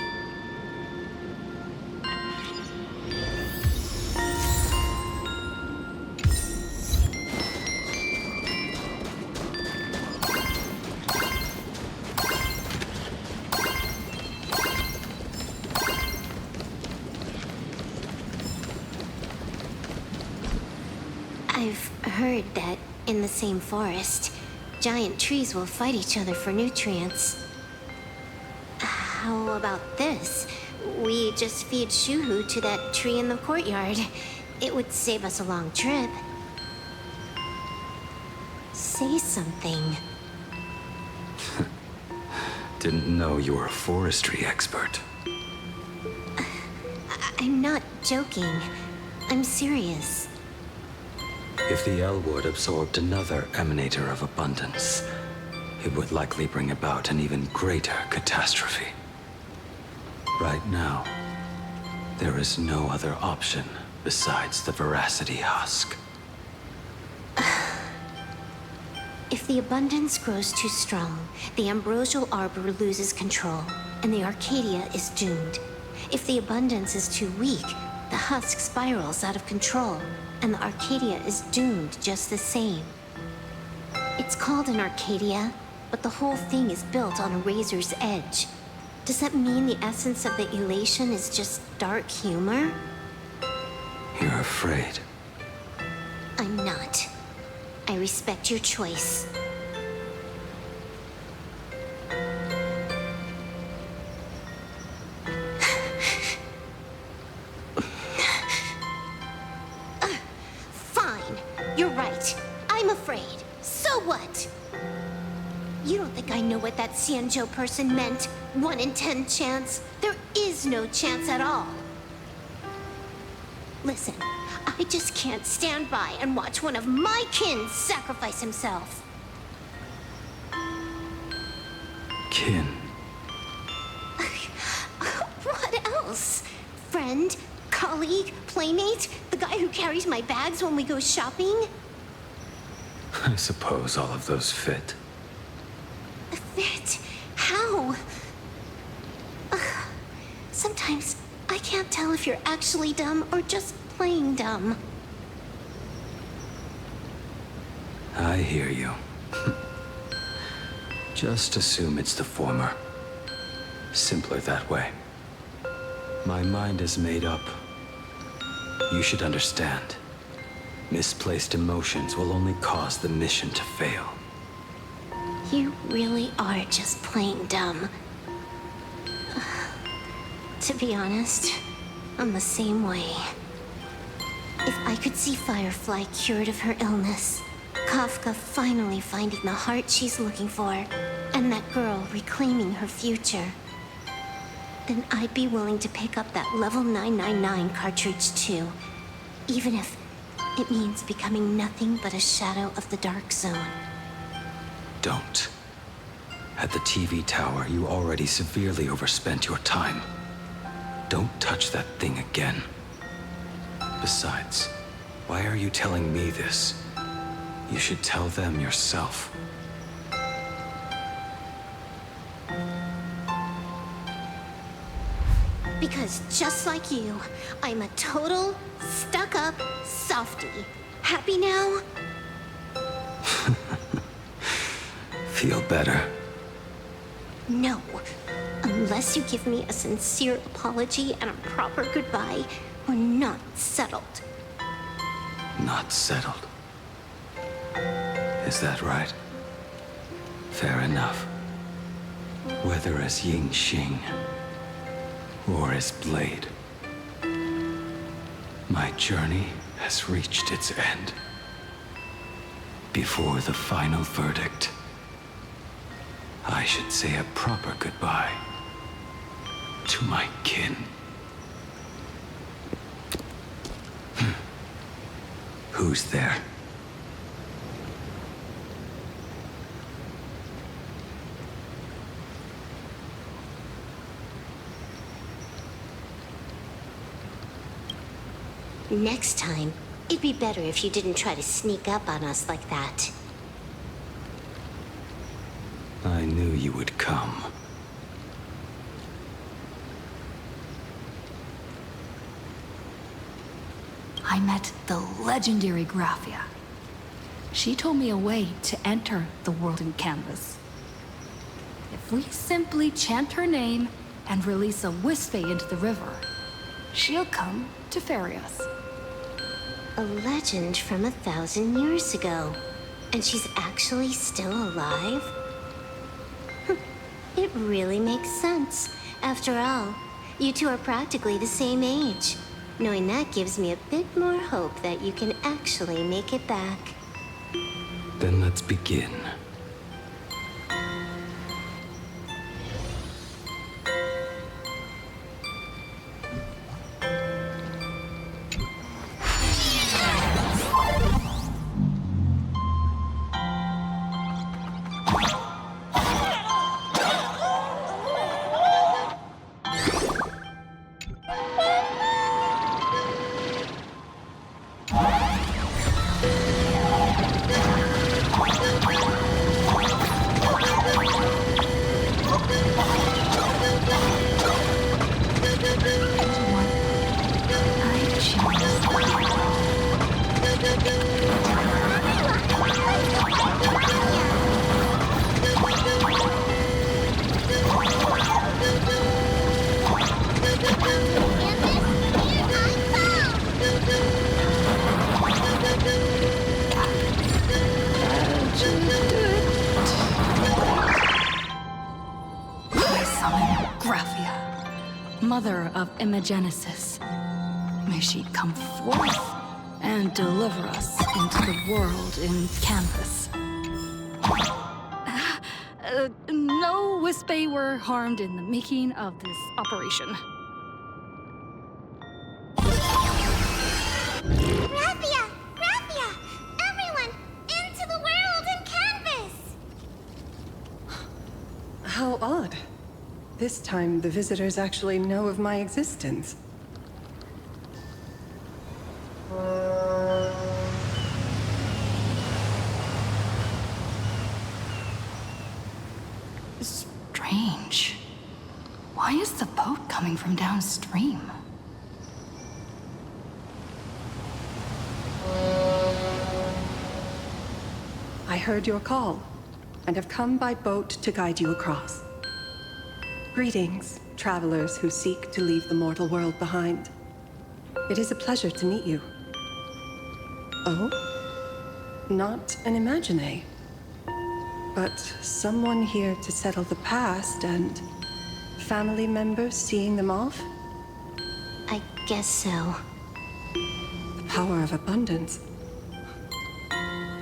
I've heard that in the same forest, giant trees will fight each other for nutrients. How about this? We just feed Shuhu to that tree in the courtyard. It would save us a long trip. Say something.
Didn't know you were a forestry expert.
I'm not joking. I'm serious.
If the Elwood absorbed another emanator of abundance, it would likely bring about an even greater catastrophe. Right now, there is no other option besides the Veracity Husk.
If the abundance grows too strong, the Ambrosial Arbor loses control, and the Arcadia is doomed. If the abundance is too weak, the husk spirals out of control, and the Arcadia is doomed just the same. It's called an Arcadia, but the whole thing is built on a razor's edge. Does that mean the essence of the elation is just dark humor?
You're afraid.
I'm not. I respect your choice. Fine. You're right. I'm afraid. So what? You don't think I know what that Xianzhou person meant? 1 in 10 chance? There is no chance at all. Listen, I just can't stand by and watch one of my kin sacrifice himself.
Kin.
What else? Friend? Colleague? Playmate? The guy who carries my bags when we go shopping?
I suppose all of those fit.
Fit? How? Sometimes I can't tell if you're actually dumb or just plain dumb.
I hear you. Just assume it's the former. Simpler that way. My mind is made up. You should understand. Misplaced emotions will only cause the mission to fail.
You really are just plain dumb. To be honest, I'm the same way. If I could see Firefly cured of her illness, Kafka finally finding the heart she's looking for, and that girl reclaiming her future, then I'd be willing to pick up that level 999 cartridge too, even if it means becoming nothing but a shadow of the Dark Zone.
Don't. At the TV tower, you already severely overspent your time. Don't touch that thing again. Besides, why are you telling me this? You should tell them yourself.
Because just like you, I'm a total, stuck-up softie. Happy now?
Feel better?
No. Unless you give me a sincere apology and a proper goodbye, we're not settled.
Not settled. Is that right? Fair enough. Whether as Ying Xing or as Blade, my journey has reached its end. Before the final verdict, I should say a proper goodbye to my kin. Who's there?
Next time, it'd be better if you didn't try to sneak up on us like that.
I knew you would come.
I met the legendary Graphia. She told me a way to enter the world in canvas. If we simply chant her name and release a Wispe into the river, she'll come to ferry us.
A legend from 1,000 years ago. And she's actually still alive? It really makes sense. After all, you two are practically the same age. Knowing that gives me a bit more hope that you can actually make it back.
Then let's begin.
Mother of Imagenesis. May she come forth and deliver us into the world in canvas. No Wispe were harmed in the making of this operation.
This time, the visitors actually know of my existence.
Strange. Why is the boat coming from downstream?
I heard your call, and have come by boat to guide you across. Greetings, travelers who seek to leave the mortal world behind. It is a pleasure to meet you. Oh? Not an imagine, but someone here to settle the past and family members seeing them off?
I guess so.
The power of abundance.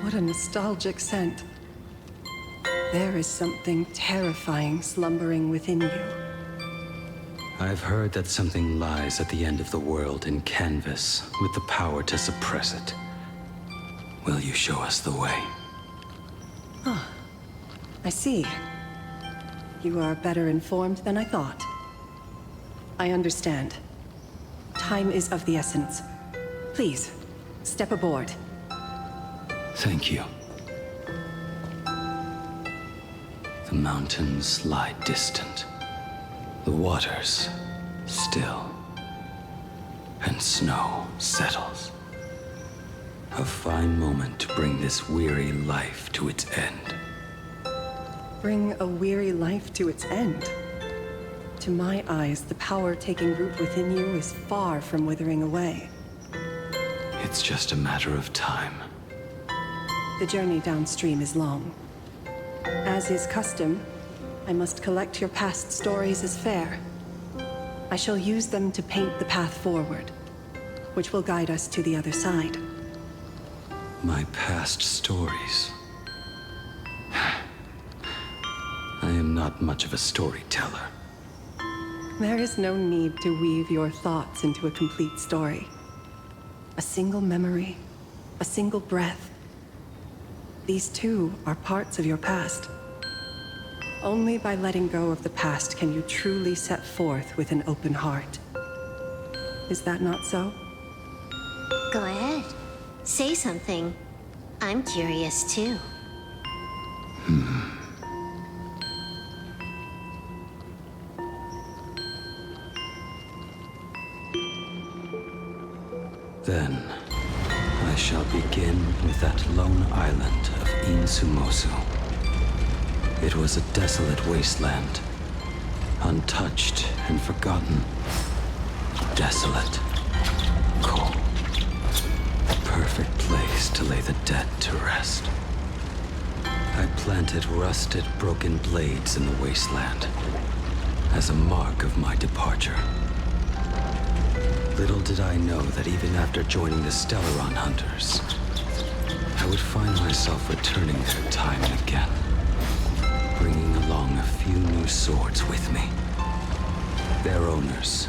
What a nostalgic scent. There is something terrifying slumbering within you.
I've heard that something lies at the end of the world in canvas with the power to suppress it. Will you show us the way?
Ah, I see. You are better informed than I thought. I understand. Time is of the essence. Please, step aboard.
Thank you. The mountains lie distant. The waters still. And snow settles. A fine moment to bring this weary life to its end.
Bring a weary life to its end. To my eyes, the power taking root within you is far from withering away.
It's just a matter of time.
The journey downstream is long. As is custom, I must collect your past stories as fare. I shall use them to paint the path forward, which will guide us to the other side.
My past stories. I am not much of a storyteller.
There is no need to weave your thoughts into a complete story. A single memory, a single breath. These too are parts of your past. Only by letting go of the past can you truly set forth with an open heart. Is that not so?
Go ahead. Say something. I'm curious too.
Then, I shall begin with that lone island of Insumosu. It was a desolate wasteland, untouched and forgotten. Desolate, cold, the perfect place to lay the dead to rest. I planted rusted, broken blades in the wasteland as a mark of my departure. Little did I know that even after joining the Stellaron Hunters, I would find myself returning there time and again, bringing along a few new swords with me. Their owners,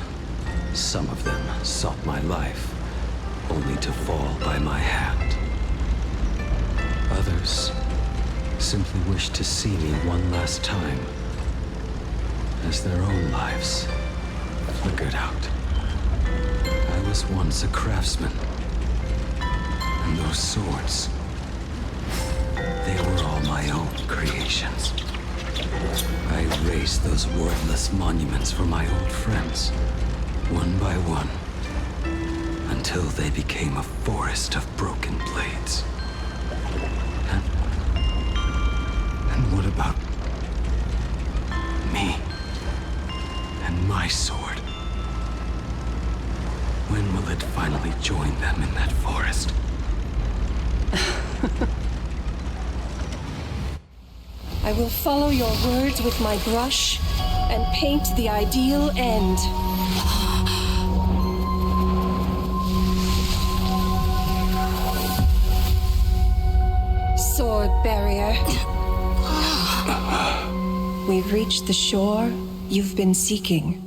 some of them sought my life, only to fall by my hand. Others simply wished to see me one last time, as their own lives flickered out. I was once a craftsman, and those swords, they were all my own creations. I raised those wordless monuments for my old friends, one by one, until they became a forest of broken blades. And what about me and my sword? When will it finally join them in that forest?
I will follow your words with my brush and paint the ideal end. Sword barrier. We've reached the shore you've been seeking.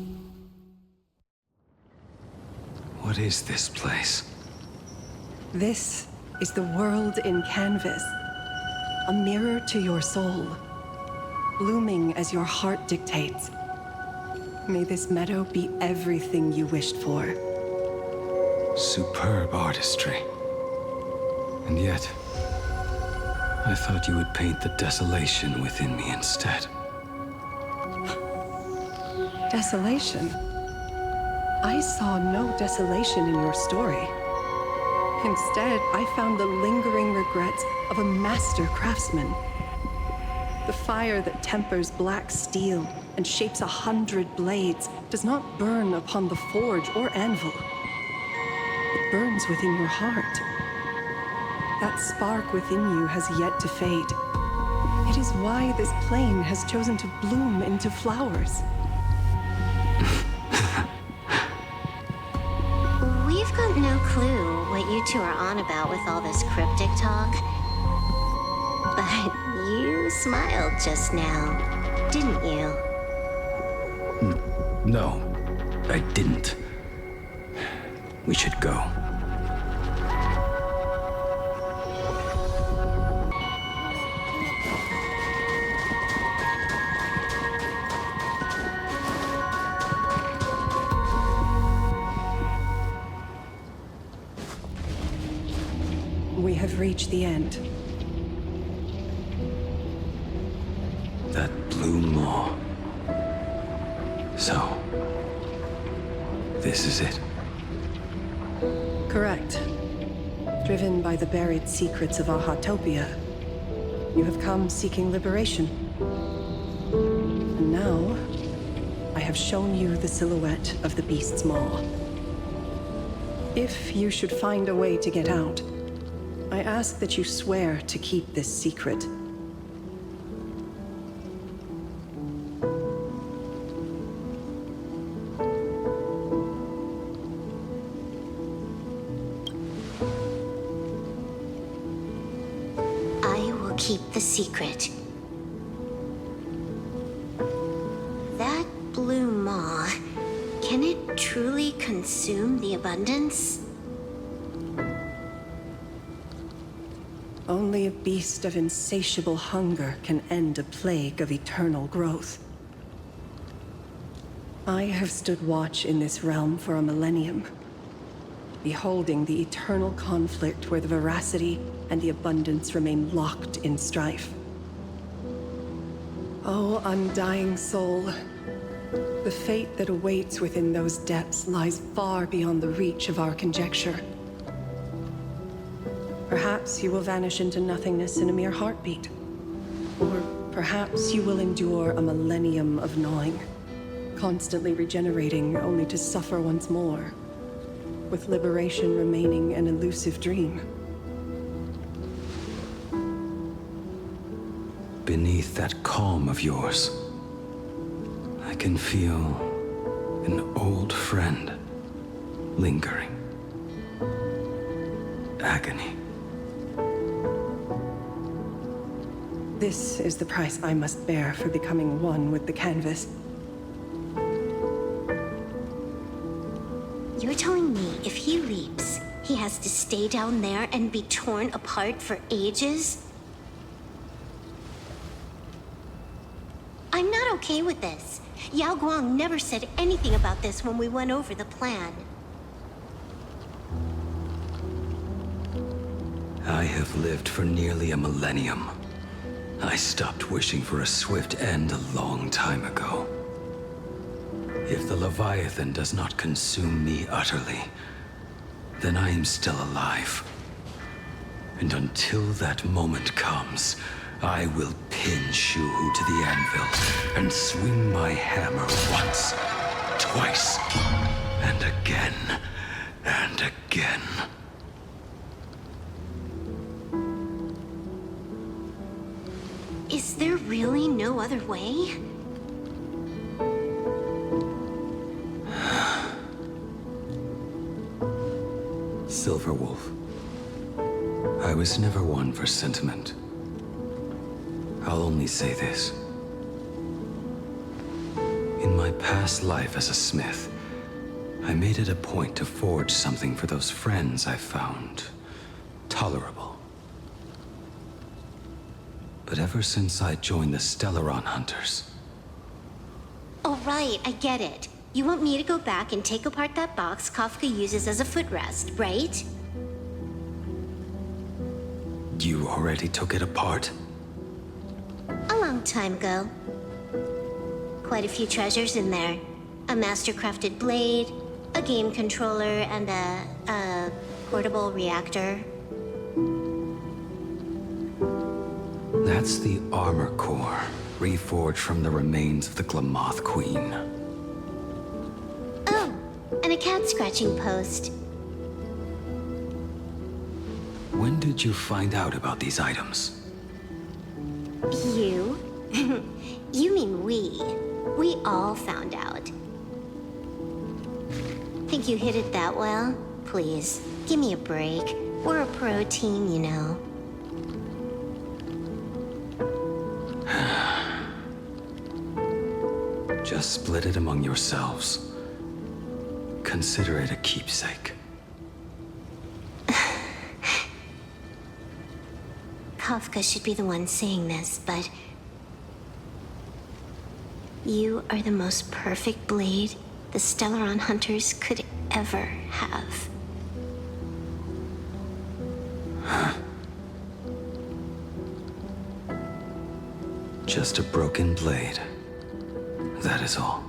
What is this place?
This is the world in canvas. A mirror to your soul, blooming as your heart dictates. May this meadow be everything you wished for.
Superb artistry. And yet, I thought you would paint the desolation within me instead.
Desolation? I saw no desolation in your story. Instead, I found the lingering regrets of a master craftsman. The fire that tempers black steel and shapes 100 blades does not burn upon the forge or anvil. It burns within your heart. That spark within you has yet to fade. It is why this plane has chosen to bloom into flowers.
We've got no clue what you two are on about with all this cryptic talk. But you smiled just now, didn't you?
No, I didn't. We should go.
We have reached the end.
That blue maw. So, this is it.
Correct. Driven by the buried secrets of Ahatopia, you have come seeking liberation. And now, I have shown you the silhouette of the beast's maw. If you should find a way to get out, I ask that you swear to keep this secret.
I will keep the secret. That blue maw, can it truly consume the abundance?
Only a beast of insatiable hunger can end a plague of eternal growth. I have stood watch in this realm for a millennium, beholding the eternal conflict where the veracity and the abundance remain locked in strife. Oh, undying soul, the fate that awaits within those depths lies far beyond the reach of our conjecture. Perhaps you will vanish into nothingness in a mere heartbeat. Or perhaps you will endure a millennium of gnawing, constantly regenerating only to suffer once more, with liberation remaining an elusive dream.
Beneath that calm of yours, I can feel an old friend lingering. Agony.
This is the price I must bear for becoming one with the canvas.
You're telling me if he leaps, he has to stay down there and be torn apart for ages? I'm not okay with this. Yao Guang never said anything about this when we went over the plan.
I have lived for nearly a millennium. I stopped wishing for a swift end a long time ago. If the Leviathan does not consume me utterly, then I am still alive. And until that moment comes, I will pin Shuhu to the anvil and swing my hammer once, twice, and again, and again.
Is there really no other way?
Silverwolf, I was never one for sentiment. I'll only say this. In my past life as a smith, I made it a point to forge something for those friends I found tolerable. But ever since I joined the Stellaron Hunters,
Oh, right, I get it. You want me to go back and take apart that box Kafka uses as a footrest, right?
You already took it apart?
A long time ago. Quite a few treasures in there. A master-crafted blade, a game controller, and a portable reactor.
That's the armor core, reforged from the remains of the Glamoth Queen.
Oh, and a cat-scratching post.
When did you find out about these items?
You? You mean we. We all found out. Think you hid it that well? Please, give me a break. We're a pro team, you know.
Just split it among yourselves. Consider it a keepsake.
Kafka should be the one saying this, but... You are the most perfect blade the Stellaron Hunters could ever have.
Just a broken blade. That is all.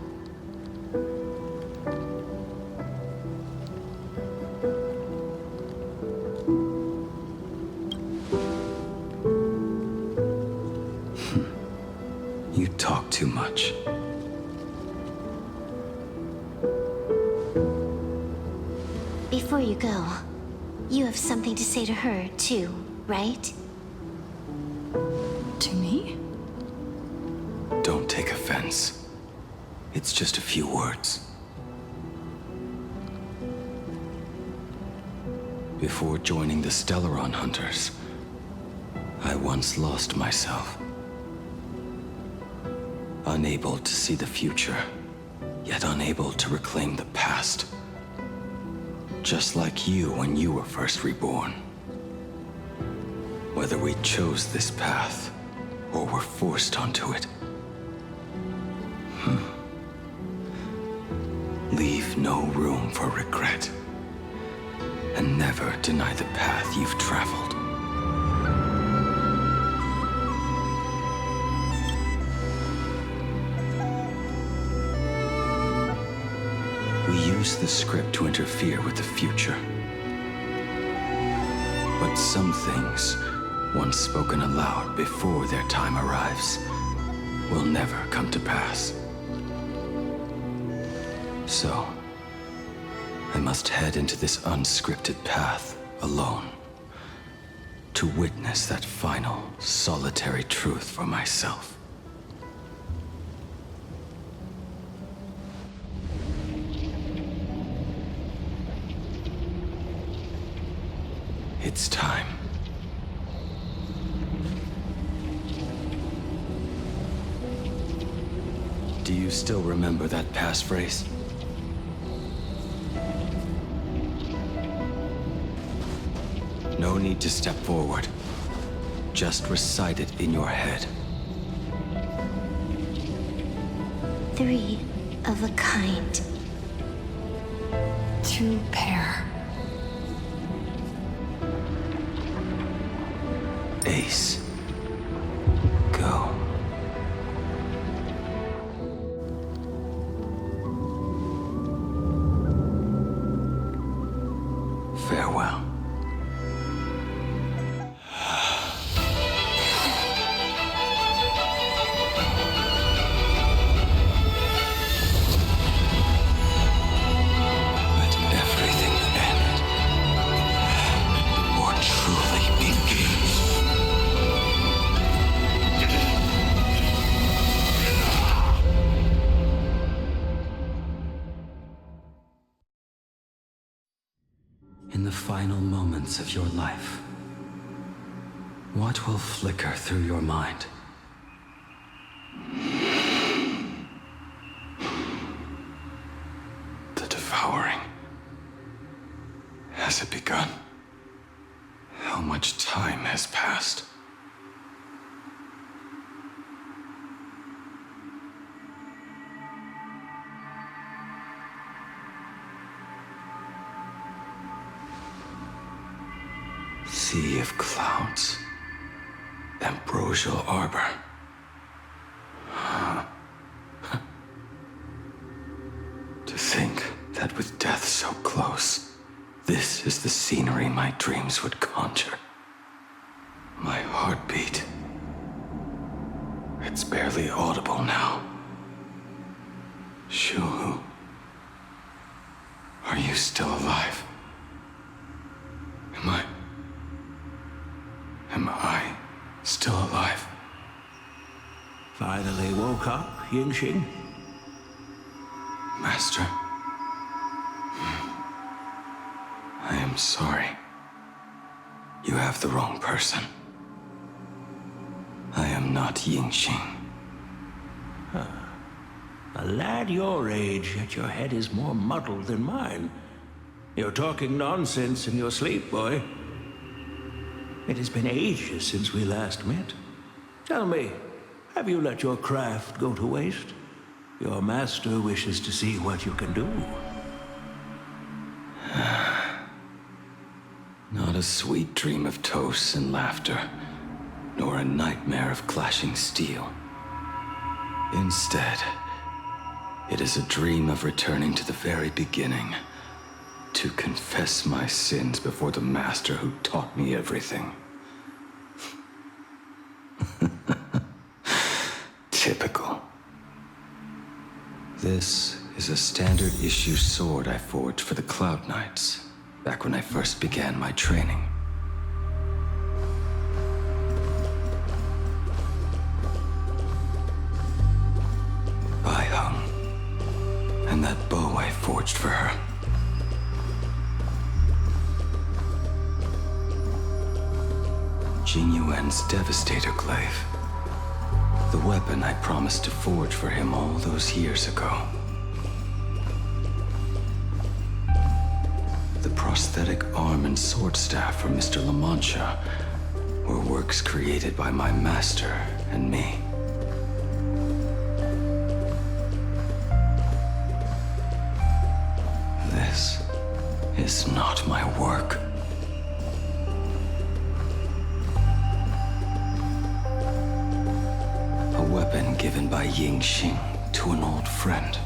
You talk too much.
Before you go, you have something to say to her, too, right?
To me?
Don't take offense. It's just a few words. Before joining the Stellaron Hunters, I once lost myself. Unable to see the future, yet unable to reclaim the past. Just like you when you were first reborn. Whether we chose this path, or were forced onto it. Leave no room for regret. And never deny the path you've traveled. We use the script to interfere with the future. But some things, once spoken aloud before their time arrives, will never come to pass. So, I must head into this unscripted path alone, to witness that final, solitary truth for myself. It's time. Do you still remember that passphrase? No need to step forward. Just recite it in your head.
3 of a kind.
True pair.
Ace. Go. Farewell. In the final moments of your life, what will flicker through your mind? The devouring. Has it begun? How much time has passed? gods. Ambrosial Arbor. To think that with death so close, this is the scenery my dreams would conjure. My heartbeat. It's barely audible now. Shuhu, are you still alive? Am I still alive?
Finally woke up, Yingxing?
Master. I am sorry. You have the wrong person. I am not Yingxing.
A lad your age, yet your head is more muddled than mine. You're talking nonsense in your sleep, boy. It has been ages since we last met. Tell me, have you let your craft go to waste? Your master wishes to see what you can do.
Not a sweet dream of toasts and laughter, nor a nightmare of clashing steel. Instead, it is a dream of returning to the very beginning, to confess my sins before the master who taught me everything. Typical. This is a standard issue sword I forged for the Cloud Knights, back when I first began my training. I hung, and that bow I forged for her. Jing Yuan's Devastator Glaive. The weapon I promised to forge for him all those years ago. The prosthetic arm and sword staff for Mr. La Mancha were works created by my master and me. This is not my work. A weapon given by Yingxing to an old friend.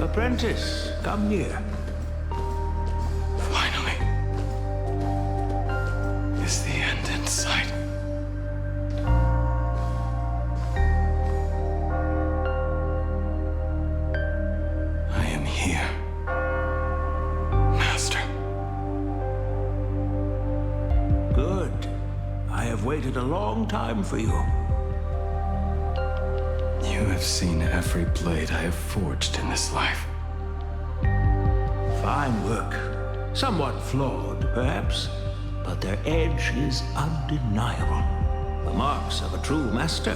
Apprentice, come near.
Finally. Is the end in sight? I am here, Master.
Good. I have waited a long time for you.
You have seen every blade I have forged in this life.
Fine work. Somewhat flawed, perhaps, but their edge is undeniable. The marks of a true master.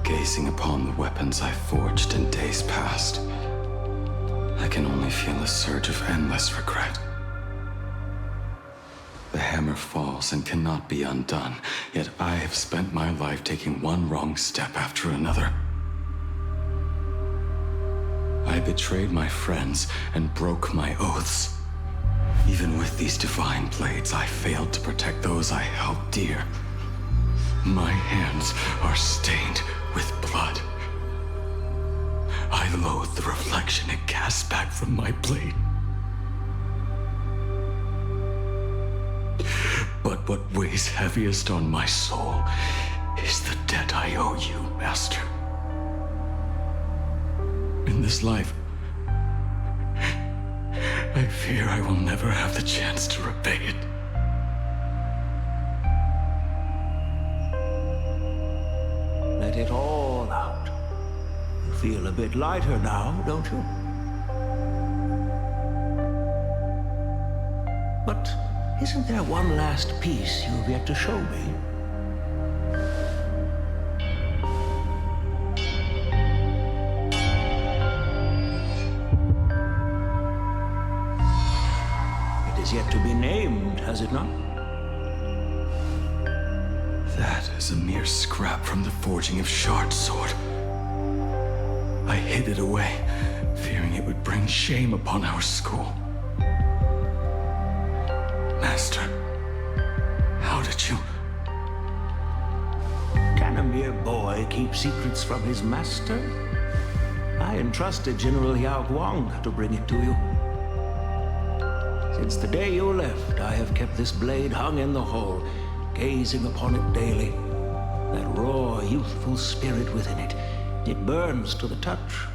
Gazing upon the weapons I forged in days past, I can only feel a surge of endless regret. The hammer falls and cannot be undone, yet I have spent my life taking one wrong step after another. I betrayed my friends and broke my oaths. Even with these divine blades, I failed to protect those I held dear. My hands are stained with blood. I loathe the reflection it casts back from my blade. But what weighs heaviest on my soul is the debt I owe you, Master. In this life, I fear I will never have the chance to repay it.
Let it all out. You feel a bit lighter now, don't you? But isn't there one last piece you've yet to show me? It is yet to be named, has it not?
That is a mere scrap from the forging of Shard's sword. I hid it away, fearing it would bring shame upon our school. Master? How did you...
Can a mere boy keep secrets from his master? I entrusted General Yao Guang to bring it to you. Since the day you left, I have kept this blade hung in the hall, gazing upon it daily. That raw, youthful spirit within it, it burns to the touch.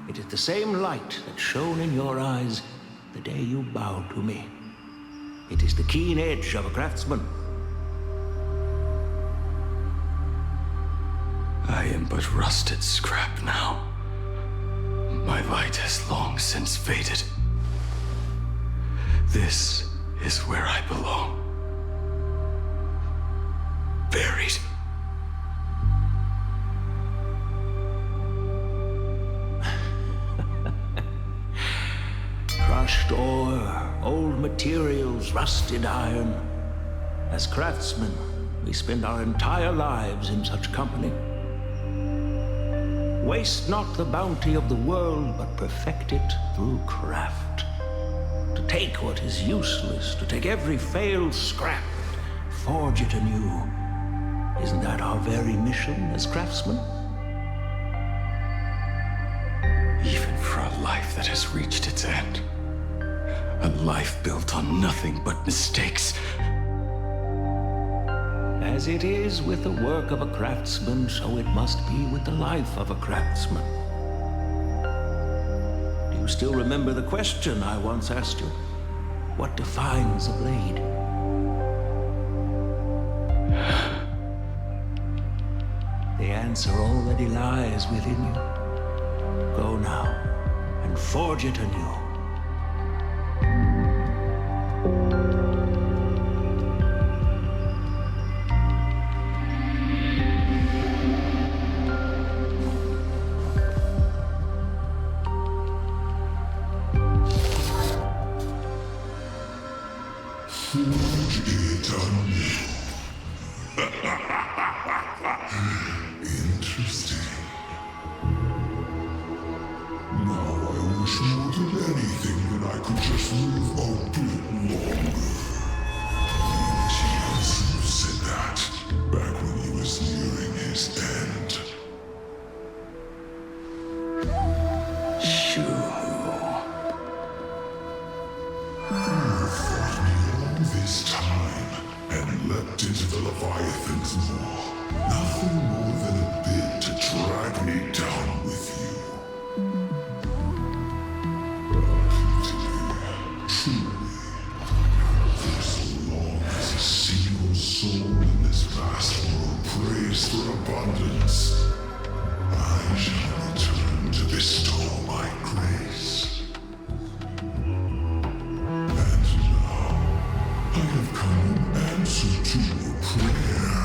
It is the same light that shone in your eyes the day you bowed to me. It is the keen edge of a craftsman.
I am but rusted scrap now. My light has long since faded. This is where I belong. Buried.
Crushed ore, old materials, rusted iron. As craftsmen, we spend our entire lives in such company. Waste not the bounty of the world, but perfect it through craft. To take what is useless, to take every failed scrap, forge it anew. Isn't that our very mission as craftsmen?
Even for a life that has reached its end. A life built on nothing but mistakes.
As it is with the work of a craftsman, so it must be with the life of a craftsman. Do you still remember the question I once asked you? What defines a blade? The answer already lies within you. Go now and forge it anew.
Interesting. Now I wish more than anything that I could just live a bit longer. He said that back when he was nearing his end. This time, and leapt into the Leviathan's maw. Nothing more than a bit to drag me down with you. Truly, for so long as a single soul in this vast world prays for abundance, I shall return to bestow my grace. I have come in answer to your prayer.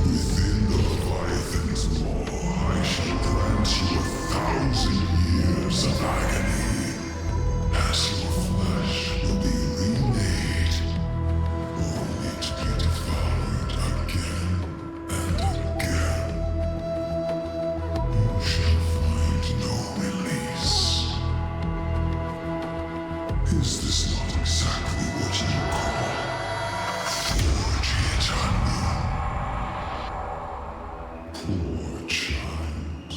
Within the Leviathan's maw, I shall grant you 1,000 years of agony, as your flesh will be remade, only to be devoured again and again. You shall find no release. Is this not exactly what you call forge it anew? Poor child.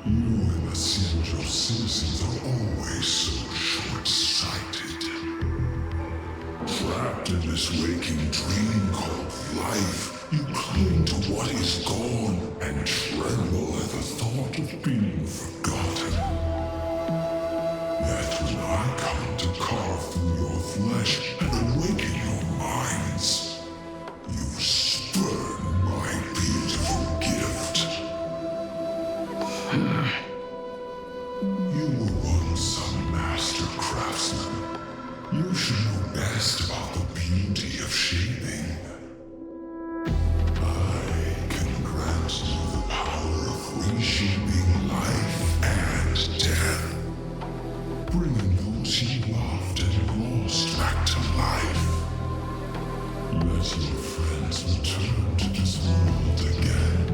You innocent citizens are always so short-sighted. Trapped in this waking dream called life, you cling to what is gone and tremble at the thought of being forgotten. Yet when I come to carve through your flesh and awaken your minds, you spurn my beautiful gift. You were once a master craftsman. You should know best about the beauty of shaping. I can grant you the power of reshaping life and death. Bringing those you loved and lost back to life. Let your friends return to this world again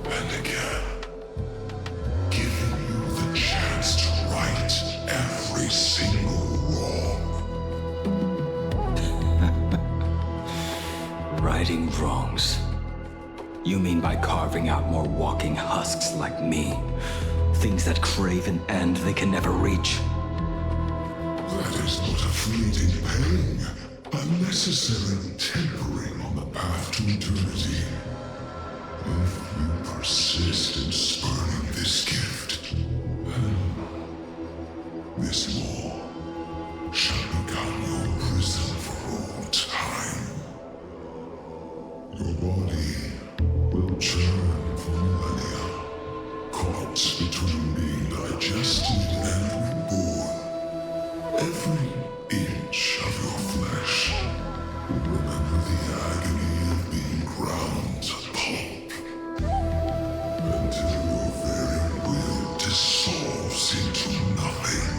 and again, giving you the chance to right every single wrong.
righting wrongs. You mean by carving out more walking husks like me? Things that crave an end they can never reach?
That is but a fleeting pang, a necessary tempering on the path to eternity. If you persist in spurning this gift, this law shall become your prison for all time. Your body will churn for millennia, caught between being digested and reborn. Every inch of your flesh will remember the agony of being ground to pulp, until your very will dissolves into nothing,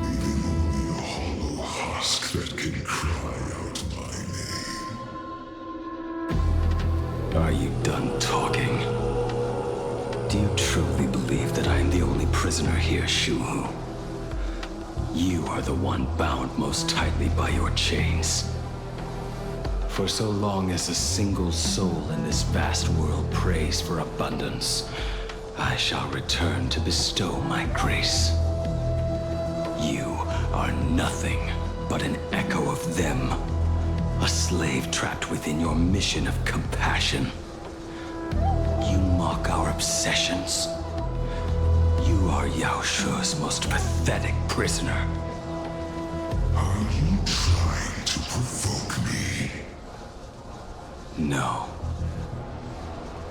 leaving only a hollow husk that can cry out my name.
Are you done talking? Do you truly believe that I am the only prisoner here, Shuhu? You are the one bound most tightly by your chains. For so long as a single soul in this vast world prays for abundance, I shall return to bestow my grace. You are nothing but an echo of them, a slave trapped within your mission of compassion. You mock our obsessions. You are Yao Shu's most pathetic prisoner.
Are you trying to provoke me?
No.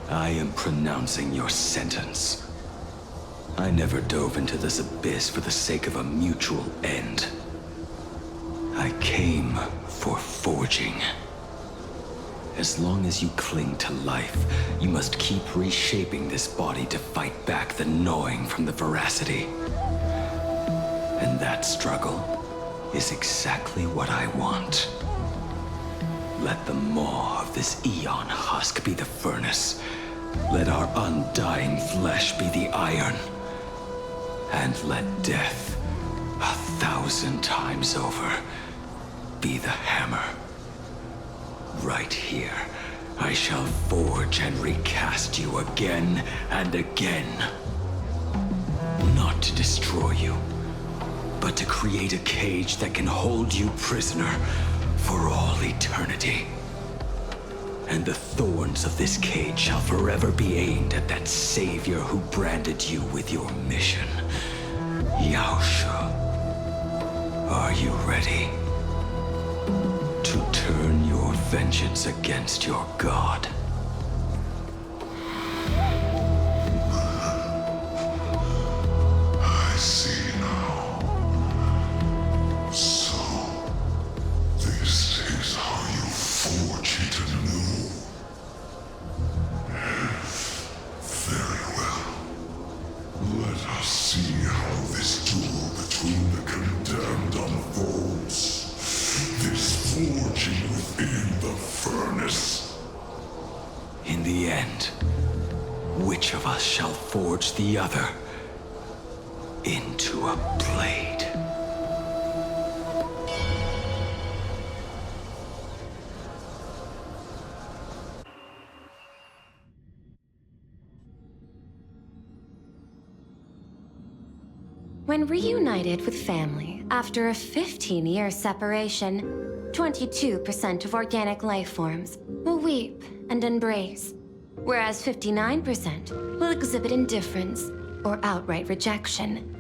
I am pronouncing your sentence. I never dove into this abyss for the sake of a mutual end. I came for forging. As long as you cling to life, you must keep reshaping this body to fight back the gnawing from the veracity. And that struggle is exactly what I want. Let the maw of this Eon husk be the furnace. Let our undying flesh be the iron. And let death, 1,000 times over, be the hammer. Right here, I shall forge and recast you again and again. Not to destroy you, but to create a cage that can hold you prisoner for all eternity. And the thorns of this cage shall forever be aimed at that savior who branded you with your mission. Yao Shu, are you ready to turn your vengeance against your god?
I see now. So, this is how you forge it anew. Very well. Let us see how this duel between the condemned unfolds. This forging within the furnace.
In the end, which of us shall forge the other into a blade?
When reunited with family after a 15-year separation, 22% of organic life forms will weep and embrace, whereas 59% will exhibit indifference or outright rejection.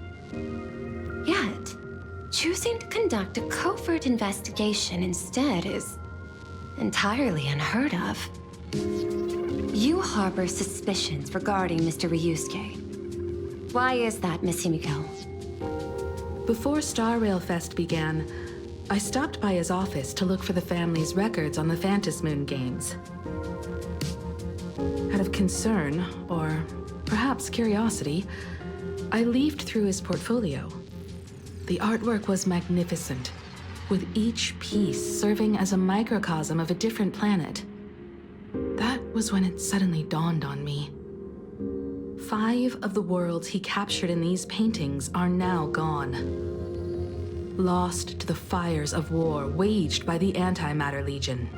Yet, choosing to conduct a covert investigation instead is entirely unheard of. You harbor suspicions regarding Mr. Ryusuke. Why is that, Miss Himiko?
Before Star Rail Fest began, I stopped by his office to look for the family's records on the Phantom Moon games. Out of concern, or perhaps curiosity, I leafed through his portfolio. The artwork was magnificent, with each piece serving as a microcosm of a different planet. That was when it suddenly dawned on me. 5 of the worlds he captured in these paintings are now gone. Lost to the fires of war waged by the Antimatter Legion.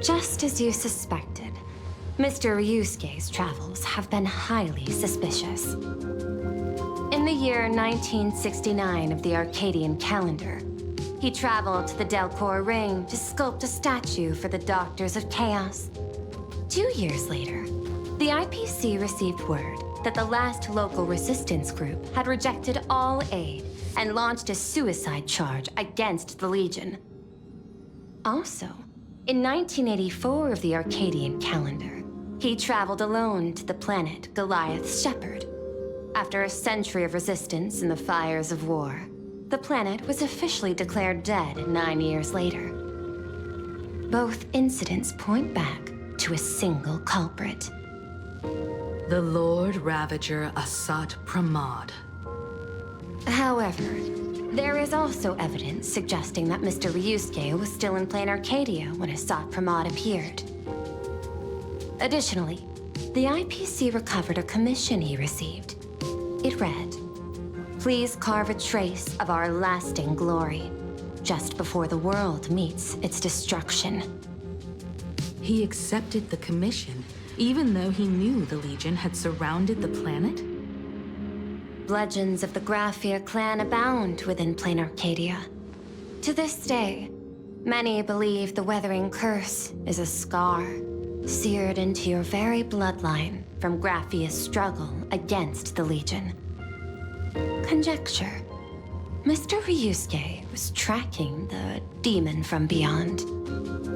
Just as you suspected, Mr. Ryusuke's travels have been highly suspicious. In the year 1969 of the Arcadian calendar, he traveled to the Delcor Ring to sculpt a statue for the Doctors of Chaos. 2 years later, the IPC received word that the last local resistance group had rejected all aid and launched a suicide charge against the Legion. Also, in 1984 of the Arcadian calendar, he traveled alone to the planet Goliath's Shepherd. After a century of resistance in the fires of war, the planet was officially declared dead 9 years later. Both incidents point back to a single culprit.
The Lord Ravager Asat Pramod.
However, there is also evidence suggesting that Mr. Ryusuke was still in Plain Arcadia when Asat Pramod appeared. Additionally, the IPC recovered a commission he received. It read, "Please carve a trace of our lasting glory, just before the world meets its destruction."
He accepted the commission, even though he knew the Legion had surrounded the planet?
Legends of the Graphia clan abound within Plain Arcadia. To this day, many believe the Weathering Curse is a scar seared into your very bloodline from Graphia's struggle against the Legion. Conjecture. Mr. Ryusuke was tracking the demon from beyond.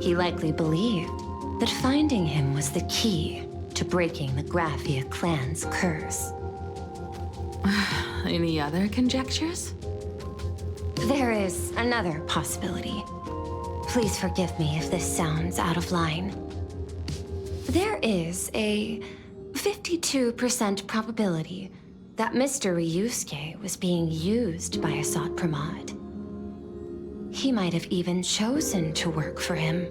He likely believed that finding him was the key to breaking the Graphia clan's curse.
Any other conjectures?
There is another possibility. Please forgive me if this sounds out of line. There is a 52% probability that Mr. Ryusuke was being used by Asat Pramod. He might have even chosen to work for him.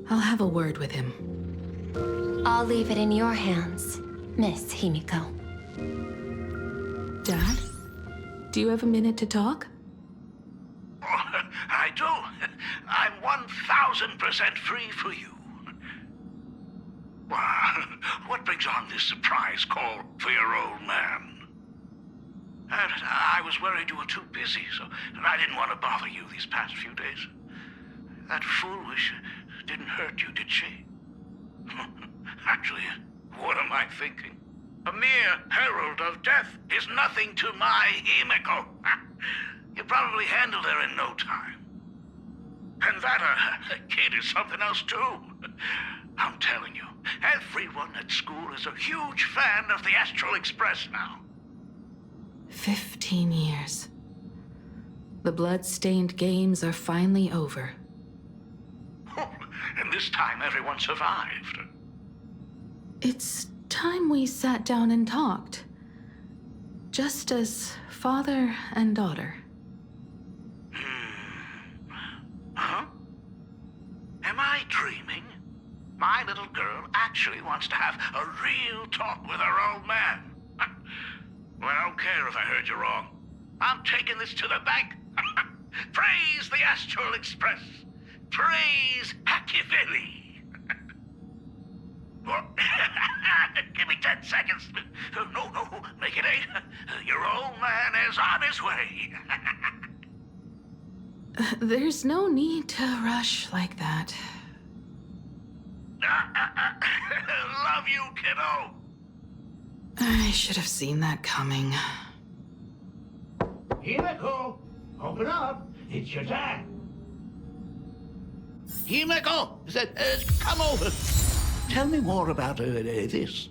I'll have a word with him.
I'll leave it in your hands, Miss Himiko.
Dad, do you have a minute to talk?
I do. I'm 1000% free for you. What brings on this surprise call for your old man? I was worried you were too busy, so I didn't want to bother you these past few days. That foolish didn't hurt you, did she? Actually, what am I thinking? A mere herald of death is nothing to my Himiko. You probably handled her in no time. And that kid is something else too. I'm telling you, everyone at school is a huge fan of the Astral Express now.
15 years. The blood-stained games are finally over.
And this time everyone survived.
It's time we sat down and talked. Just as father and daughter.
Huh? Am I dreaming? My little girl actually wants to have a real talk with her old man. Well, I don't care if I heard you wrong. I'm taking this to the bank. Praise the Astral Express. Praise Hakivelli. Give me 10 seconds. No, make it 8. Your old man is on his way.
There's no need to rush like that.
Love you, kiddo.
I should have seen that coming.
Himiko, open up. It's your dad. Himiko, come over. Tell me more about this.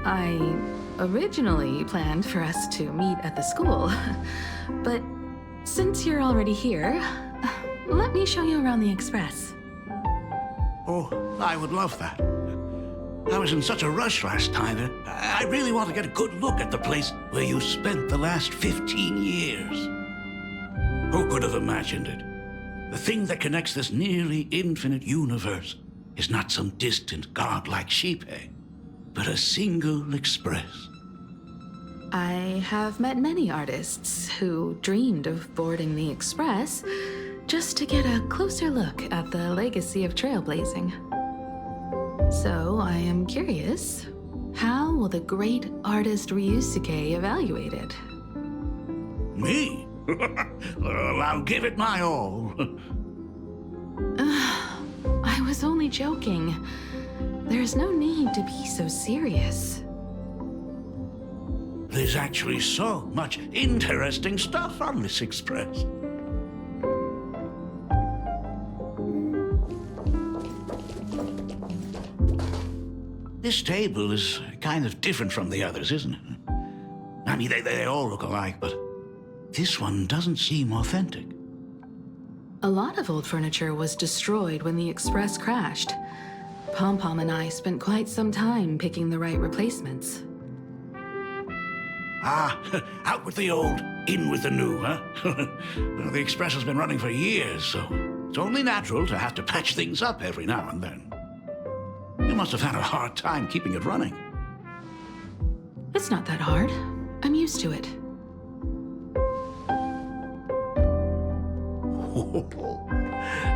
I originally planned for us to meet at the school, but since you're already here, let me show you around the Express.
Oh, I would love that. I was in such a rush last time. I really want to get a good look at the place where you spent the last 15 years. Who could have imagined it? The thing that connects this nearly infinite universe is not some distant godlike sheep, but a single express.
I have met many artists who dreamed of boarding the Express just to get a closer look at the legacy of trailblazing. So I am curious, how will the great artist Ryusuke evaluate it?
Me? Well, I'll give it my all.
I was only joking. There's no need to be so serious.
There's actually so much interesting stuff on this Express. This table is kind of different from the others, isn't it? I mean, they all look alike, but this one doesn't seem authentic.
A lot of old furniture was destroyed when the Express crashed. Pom-Pom and I spent quite some time picking the right replacements.
Ah, out with the old, in with the new, huh? Well, the Express has been running for years, so it's only natural to have to patch things up every now and then. You must have had a hard time keeping it running.
It's not that hard. I'm used to it.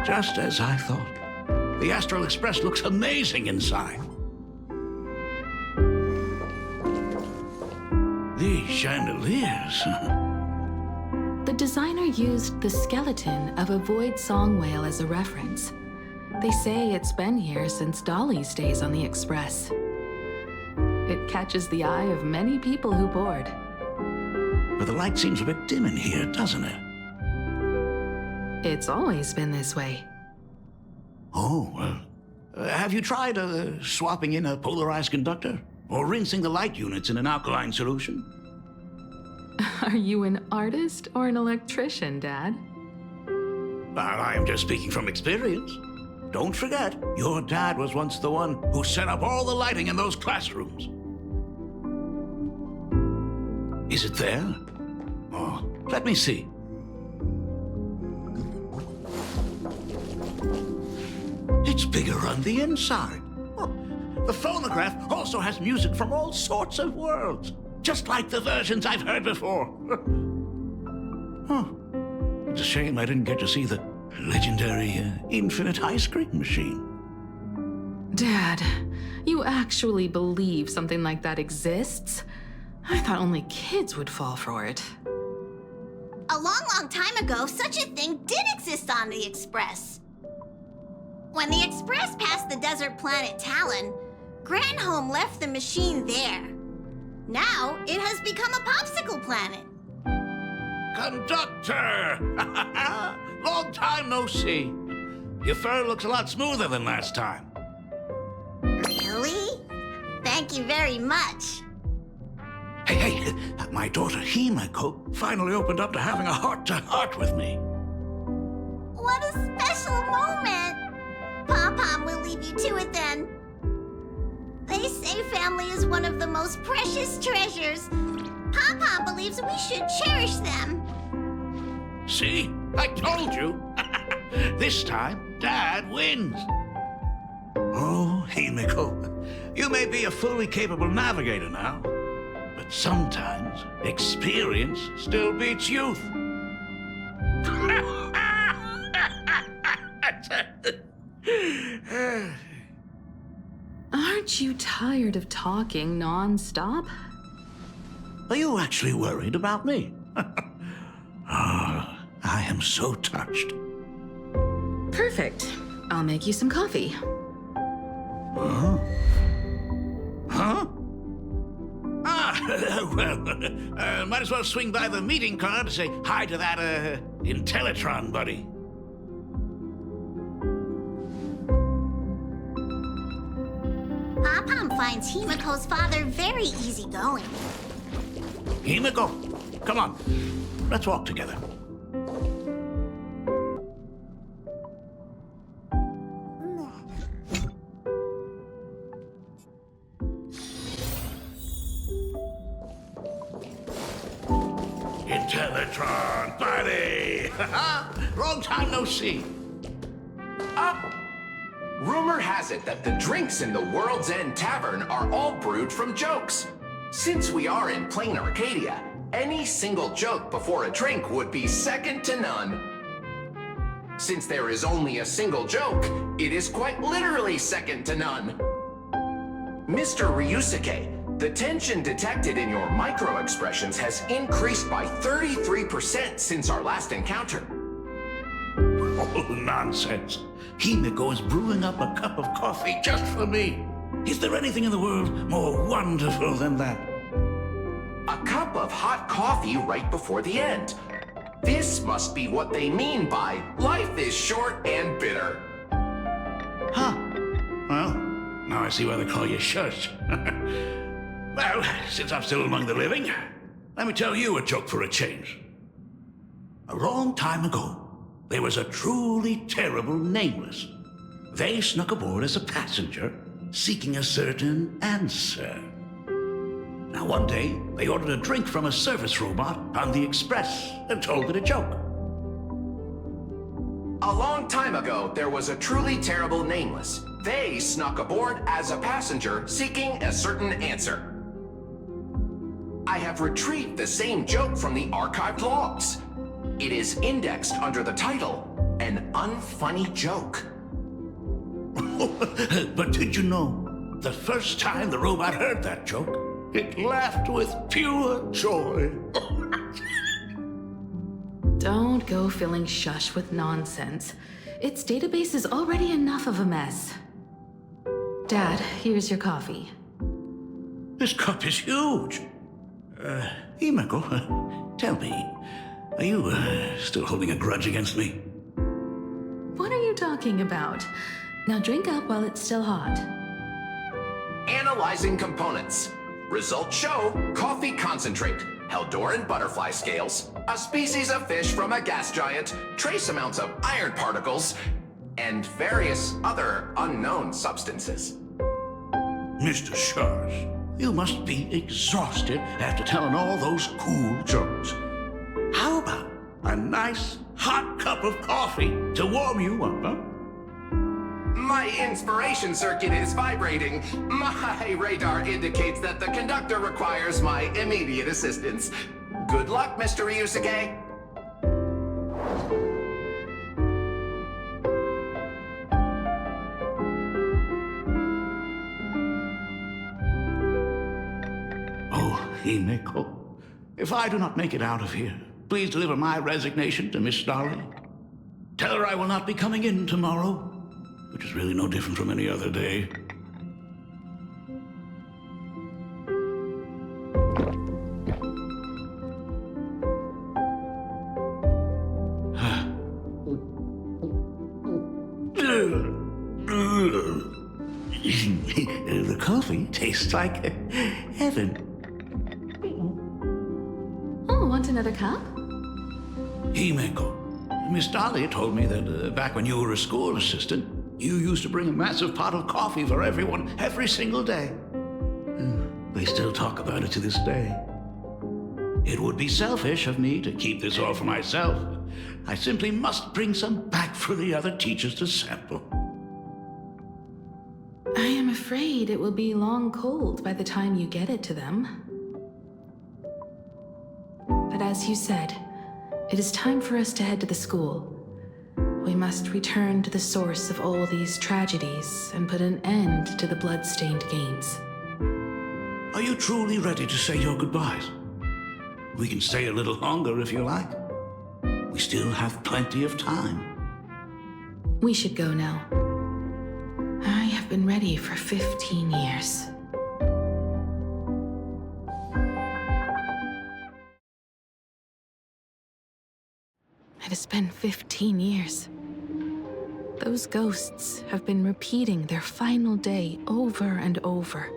Just as I thought. The Astral Express looks amazing inside. These chandeliers.
The designer used the skeleton of a void song whale as a reference. They say it's been here since Dolly's days on the Express. It catches the eye of many people who board.
But the light seems a bit dim in here, doesn't it?
It's always been this way.
Oh, well. Have you tried swapping in a polarized conductor? Or rinsing the light units in an alkaline solution?
Are you an artist or an electrician, Dad?
I am just speaking from experience. Don't forget, your dad was once the one who set up all the lighting in those classrooms. Is it there? Oh, let me see. It's bigger on the inside. Oh, the phonograph also has music from all sorts of worlds, just like the versions I've heard before. Oh, it's a shame I didn't get to see the legendary infinite ice cream machine.
Dad, you actually believe something like that exists? I thought only kids would fall for it.
A long, long time ago, such a thing did exist on the Express. When the Express passed the desert planet Talon, Granholm left the machine there. Now, it has become a popsicle planet.
Conductor! Long time no see. Your fur looks a lot smoother than last time.
Really? Thank you very much.
Hey, my daughter Himeko finally opened up to having a heart-to-heart with me.
What a special moment! Pom-Pom will leave you to it then. They say family is one of the most precious treasures. Pom-Pom believes we should cherish them.
See? I told you. This time, Dad wins. Oh, Himeko, you may be a fully capable navigator now, but sometimes experience still beats youth.
Aren't you tired of talking non-stop?
Are you actually worried about me? Oh, I am so touched.
Perfect. I'll make you some coffee.
Huh? Huh? Ah, well, might as well swing by the meeting car to say hi to that, Intellitron buddy.
Pom-Pom finds Himeko's father very easygoing.
Himeko, come on. Let's walk together. Intellitron, buddy! Long time no see.
Rumor has it that the drinks in the World's End Tavern are all brewed from jokes. Since we are in plain Arcadia, any single joke before a drink would be second to none. Since there is only a single joke, it is quite literally second to none. Mr. Ryusuke, the tension detected in your micro-expressions has increased by 33% since our last encounter.
Oh, nonsense. Himeko is brewing up a cup of coffee just for me. Is there anything in the world more wonderful than that?
A cup of hot coffee right before the end. This must be what they mean by life is short and bitter.
Huh. Well, now I see why they call you Shush. Well, since I'm still among the living, let me tell you a joke for a change. A long time ago, there was a truly terrible nameless. They snuck aboard as a passenger, seeking a certain answer. Now one day, they ordered a drink from a service robot on the express and told it a joke.
A long time ago, there was a truly terrible nameless. They snuck aboard as a passenger, seeking a certain answer. I have retrieved the same joke from the archived logs. It is indexed under the title, An Unfunny Joke.
But did you know, the first time the robot heard that joke, it laughed with pure joy.
Don't go filling Shush with nonsense. Its database is already enough of a mess. Dad, here's your coffee.
This cup is huge. Himeko, tell me, are you still holding a grudge against me?
What are you talking about? Now drink up while it's still hot.
Analyzing components. Results show coffee concentrate, Heldoran butterfly scales, a species of fish from a gas giant, trace amounts of iron particles, and various other unknown substances.
Mr. Shush, you must be exhausted after telling all those cool jokes. How about a nice hot cup of coffee to warm you up, huh?
My inspiration circuit is vibrating. My radar indicates that the conductor requires my immediate assistance. Good luck, Mr. Ryusuke.
Oh, Himeko, if I do not make it out of here, please deliver my resignation to Miss Starley. Tell her I will not be coming in tomorrow, which is really no different from any other day. The coffee tastes like heaven.
Oh, want another cup?
Himeko, Miss Dahlia told me that back when you were a school assistant, you used to bring a massive pot of coffee for everyone every single day. They still talk about it to this day. It would be selfish of me to keep this all for myself. I simply must bring some back for the other teachers to sample.
I am afraid it will be long cold by the time you get it to them. But as you said, it is time for us to head to the school. We must return to the source of all these tragedies and put an end to the blood-stained games.
Are you truly ready to say your goodbyes? We can stay a little longer if you like. We still have plenty of time.
We should go now. I have been ready for 15 years. It has been 15 years. Those ghosts have been repeating their final day over and over,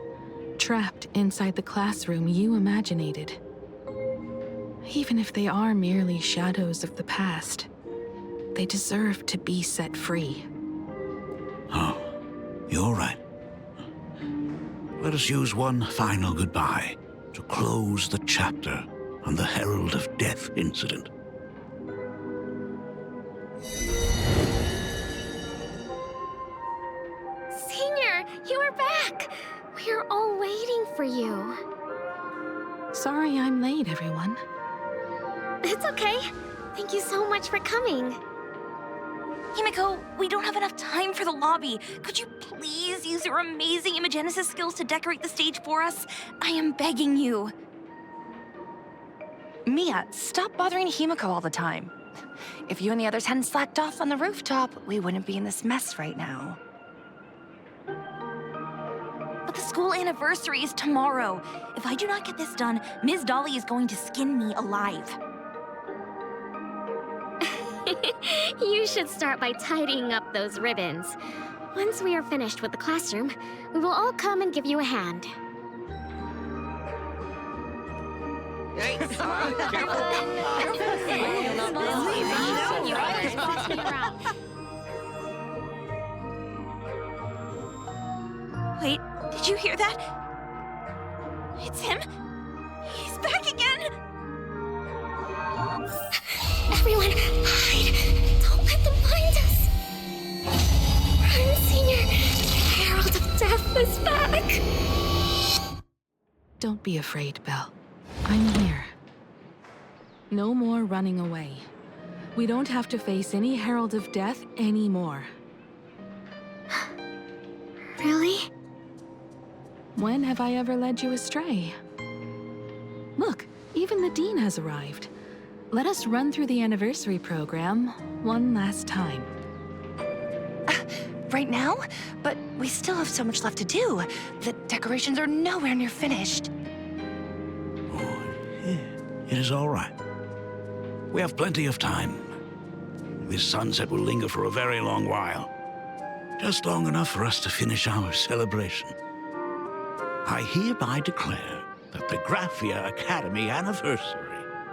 trapped inside the classroom you imaginated. Even if they are merely shadows of the past, they deserve to be set free.
Oh, you're right. Let us use one final goodbye to close the chapter on the Herald of Death incident.
Senior, you are back! We are all waiting for you.
Sorry I'm late, everyone.
It's okay. Thank you so much for coming.
Himiko, we don't have enough time for the lobby. Could you please use your amazing Imagenesis skills to decorate the stage for us? I am begging you.
Mia, stop bothering Himiko all the time. If you and the others hadn't slacked off on the rooftop, we wouldn't be in this mess right now.
But the school anniversary is tomorrow. If I do not get this done, Ms. Dolly is going to skin me alive.
You should start by tidying up those ribbons. Once we are finished with the classroom, we will all come and give you a hand.
Hey, wait, did you hear that? It's him. He's back again.
Everyone, hide! Don't let them find us! Run, Senior! The Herald of Death is back!
Don't be afraid, Belle. I'm here. No more running away. We don't have to face any Herald of Death anymore.
Really?
When have I ever led you astray? Look, even the Dean has arrived. Let us run through the anniversary program one last time.
Right now? But we still have so much left to do. The decorations are nowhere near finished.
It is all right. We have plenty of time. This sunset will linger for a very long while. Just long enough for us to finish our celebration. I hereby declare that the Graphia Academy anniversary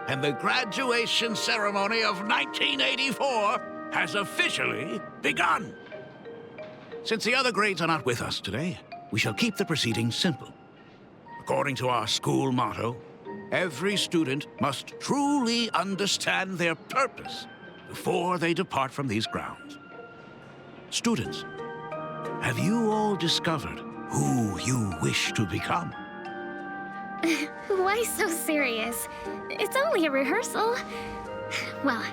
and the graduation ceremony of 1984 has officially begun. Since the other grades are not with us today, we shall keep the proceedings simple. According to our school motto, every student must truly understand their purpose before they depart from these grounds. Students, have you all discovered who you wish to become?
Why so serious? It's only a rehearsal. Well,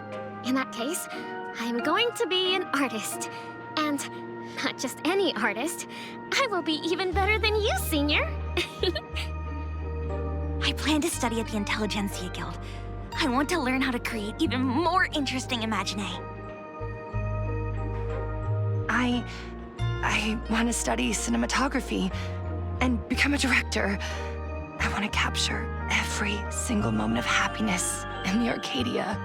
in that case, I'm going to be an artist. And not just any artist. I will be even better than you, Senior.
I plan to study at the Intelligentsia Guild. I want to learn how to create even more interesting Imaginae.
I want to study cinematography and become a director. I want to capture every single moment of happiness in the Arcadia.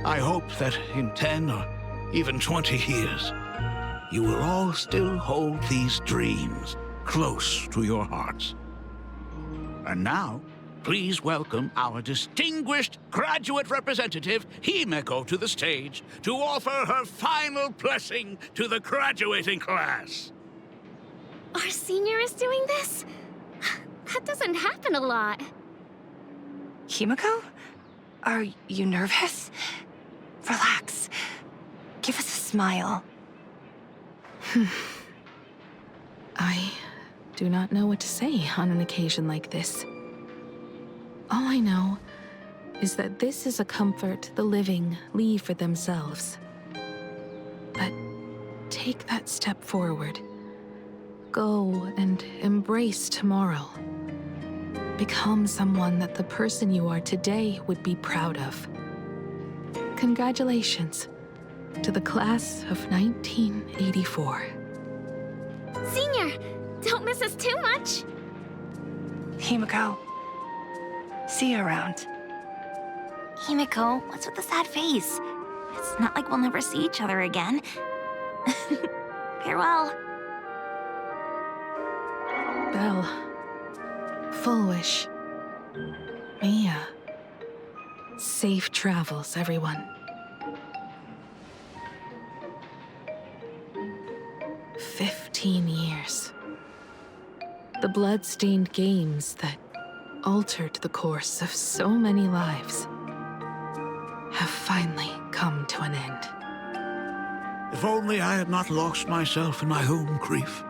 I hope that in 10 or even 20 years, you will all still hold these dreams close to your hearts. And now, please welcome our distinguished graduate representative, Himiko, to the stage to offer her final blessing to the graduating class.
Our Senior is doing this? That doesn't happen a lot.
Himiko? Are you nervous? Relax. Give us a smile.
I do not know what to say on an occasion like this. All I know is that this is a comfort the living leave for themselves. But take that step forward. Go and embrace tomorrow. Become someone that the person you are today would be proud of. Congratulations to the class of 1984.
Senior, don't miss us too much.
Himiko, see you around.
Himiko, what's with the sad face? It's not like we'll never see each other again. Farewell.
Belle, Full Wish, Mia. Safe travels, everyone. 15 years. The blood-stained games that altered the course of so many lives have finally come to an end.
If only I had not lost myself in my own grief.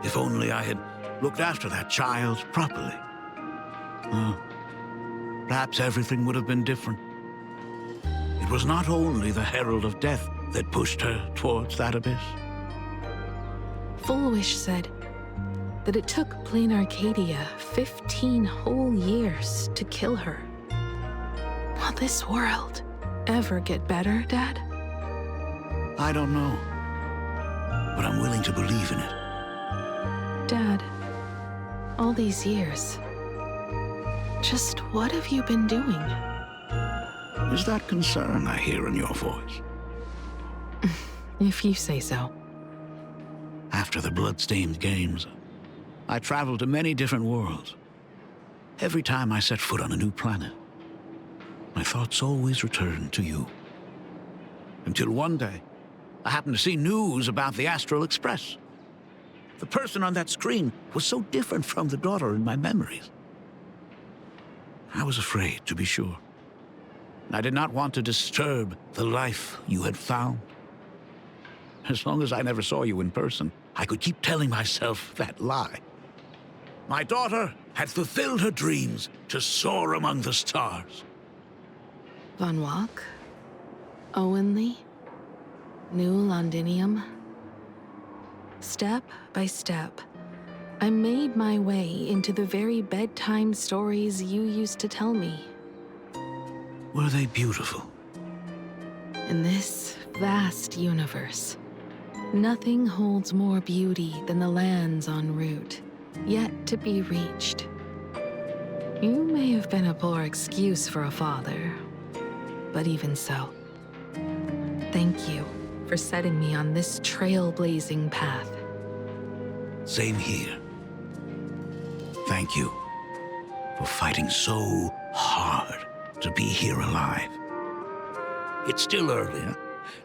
If only I had looked after that child properly, perhaps everything would have been different. It was not only the Herald of Death that pushed her towards that abyss.
Fullwish said that it took Plain Arcadia 15 whole years to kill her. Will this world ever get better, Dad?
I don't know, but I'm willing to believe in it.
Dad, all these years, just what have you been doing?
Is that concern I hear in your voice?
If you say so.
After the Bloodstained Games, I traveled to many different worlds. Every time I set foot on a new planet, my thoughts always returned to you. Until one day, I happened to see news about the Astral Express. The person on that screen was so different from the daughter in my memories. I was afraid, to be sure. I did not want to disturb the life you had found. As long as I never saw you in person, I could keep telling myself that lie. My daughter had fulfilled her dreams to soar among the stars.
Von Walk? Owenly? New Londinium? Step by step, I made my way into the very bedtime stories you used to tell me.
Were they beautiful?
In this vast universe, nothing holds more beauty than the lands en route, yet to be reached. You may have been a poor excuse for a father, but even so, thank you for setting me on this trailblazing path.
Same here. Thank you for fighting so hard to be here alive. It's still early, huh?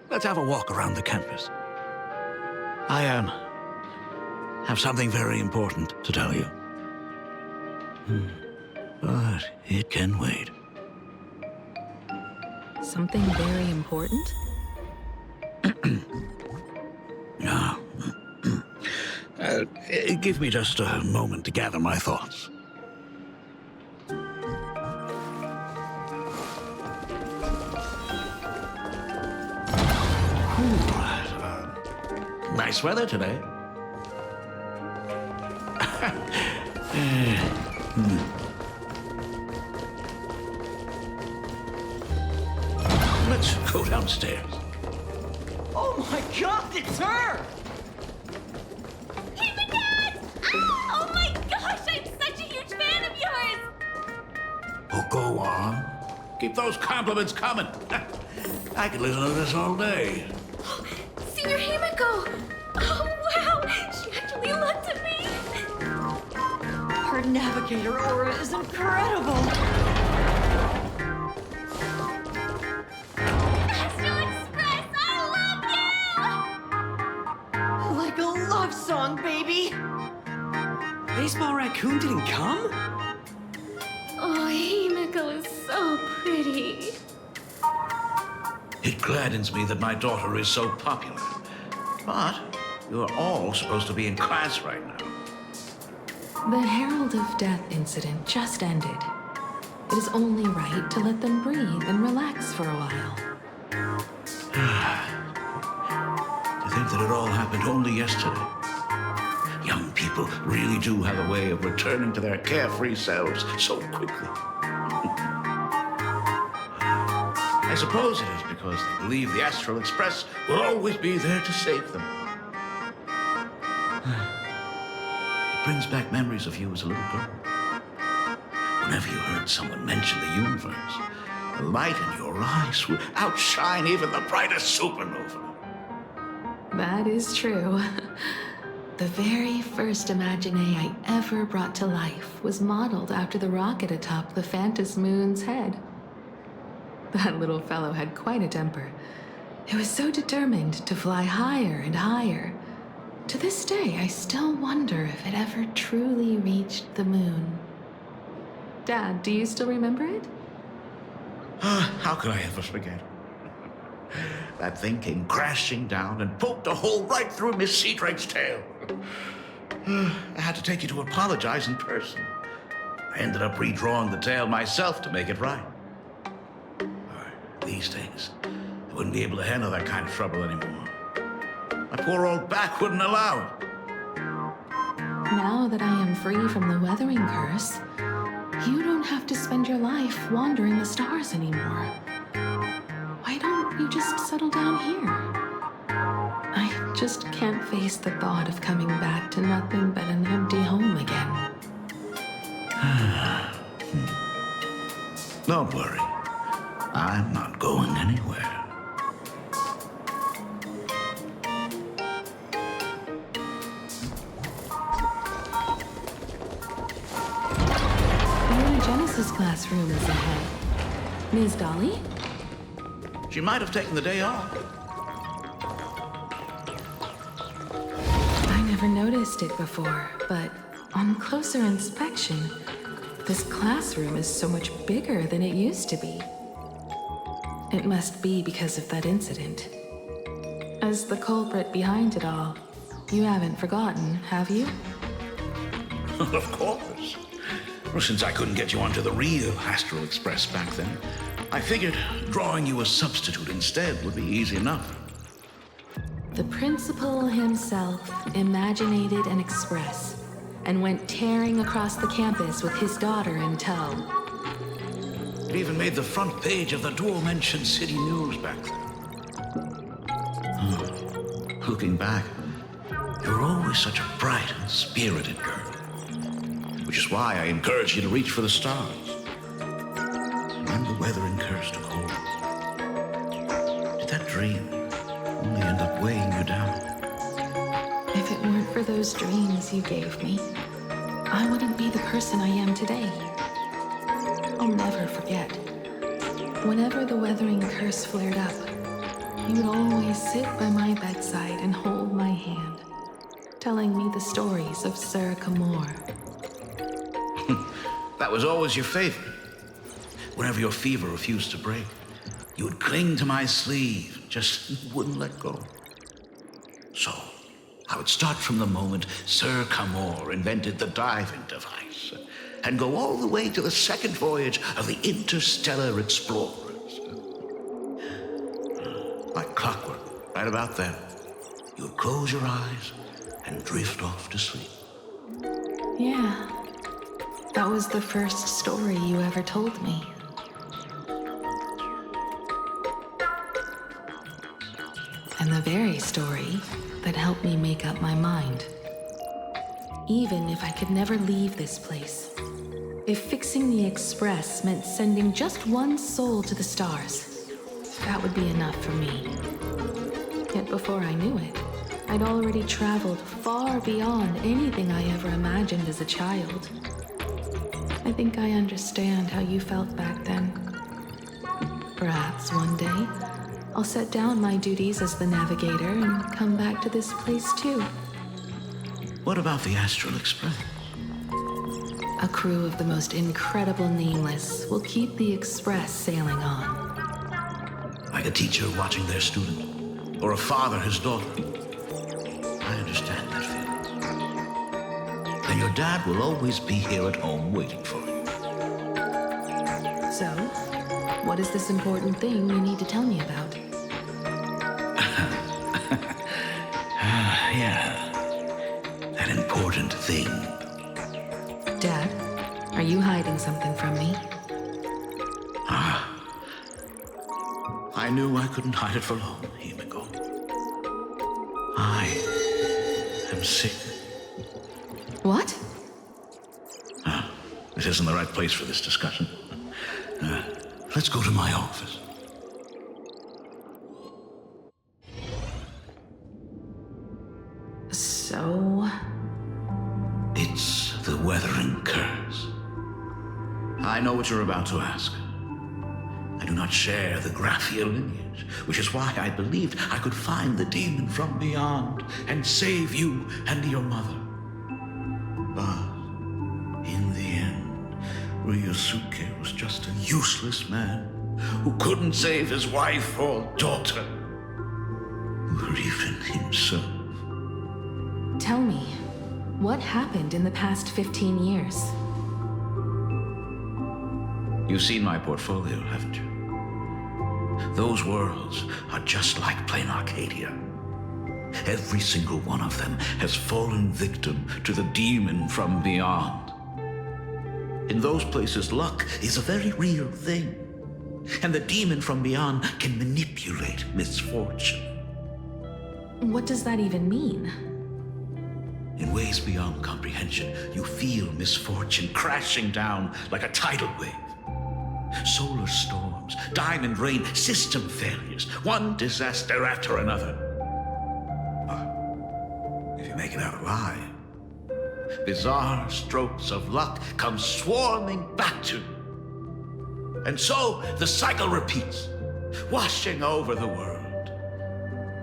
Let's have a walk around the campus. I have something very important to tell you. But it can wait.
Something very important?
Give me just a moment to gather my thoughts. Nice weather today. Let's go downstairs.
Oh my God, it's her!
Hey, my dad! Oh my gosh, I'm such a huge fan of yours!
Oh, go on. Keep those compliments coming. I could listen to this all day.
Senior Himiko! Oh wow, she actually looked at me!
Her navigator aura is incredible! Like a love song, baby! Baseball Raccoon didn't come?
Oh, Himiko is so pretty.
It gladdens me that my daughter is so popular. But you're all supposed to be in class right now.
The Herald of Death incident just ended. It is only right to let them breathe and relax for a while.
To think that it all happened only yesterday. Young people really do have a way of returning to their carefree selves so quickly. I suppose it is because they believe the Astral Express will always be there to save them. It brings back memories of you as a little girl. Whenever you heard someone mention the universe, the light in your eyes would outshine even the brightest supernova.
That is true. The very first Imagine I ever brought to life was modeled after the rocket atop the Phantom Moon's head. That little fellow had quite a temper. It was so determined to fly higher and higher. To this day, I still wonder if it ever truly reached the moon. Dad, do you still remember it?
How could I ever forget? That thing came crashing down and poked a hole right through Miss Seadrake's tail. I had to take you to apologize in person. I ended up redrawing the tale myself to make it right. These days, I wouldn't be able to handle that kind of trouble anymore. My poor old back wouldn't allow it.
Now that I am free from the weathering curse, you don't have to spend your life wandering the stars anymore. Why don't you just settle down here? I just can't face the thought of coming back to nothing but an empty home again.
Don't worry. I'm not going anywhere.
The Genesis classroom is ahead. Ms. Dolly?
She might have taken the day off.
I never noticed it before, but on closer inspection, this classroom is so much bigger than it used to be. It must be because of that incident. As the culprit behind it all, you haven't forgotten, have you?
Of course. Well, since I couldn't get you onto the real Astral Express back then, I figured drawing you a substitute instead would be easy enough.
The principal himself imaginated an express and went tearing across the campus with his daughter in tow.
It even made the front page of the dual-mentioned city news back then. Looking back, you were always such a bright and spirited girl. Which is why I encourage you to reach for the stars. When the weathering curse took hold, did that dream only end up weighing you down?
If it weren't for those dreams you gave me, I wouldn't be the person I am today. I'll never forget. Whenever the weathering curse flared up, you would always sit by my bedside and hold my hand, telling me the stories of Sir Camor.
That was always your favorite. Whenever your fever refused to break, you would cling to my sleeve, just wouldn't let go. So, I would start from the moment Sir Camor invented the diving device, and go all the way to the second voyage of the Interstellar Explorers. Like clockwork, right about then, you would close your eyes and drift off to sleep.
Yeah, that was the first story you ever told me. And the very story that helped me make up my mind. Even if I could never leave this place, if fixing the Express meant sending just one soul to the stars, that would be enough for me. Yet before I knew it, I'd already traveled far beyond anything I ever imagined as a child. I think I understand how you felt back then. Perhaps one day, I'll set down my duties as the navigator and come back to this place too.
What about the Astral Express?
A crew of the most incredible nameless will keep the Express sailing on.
Like a teacher watching their student, or a father his daughter. I understand that feeling. And your dad will always be here at home waiting for you.
So, what is this important thing you need to tell me about?
Yeah. That important thing.
Dad, are you hiding something from me?
I knew I couldn't hide it for long, Himiko. I am sick.
What?
This isn't the right place for this discussion. Let's go to my office.
So...
It's the weathering curse. I know what you're about to ask. I do not share the Graphia lineage, which is why I believed I could find the demon from beyond and save you and your mother. But in the end, Ryosuke was just a useless man who couldn't save his wife or daughter, or even himself.
Tell me, What happened in the past 15 years?
You've seen my portfolio, haven't you? Those worlds are just like plain Arcadia. Every single one of them has fallen victim to the demon from beyond. In those places, luck is a very real thing. And the demon from beyond can manipulate misfortune.
What does that even mean?
In ways beyond comprehension, you feel misfortune crashing down like a tidal wave. Solar storms, diamond rain, system failures, one disaster after another. But if you make it out alive, bizarre strokes of luck come swarming back to you. And so the cycle repeats, washing over the world,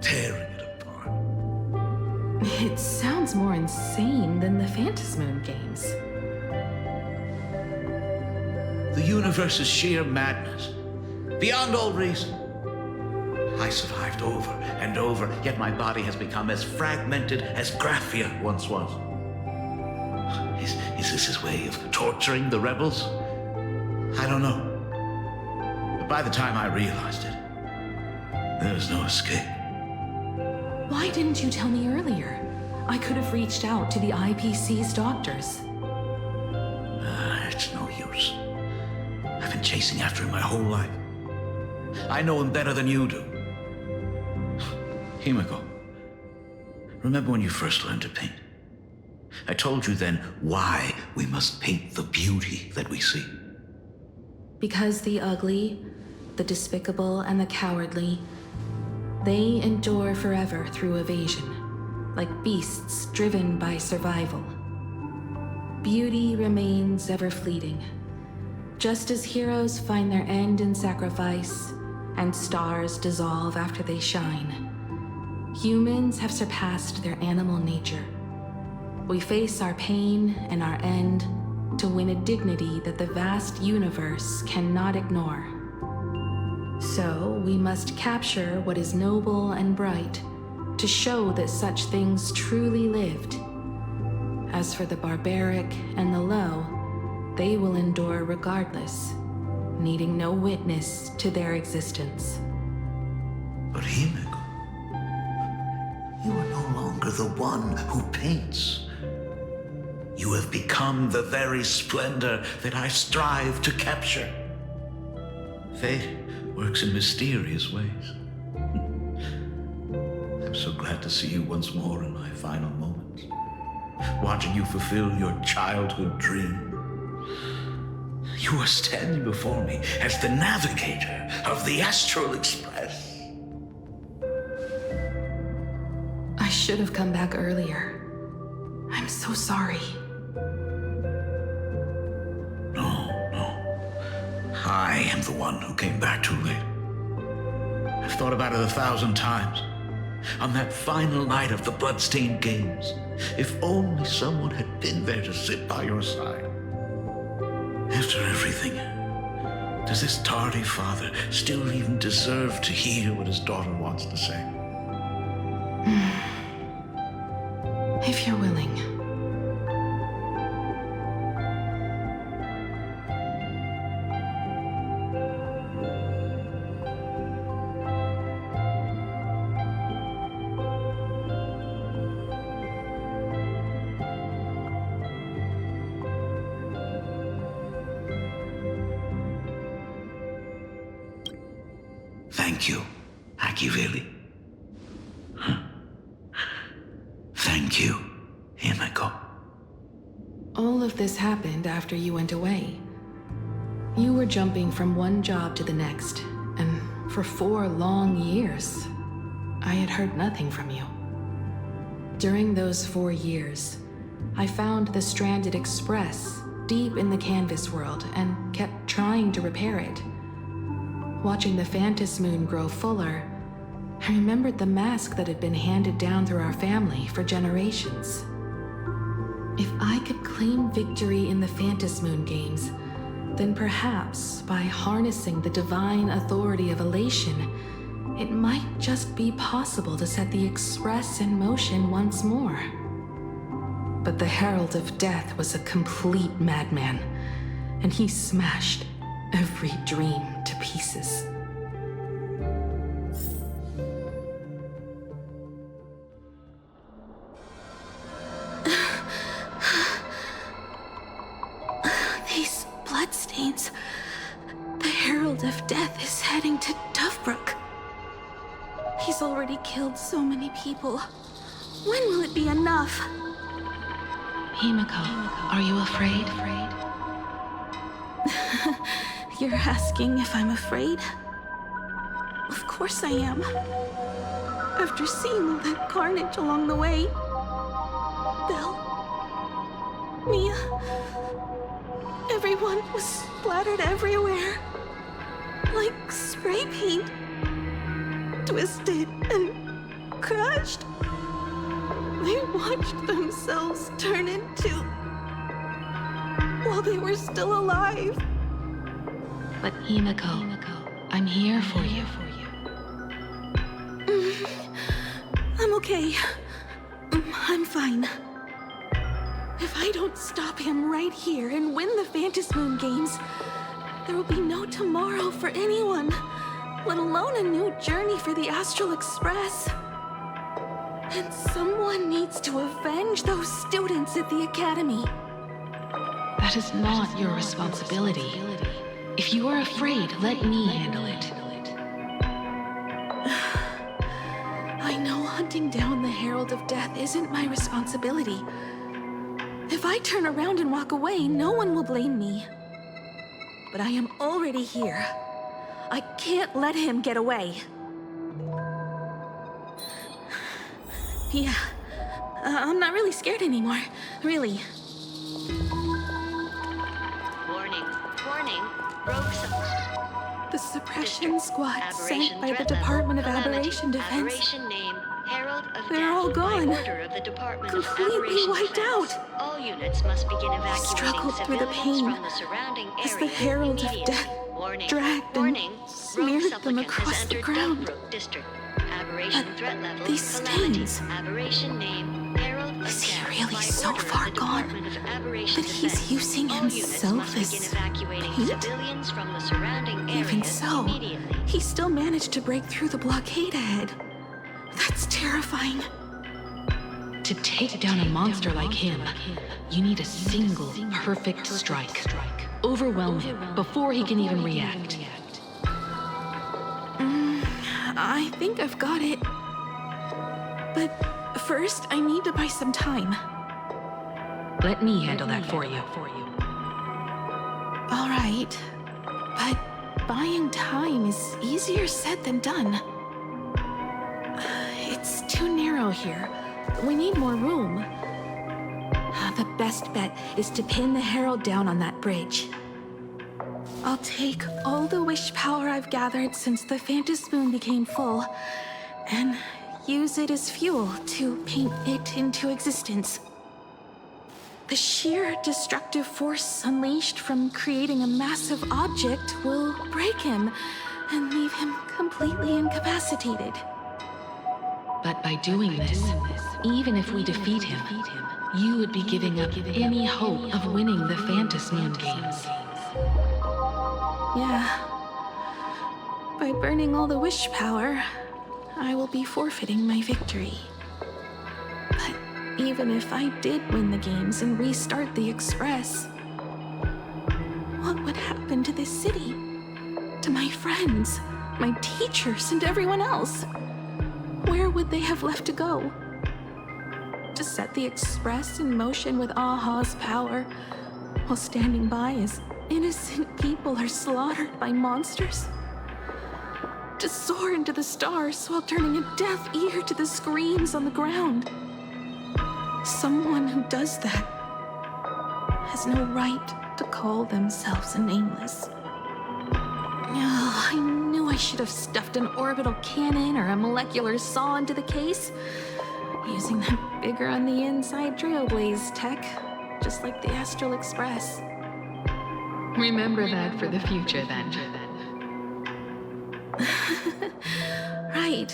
tearing it apart.
It sounds more insane than the Phantasmoon games.
The universe is sheer madness, beyond all reason. I survived over and over, yet my body has become as fragmented as Graphia once was. Is this his way of torturing the rebels? I don't know. But by the time I realized it, there was no escape.
Why didn't you tell me earlier? I could have reached out to the IPC's doctors.
It's no use. I've been chasing after him my whole life. I know him better than you do. Himiko, remember when you first learned to paint? I told you then why we must paint the beauty that we see.
Because the ugly, the despicable, and the cowardly, they endure forever through evasion, like beasts driven by survival. Beauty remains ever fleeting. Just as heroes find their end in sacrifice, and stars dissolve after they shine, humans have surpassed their animal nature. We face our pain and our end to win a dignity that the vast universe cannot ignore. So we must capture what is noble and bright to show that such things truly lived. As for the barbaric and the low, they will endure regardless, needing no witness to their existence.
But Himiko, you are no longer the one who paints. You have become the very splendor that I strive to capture. Fate works in mysterious ways. I'm so glad to see you once more in my final moments, watching you fulfill your childhood dream. You are standing before me as the navigator of the Astral Express.
I should have come back earlier. I'm so sorry.
I am the one who came back too late. I've thought about it 1,000 times. On that final night of the Bloodstained Games, if only someone had been there to sit by your side. After everything, does this tardy father still even deserve to hear what his daughter wants to say?
If you're willing.
Thank you, Akiveli. Thank you, Himiko.
All of this happened after you went away. You were jumping from one job to the next, and for 4 long years, I had heard nothing from you. During those 4 years, I found the stranded Express deep in the canvas world and kept trying to repair it. Watching the Phantasmoon grow fuller, I remembered the mask that had been handed down through our family for generations. If I could claim victory in the Phantasmoon games, then perhaps by harnessing the divine authority of elation, it might just be possible to set the Express in motion once more. But the Herald of Death was a complete madman, and he smashed every dream to pieces.
These bloodstains. The Herald of Death is heading to Dovebrook. He's already killed so many people. When will it be enough?
Himiko, are you afraid?
You're asking if I'm afraid? Of course I am. After seeing all that carnage along the way. Belle, Mia, everyone was splattered everywhere. Like spray paint. Twisted and crushed. They watched themselves turn into... while they were still alive.
But Himiko, I'm here for you.
I'm okay. I'm fine. If I don't stop him right here and win the Phantasmoon Games, there will be no tomorrow for anyone, let alone a new journey for the Astral Express. And someone needs to avenge those students at the Academy.
That is not your responsibility. If you are afraid, let me handle it.
I know hunting down the Herald of Death isn't my responsibility. If I turn around and walk away, no one will blame me. But I am already here. I can't let him get away. Yeah, I'm not really scared anymore, really.
Warning, rogue
The suppression squad sent by the Department of Aberration Defense.
Aberration name, Herald of
They're
Death,
all gone.
by order of the Department
Completely
of Aberration
wiped
Defense.
out.
All units must begin evacuating
Struggled through the
civilians
pain
from the surrounding
as the
area
Herald of
immediately.
Death
Warning,
dragged
warning,
and
rogue
smeared them
supplicant
across
has
the
entered
ground.
Dovebrook District. Aberration threat level,
these
calamity.
stains.
Aberration name, Herald of
Is he
Death,
really
by
so
order of
far
the
gone
Department of Aberration
that he's
Defense.
using
All units
himself
must begin
as
evacuating
paint?
civilians from the surrounding areas
Even so,
immediately.
he still managed to break through the blockade ahead. That's terrifying.
To take down a monster like him, you need a single perfect strike. Overwhelm him before he can even react.
I think I've got it. But first, I need to buy some time.
Let me handle that for you.
All right. But buying time is easier said than done. It's too narrow here. We need more room. The best bet is to pin the Herald down on that bridge. I'll take all the wish power I've gathered since the Phantasmoon became full, and use it as fuel to paint it into existence. The sheer destructive force unleashed from creating a massive object will break him and leave him completely incapacitated.
But by doing this, even if we defeat him, you would be giving up any hope of winning the Phantasmoon Games.
Yeah. By burning all the wish power, I will be forfeiting my victory. But even if I did win the games and restart the Express, what would happen to this city? To my friends, my teachers, and everyone else? Where would they have left to go? To set the Express in motion with Aha's power, while standing by as innocent people are slaughtered by monsters? To soar into the stars while turning a deaf ear to the screams on the ground? Someone who does that has no right to call themselves a nameless. Oh, I knew I should have stuffed an orbital cannon or a molecular saw into the case, using that bigger on the inside Trailblaze tech, just like the Astral Express.
Remember that for the future, then.
Right.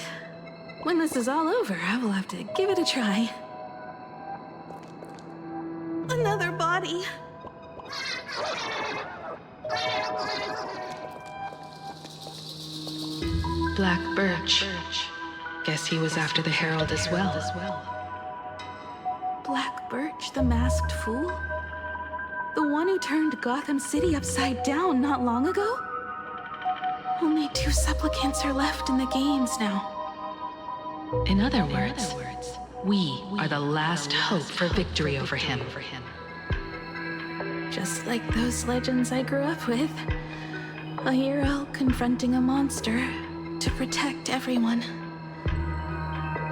When this is all over, I will have to give it a try. Another body.
Black Birch. Guess he was after the Herald as well.
Black Birch, the masked fool? The one who turned Gotham City upside down not long ago? Only 2 supplicants are left in the games now.
In other words, we are the last hope for victory over him.
Just like those legends I grew up with. A hero confronting a monster to protect everyone.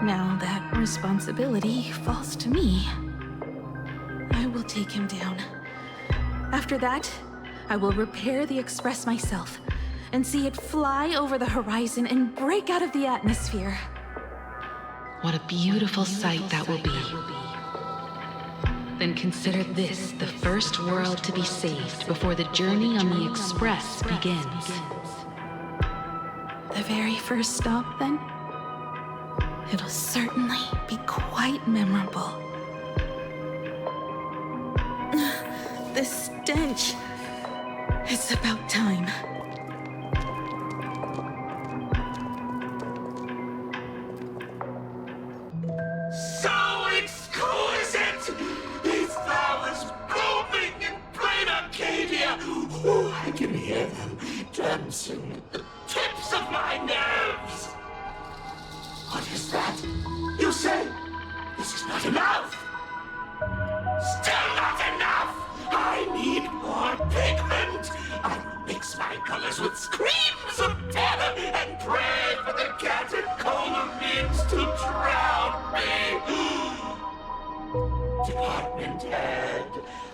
Now that responsibility falls to me. I will take him down. After that, I will repair the Express myself and see it fly over the horizon and break out of the atmosphere.
What a beautiful sight that will be. Then consider this the first world to be saved before the journey on the Express begins.
The very first stop, then? It'll certainly be quite memorable. The stench. It's about time.
So exquisite! These flowers blooming in plain Arcadia! Oh, I can hear them dancing at the tips of my nerves! What is that? You say this is not enough? Still not enough! I need more pigment! I will mix my colors with screams of terror and pray for the catecholamines to drown me! Department head,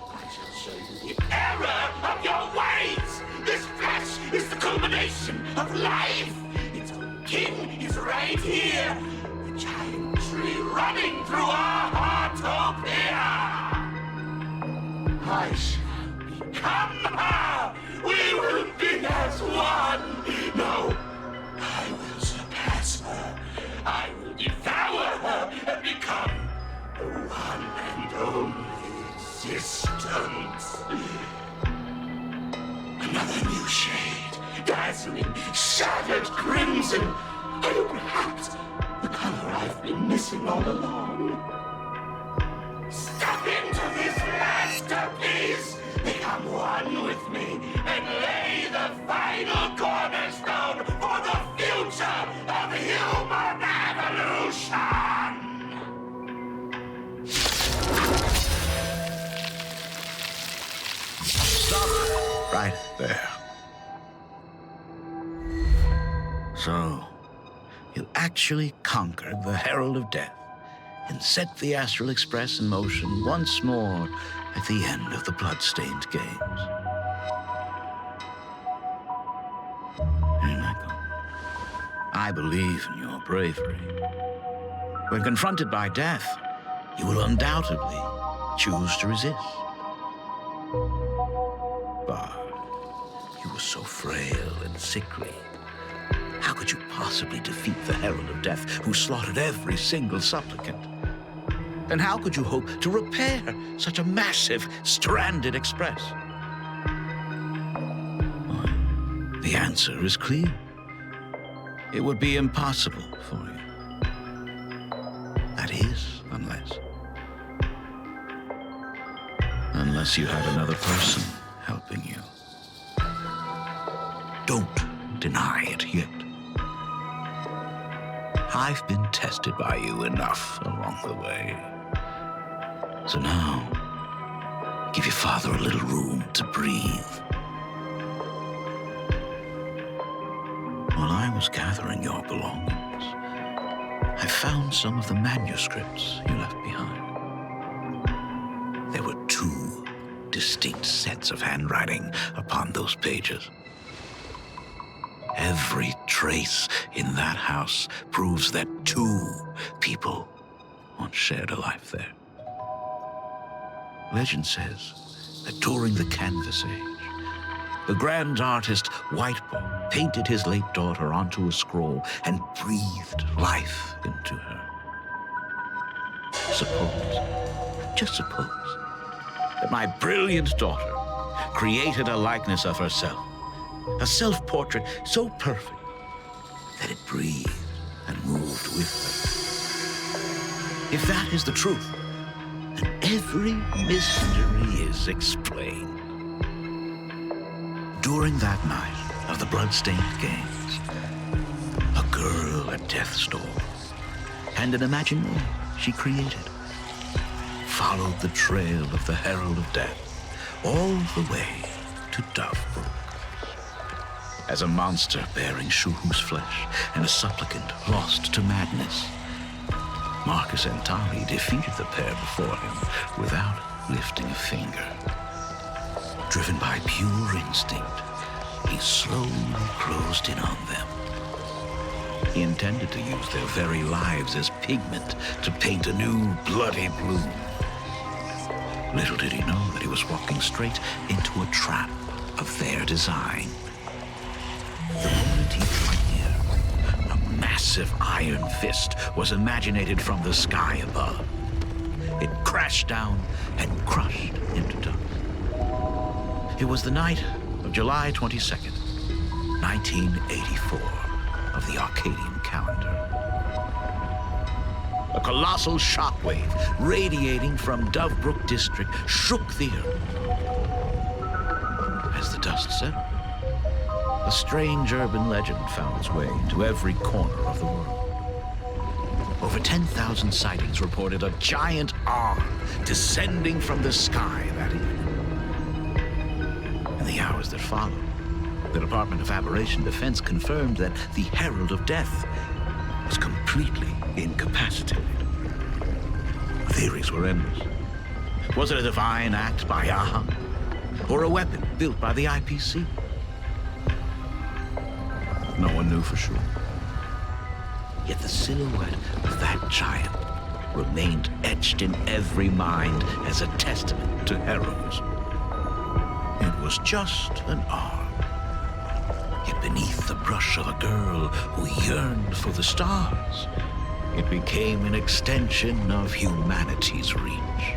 I shall show you the error of your ways! This flesh is the culmination of life! Its own king is right here! The giant tree running through our heartopia! I shall become her! We will be as one! No, I will surpass her. I will devour her and become the one and only existence. Another new shade, dazzling, shattered crimson. Are you perhaps the color I've been missing all along? Step into this masterpiece! Become one with me and lay the final cornerstone for the future of human evolution!
Stop right there. So, you actually conquered the Herald of Death and set the Astral Express in motion once more at the end of the Bloodstained Games. Michael, I believe in your bravery. When confronted by death, you will undoubtedly choose to resist. But you were so frail and sickly. How could you possibly defeat the Herald of Death, who slaughtered every single supplicant? Then how could you hope to repair such a massive, stranded express? Well, the answer is clear. It would be impossible for you. That is, unless you had another person helping you. Don't deny it yet. I've been tested by you enough along the way. So now, give your father a little room to breathe. While I was gathering your belongings, I found some of the manuscripts you left behind. There were 2 distinct sets of handwriting upon those pages. Every trace in that house proves that 2 people once shared a life there. Legend says that during the Canvas Age, the grand artist Whiteball painted his late daughter onto a scroll and breathed life into her. Suppose, just suppose, that my brilliant daughter created a likeness of herself, a self-portrait so perfect that it breathed and moved with her. If that is the truth, then every mystery is explained. During that night of the blood-stained games, a girl at death's door and an imaginary she created followed the trail of the Herald of Death all the way to Dovebrook. As a monster bearing Shuhu's flesh and a supplicant lost to madness, Marcus and Tali defeated the pair before him without lifting a finger. Driven by pure instinct, he slowly closed in on them. He intended to use their very lives as pigment to paint a new bloody blue. Little did he know that he was walking straight into a trap of their design. The moment he drew near, a massive iron fist was imaginated from the sky above. It crashed down and crushed into dust. It was the night of July 22nd, 1984, of the Arcadian calendar. A colossal shockwave radiating from Dovebrook District shook the earth. As the dust settled, a strange urban legend found its way into every corner of the world. Over 10,000 sightings reported a giant arm descending from the sky that evening. In the hours that followed, the Department of Aberration Defense confirmed that the Herald of Death was completely incapacitated. Theories were endless. Was it a divine act by Yaha? Or a weapon built by the IPC? No one knew for sure. Yet the silhouette of that giant remained etched in every mind as a testament to heroism. It was just an arm. Yet beneath the brush of a girl who yearned for the stars, it became an extension of humanity's reach.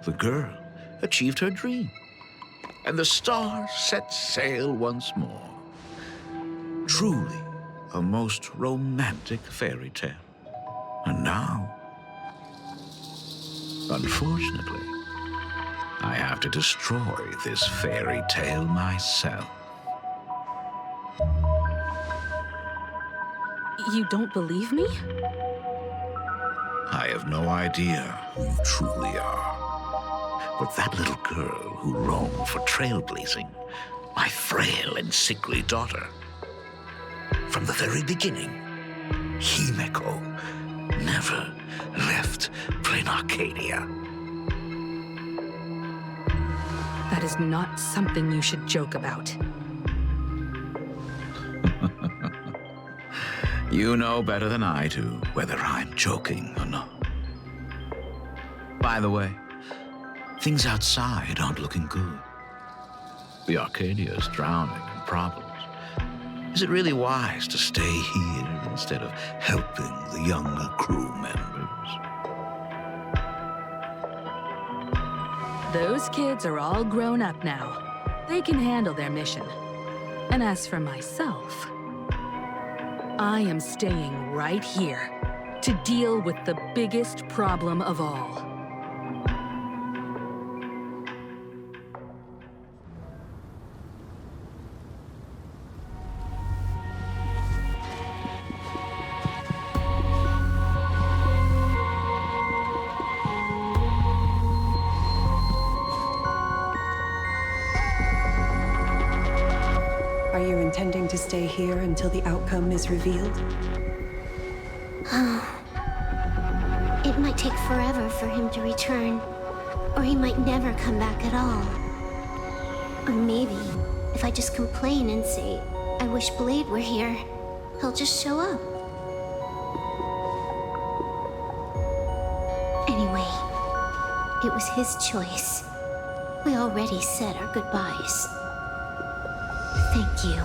The girl achieved her dream, and the stars set sail once more. Truly a most romantic fairy tale. And now, unfortunately, I have to destroy this fairy tale myself.
You don't believe me?
I have no idea who you truly are. But that little girl who roamed for trailblazing, my frail and sickly daughter. From the very beginning, Himeko never left Plain Arcadia.
That is not something you should joke about.
You know better than I do whether I'm joking or not. By the way, things outside aren't looking good. The Arcadia is drowning in problems. Is it really wise to stay here instead of helping the younger crew members?
Those kids are all grown up now. They can handle their mission. And as for myself, I am staying right here to deal with the biggest problem of all.
Are you intending to stay here until the outcome is revealed?
It might take forever for him to return, or he might never come back at all. Or maybe, if I just complain and say, I wish Blade were here, he'll just show up. Anyway, it was his choice. We already said our goodbyes. Thank you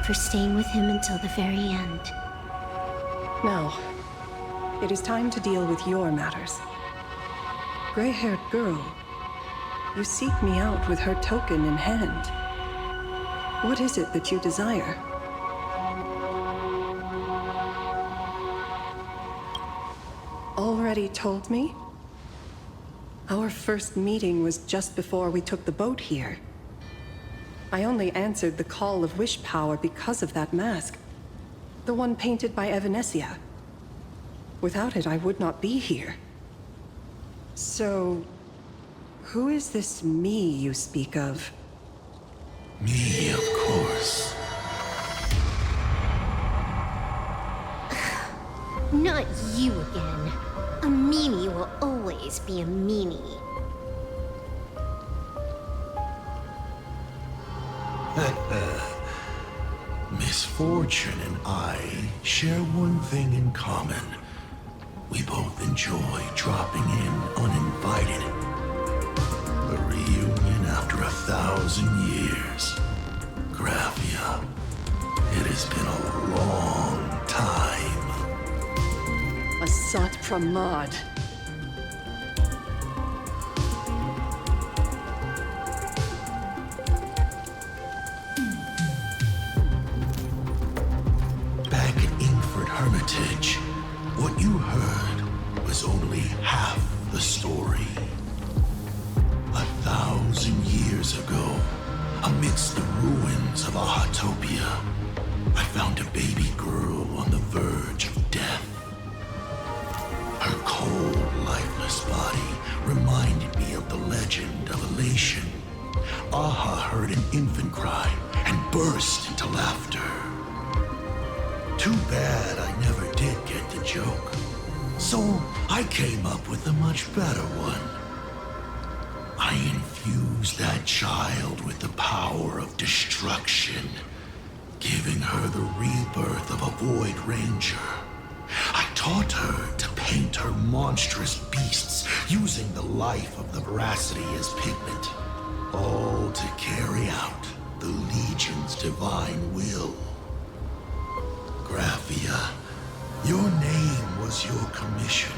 for staying with him until the very end.
Now, It is time to deal with your matters. Gray-haired girl, you seek me out with her token in hand. What is it that you desire? Already told me? Our first meeting was just before we took the boat here. I only answered the call of wish power because of that mask. The one painted by Evanesia. Without it, I would not be here. So, who is this me you speak of?
Me, of course.
Not you again. A meanie will always be a meanie.
Misfortune and I share one thing in common. We both enjoy dropping in uninvited. A reunion after 1,000 years. Graphia, it has been a long time.
Asat Pramad.
Back at Ingford Hermitage, what you heard was only half the story. 1,000 years ago, amidst the ruins of Ahatopia, I found a baby girl on the verge of death. Her cold, lifeless body reminded me of the legend of Elation. Aha heard an infant cry and burst into laughter. Too bad I never did get the joke. So I came up with a much better one. I infused that child with the power of destruction, giving her the rebirth of a Void Ranger. I taught her to paint her monstrous beasts using the life of the veracity as pigment, all to carry out the Legion's divine will. Graphia, your name was your commission,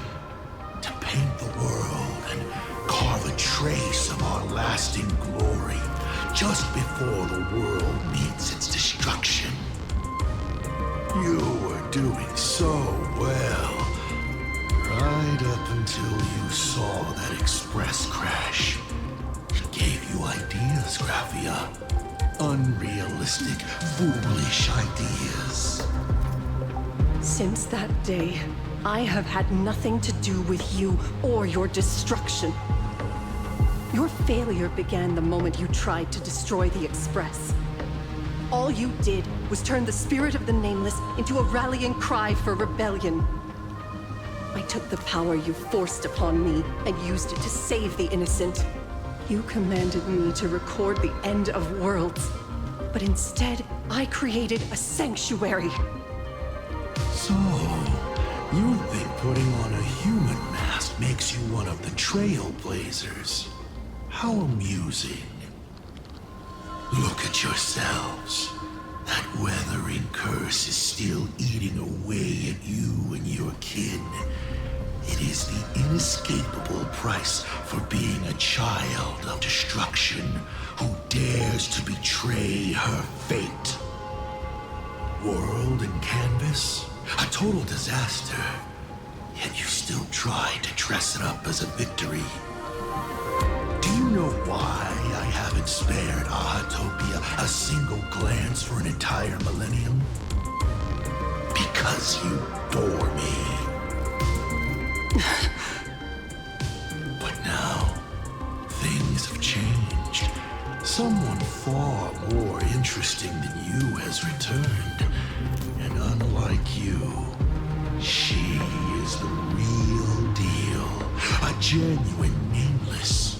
to paint the world and carve a trace of our lasting glory just before the world meets its destruction. You were doing so well, right up until you saw that express crash. It gave you ideas, Graphia. Unrealistic, foolish ideas.
Since that day, I have had nothing to do with you or your destruction. Your failure began the moment you tried to destroy the Express. All you did was turn the spirit of the Nameless into a rallying cry for rebellion. I took the power you forced upon me and used it to save the innocent. You commanded me to record the end of worlds, but instead, I created a sanctuary.
So, you think putting on a human mask makes you one of the Trailblazers? How amusing. Look at yourselves. That weathering curse is still eating away at you and your kin. It is the inescapable price for being a child of destruction who dares to betray her fate. World and canvas, a total disaster. Yet you still try to dress it up as a victory. Do you know why I haven't spared Ahatopia a single glance for an entire millennium? Because you bore me. But now, things have changed. Someone far more interesting than you has returned. And unlike you, she is the real deal. A genuine Nameless.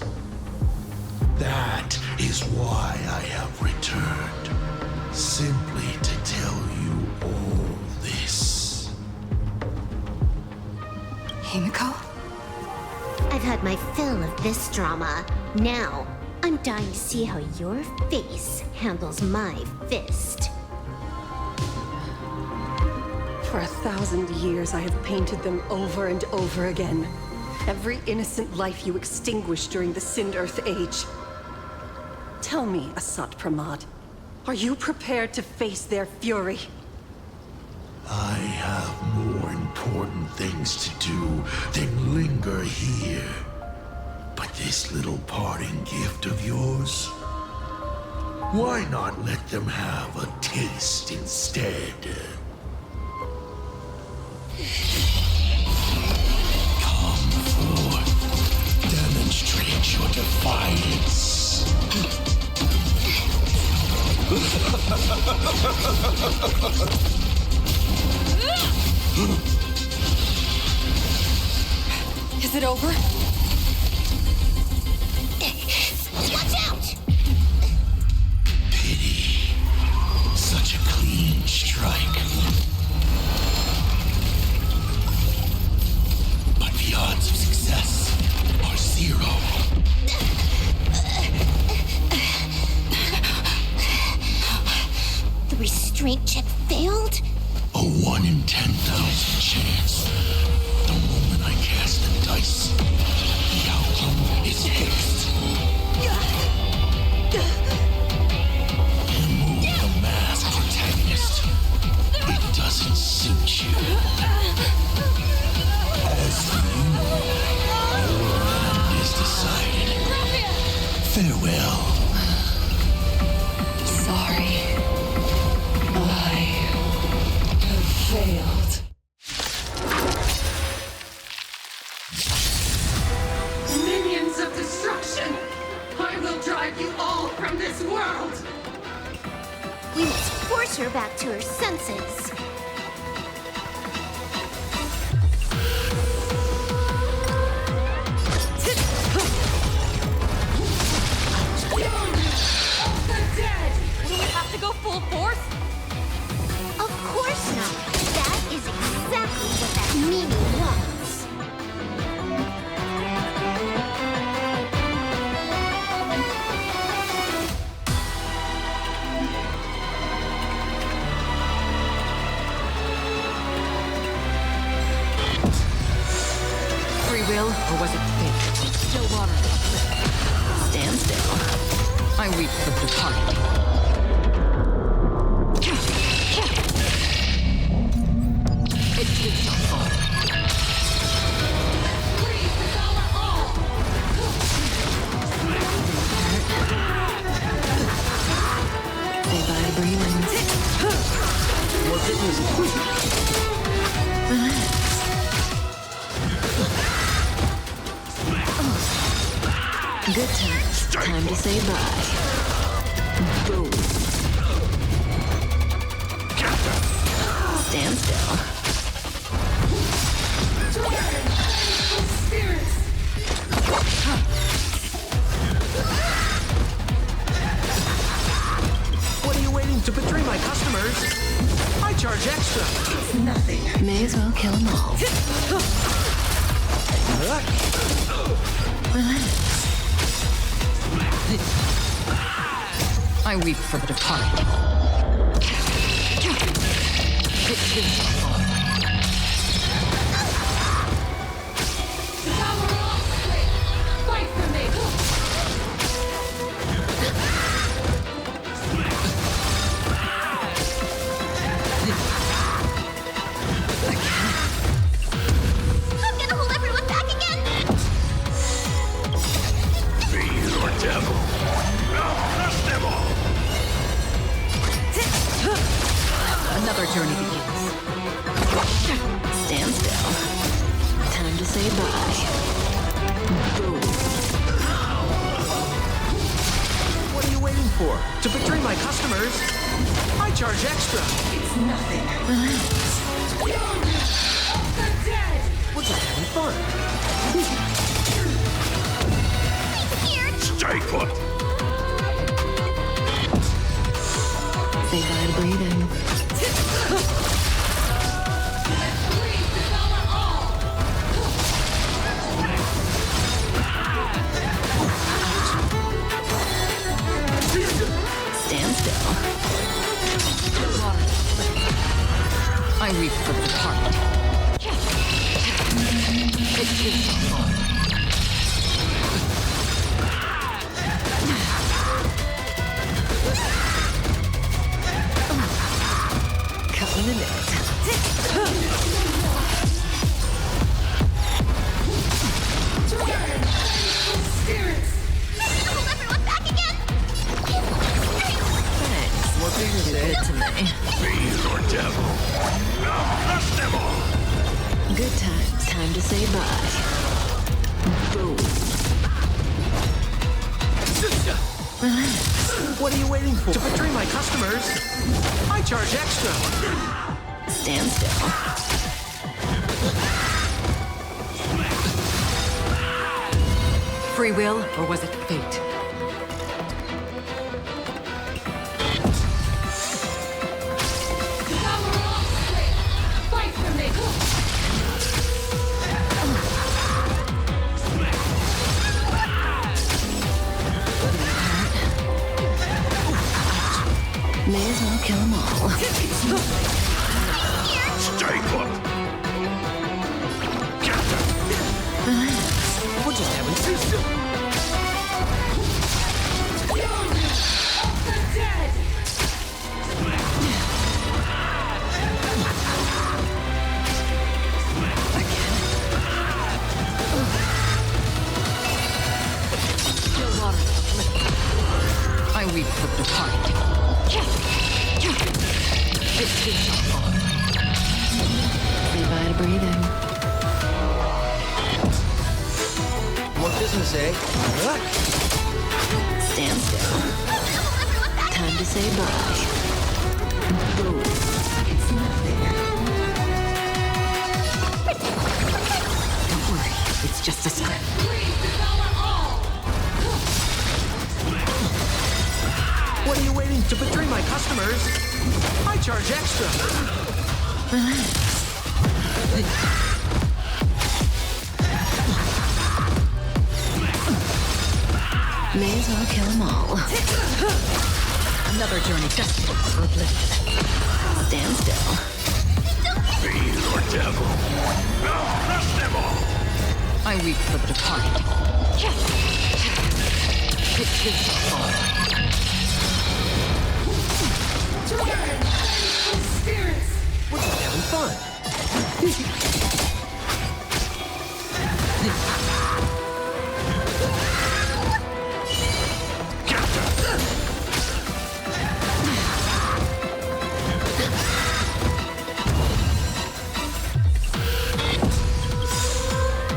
That is why I have returned. Simply to tell you all this.
Himiko?
I've had my fill of this drama. Now, I'm dying to see how your face handles my fist.
For 1,000 years, I have painted them over and over again. Every innocent life you extinguished during the Sind Earth Age. Tell me, Asat Pramad, are you prepared to face their fury?
I have more important things to do than linger here. But this little parting gift of yours, why not let them have a taste instead? Come forth, demonstrate your defiance.
Is it over?
Watch out!
Pity. Such a clean strike. But the odds of success are 0.
The restraint check failed?
A 1 in 10,000 chance. The moment I cast the dice, the outcome is fixed. Remove the mask, protagonist. It doesn't suit you. As for you, your end is decided. Farewell.
Sorry. I have failed.
Minions of destruction! I will drive you all from this world!
We must force her back to her senses.
Do we have to go full force?
Of course not. That is exactly what that meaning wants.
Free will, or was it fate? Still water. Stand still. I weep for the departed. It did not fall. Say bye to breathing.
Was it easy?
Good times. Time to say bye. Boom. Stand still.
What are you waiting to betray my customers? I charge extra. It's nothing.
May as well kill them all. Relax. I weep for the departed. It did not fall.
Fight for me!
I'm gonna hold everyone back again!
Be your devil. Now crush them all.
Another journey begins. Stand still. Time to say bye. Boom.
What are you waiting for? To betray my customers? I charge extra. It's nothing.
Relax.
We're just having fun.
Stay put.
Say bye to breathing. Stand still. I weep for the target. It's his fault. Cut in the net. More business good to me.
Beast or devil? No, crush them all!
Good times. Time to say bye. Boom.
Relax. What are you waiting for? To betray my customers? I charge extra.
Stand still. Free will, or was it fate? May as well kill them all.
Stay put!
We're just having too
I weep for the departed. It's his fault. Say bye to breathing.
More business, eh?
Stand still. Time to say bye. Boom. It's nothing. Don't worry, it's just a script.
What are you waiting to betray my customers? I charge extra.
Relax. May as well kill them all. Another journey destined for oblivion. Stand still.
Beast or devil? No, crush them all!
I weep for the departed. It's his fault.
We're just having fun.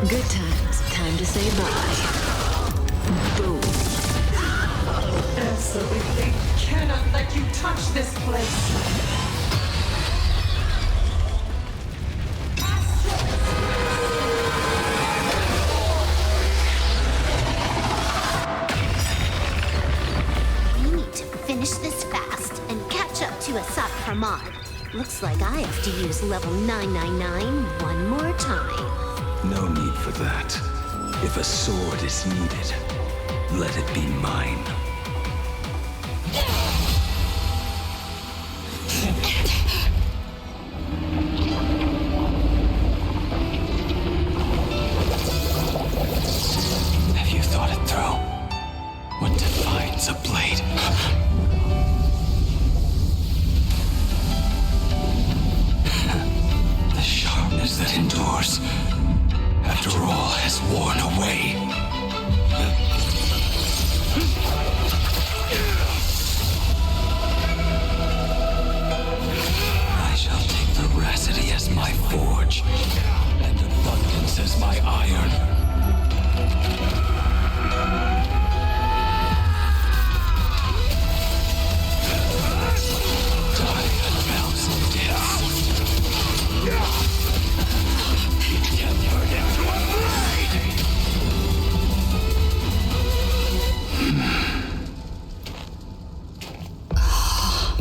Good times. Time to say bye. Boom.
Absolutely cannot let you touch this place.
Finish this fast and catch up to Asat Pramad. Looks like I have to use level 999 one more time.
No need for that. If a sword is needed, let it be mine. Have you thought it through? What defines a blade? The sharpness that endures after all has worn away. I shall take veracity as my forge, and abundance as my iron.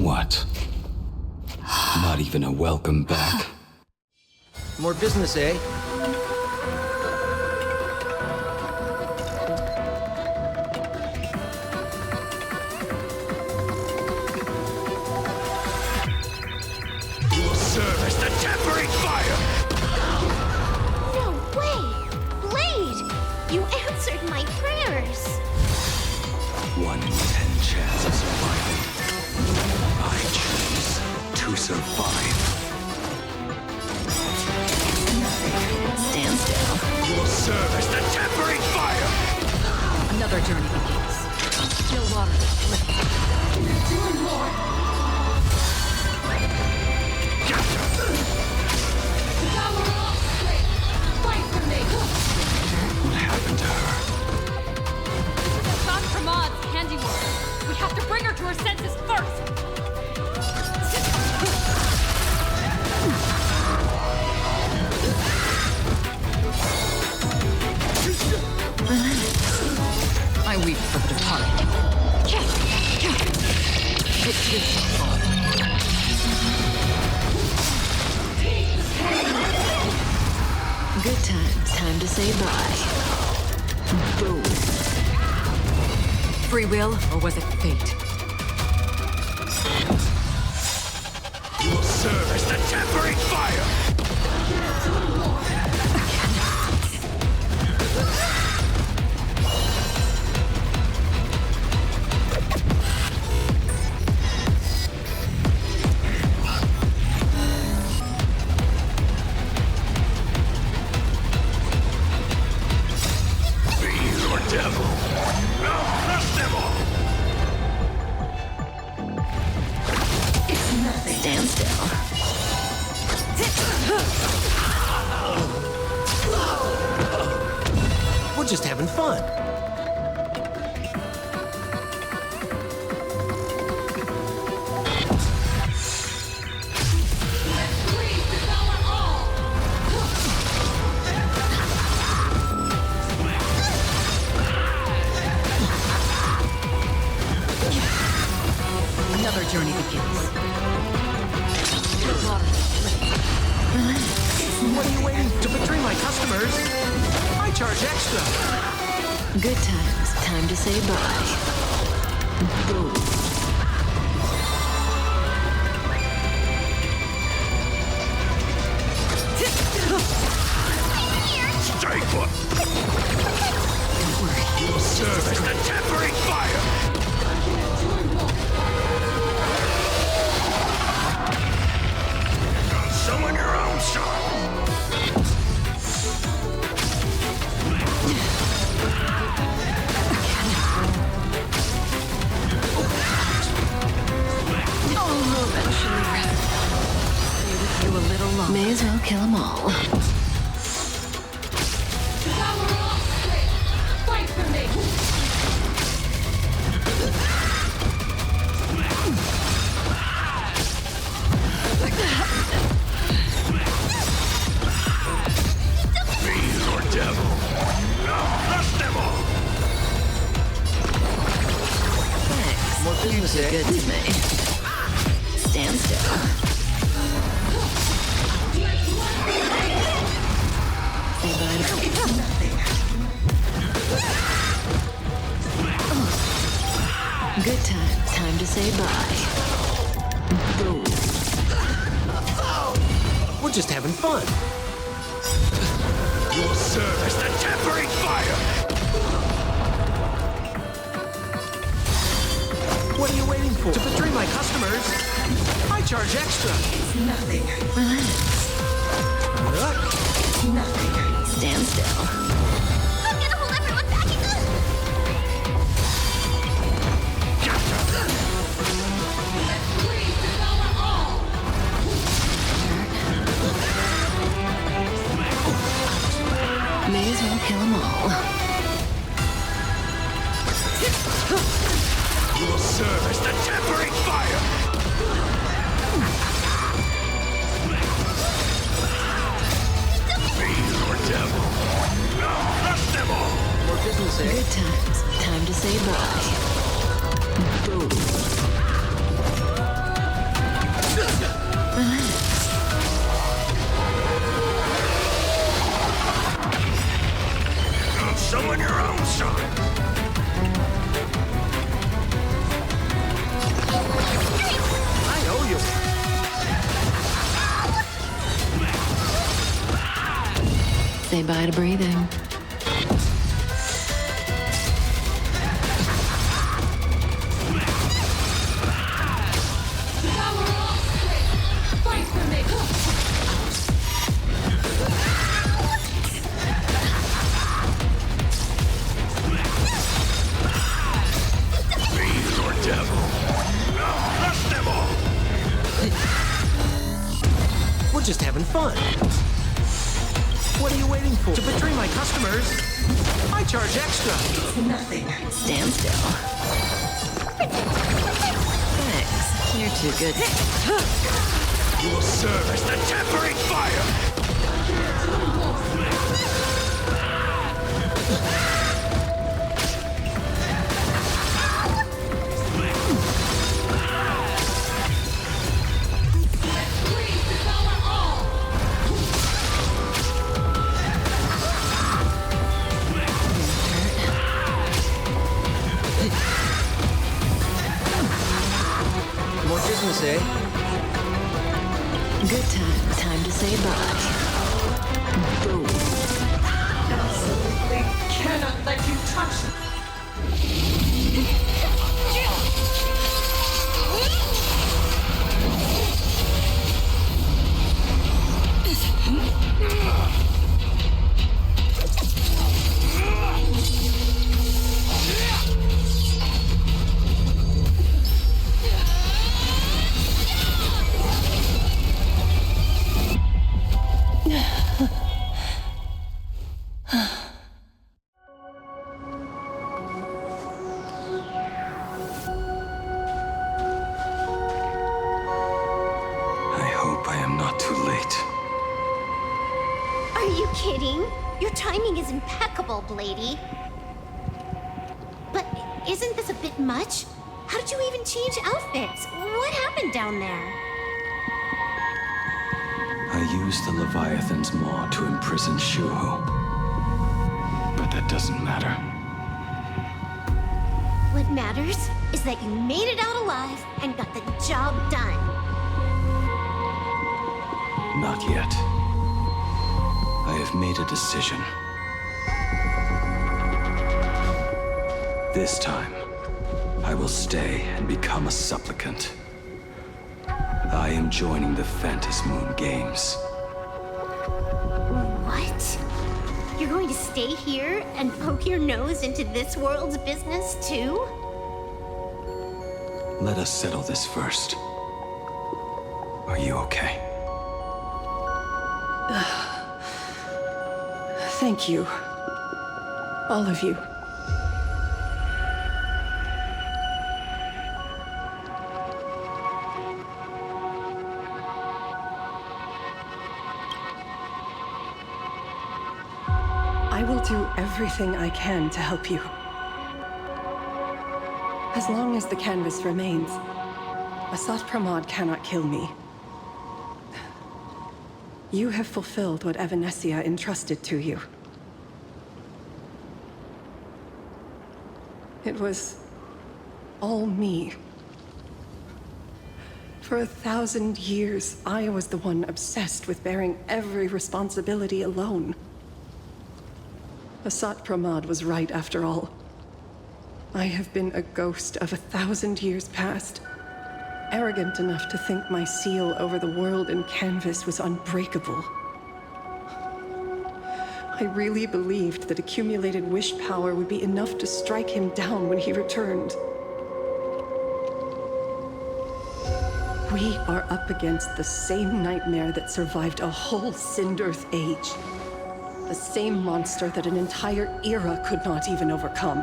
What? Not even a welcome back?
More business, eh?
You will serve as the tempering fire!
Good times. Time to say bye. Boom. Free will, or was it fate?
You'll serve as the tempering fire!
Just having fun.
Another journey begins.
What are you waiting to betray my customers? I charge extra.
Good times. Time to say bye. Boom.
Stay put!
Don't worry.
You'll serve as the tempering fire! Summon your own son!
May as well kill them all.
Fight for me!
Fiend or devil? Crush them all!
Thanks.
More business,
You're too good to me. Stand still. Say bye to Good time. Time to say bye. Boom.
We're just having fun.
You'll serve as the tempering fire!
What are you waiting for? To betray my customers? I charge extra.
It's nothing.
Nothing.
Stand still.
I'm gonna hold everyone back in the...
Please devour all!
May as well kill them all.
You'll serve as the tempering fire! Fiend or devil? Crush them all!
More business, eh?
Good times. Time to say bye. Boom. Relax.
Summon your own son!
I owe you.
Say bye to breathing.
Devour all! Fight for me!
Fiend or devil? Crush them all!
We're just having fun. What are you waiting for? To betray my customers? I charge extra.
Nothing.
Stand still. Thanks. You're too good.
You'll serve as the tempering fire!
Please devour all!
day?
Good time. Time to say bye. Boom.
Absolutely cannot let you touch me.
I hope I am not too late.
Are you kidding? Your timing is impeccable, Blady. But isn't this a bit much? How did you even change outfits? What happened down there?
I used the Leviathan's maw to imprison Shuho. But that doesn't matter.
What matters is that you made it out alive and got the job done.
Not yet. I have made a decision. This time, I will stay and become a supplicant. I am joining the Phantasmoon Games.
What? You're going to stay here and poke your nose into this world's business too?
Let us settle this first. Are you okay?
Thank you. All of you. I will do everything I can to help you. As long as the canvas remains, Asat Pramod cannot kill me. You have fulfilled what Evanescia entrusted to you. It was all me. For 1,000 years, I was the one obsessed with bearing every responsibility alone. Asat Pramod was right after all. I have been a ghost of 1,000 years past, arrogant enough to think my seal over the world and canvas was unbreakable. I really believed that accumulated wish power would be enough to strike him down when he returned. We are up against the same nightmare that survived a whole Sindearth age. The same monster that an entire era could not even overcome.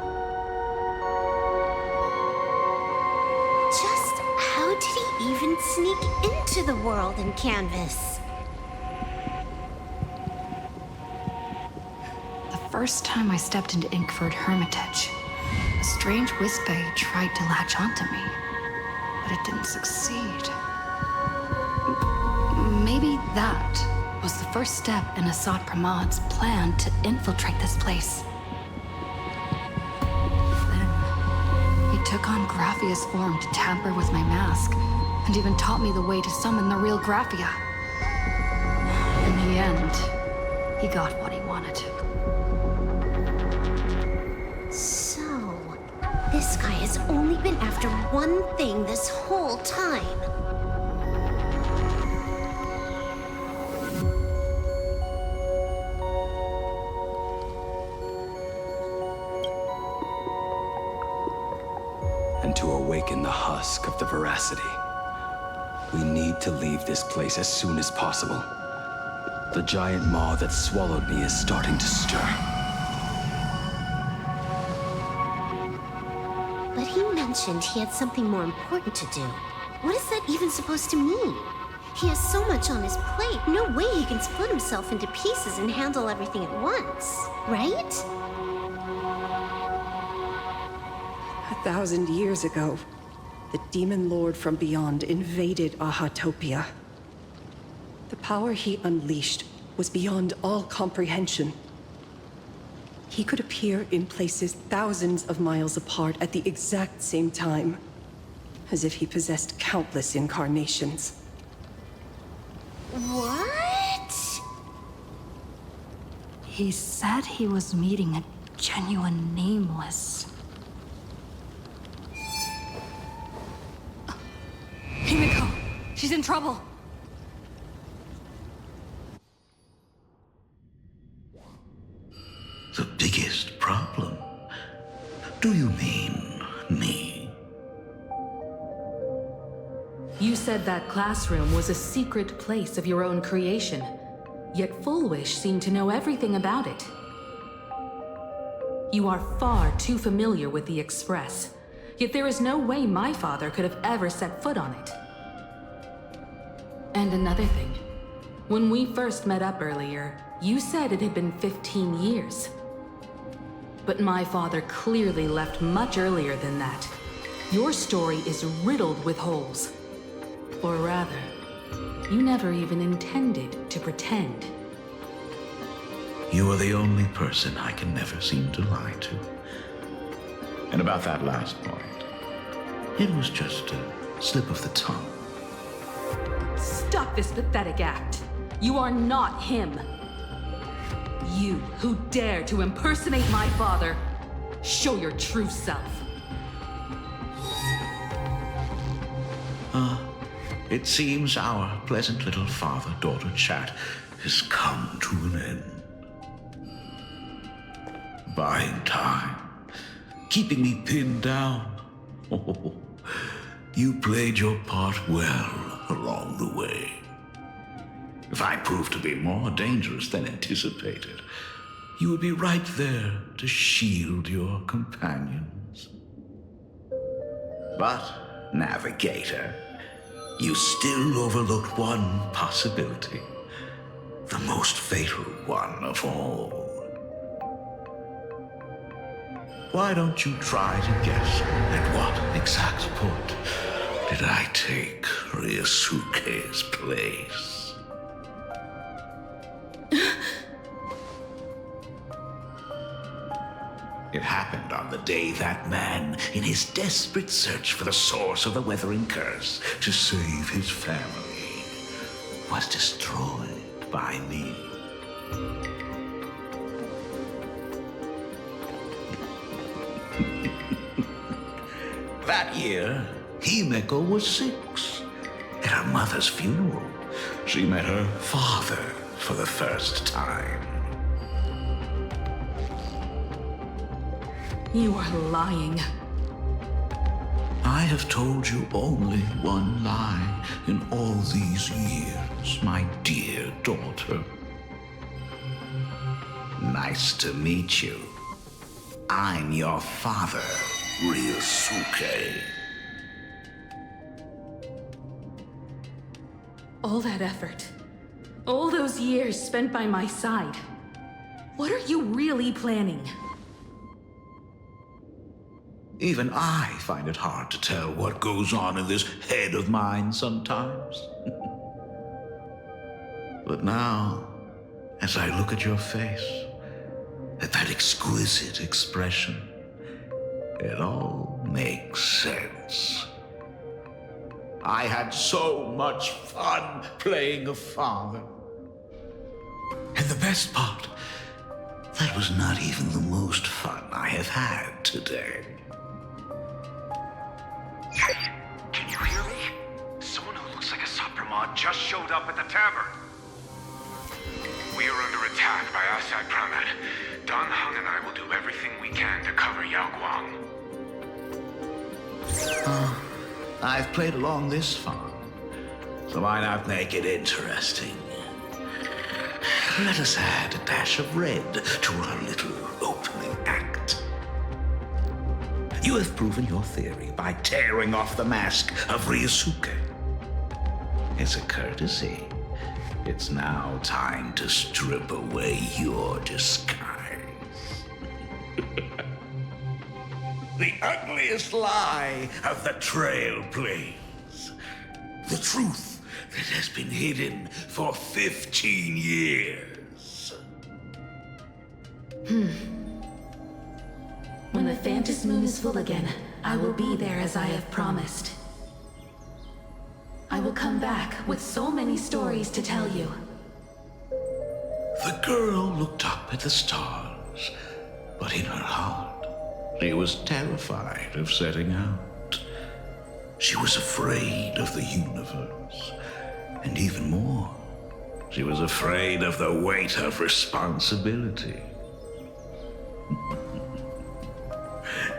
Just how did he even sneak into the world and canvas?
The first time I stepped into Inkford Hermitage, a strange Wispe tried to latch onto me, but it didn't succeed. Maybe that was the first step in Asat Pramod's plan to infiltrate this place. Then, he took on Graphia's form to tamper with my mask, and even taught me the way to summon the real Graphia. In the end, he got what he wanted.
So, this guy has only been after one thing this whole time.
And to awaken the husk of the veracity, we need to leave this place as soon as possible. The giant maw that swallowed me is starting to stir.
But he mentioned he had something more important to do. What is that even supposed to mean? He has so much on his plate, no way he can split himself into pieces and handle everything at once, right?
1,000 years ago, the demon lord from beyond invaded Ahatopia. The power he unleashed was beyond all comprehension. He could appear in places thousands of miles apart at the exact same time. as if he possessed countless incarnations.
What? He said he was meeting a genuine nameless. Himiko! She's in trouble!
The biggest problem? Do you mean me?
You said that classroom was a secret place of your own creation, yet Full Wish seemed to know everything about it. You are far too familiar with the Express, yet there is no way my father could have ever set foot on it. And another thing, when we first met up earlier, you said it had been 15 years. But my father clearly left much earlier than that. Your story is riddled with holes. Or rather, you never even intended to pretend.
You are the only person I can never seem to lie to. And about that last point, it was just a slip of the tongue.
Stop this pathetic act. You are not him. You who dare to impersonate my father, show your true self.
It seems our pleasant little father-daughter chat has come to an end. Buying time, keeping me pinned down. Oh, you played your part well along the way. If I proved to be more dangerous than anticipated, you would be right there to shield your companions. But, Navigator, you still overlooked one possibility. The most fatal one of all. Why don't you try to guess at what exact point did I take Ryusuke's place? It happened on the day that man, in his desperate search for the source of the Weathering Curse to save his family, was destroyed by me. That year, Himiko was 6. At her mother's funeral, she met her father for the first time.
You are lying.
I have told you only one lie in all these years, my dear daughter. Nice to meet you. I'm your father, Ryusuke.
All that effort, all those years spent by my side. What are you really planning?
Even I find it hard to tell what goes on in this head of mine sometimes. But now, as I look at your face, at that exquisite expression, it all makes sense. I had so much fun playing a father. And the best part, that was not even the most fun I have had today.
Can you hear me? Someone who looks like a Supremod just showed up at the tavern. We are under attack by Asai Pramad. Don Hung and I will do everything we can to cover Yao Guang.
I've played along this far, so why not make it interesting? Let us add a dash of red to our little opening act. You have proven your theory by tearing off the mask of Ryusuke. As a courtesy, it's now time to strip away your disguise. The ugliest lie of the Trailblaze. The truth that has been hidden for 15 years.
When the Phantom Moon is full again, I will be there as I have promised. I will come back with so many stories to tell you.
The girl looked up at the stars, but in her heart, she was terrified of setting out. She was afraid of the universe, and even more, she was afraid of the weight of responsibility.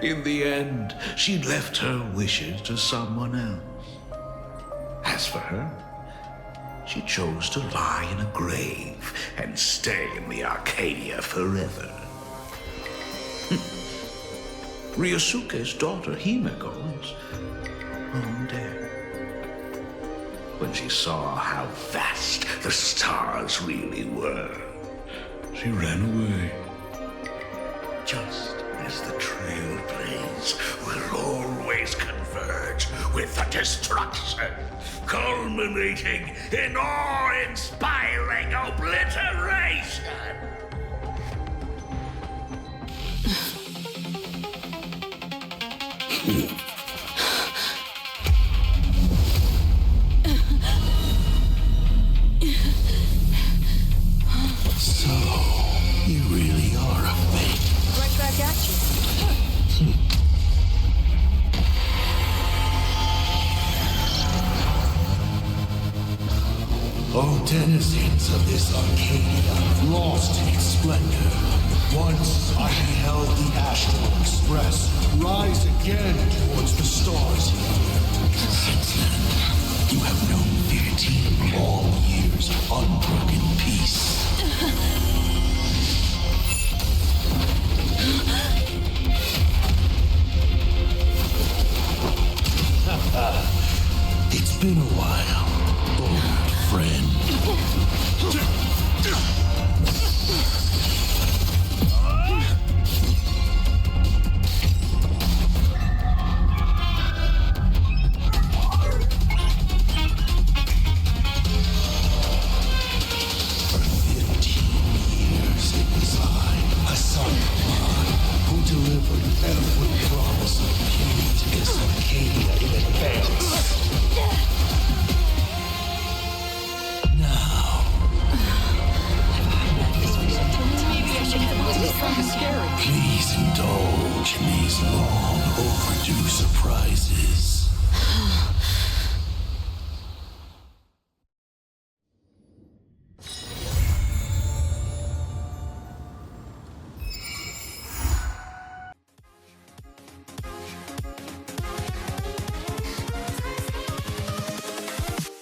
In the end, she'd left her wishes to someone else. As for her, she chose to lie in a grave and stay in the Arcadia forever. Ryosuke's daughter Himeko is long dead. When she saw how vast the stars really were, she ran away. Just as the Trailblaze will always converge with the destruction, culminating in awe-inspiring obliteration.
So, you really are a fake.
Right back at you.
O denizens of this Arcadia, lost in its splendor, once I beheld the Astral Express rise again towards the stars here. Since then, you have known 15 long years of unbroken peace. It's been a while, old friend. For 15 years it was I, a son of mine, who delivered every promise of beauty to this Arcadia in advance. Please indulge in these long overdue surprises.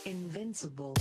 Invincible.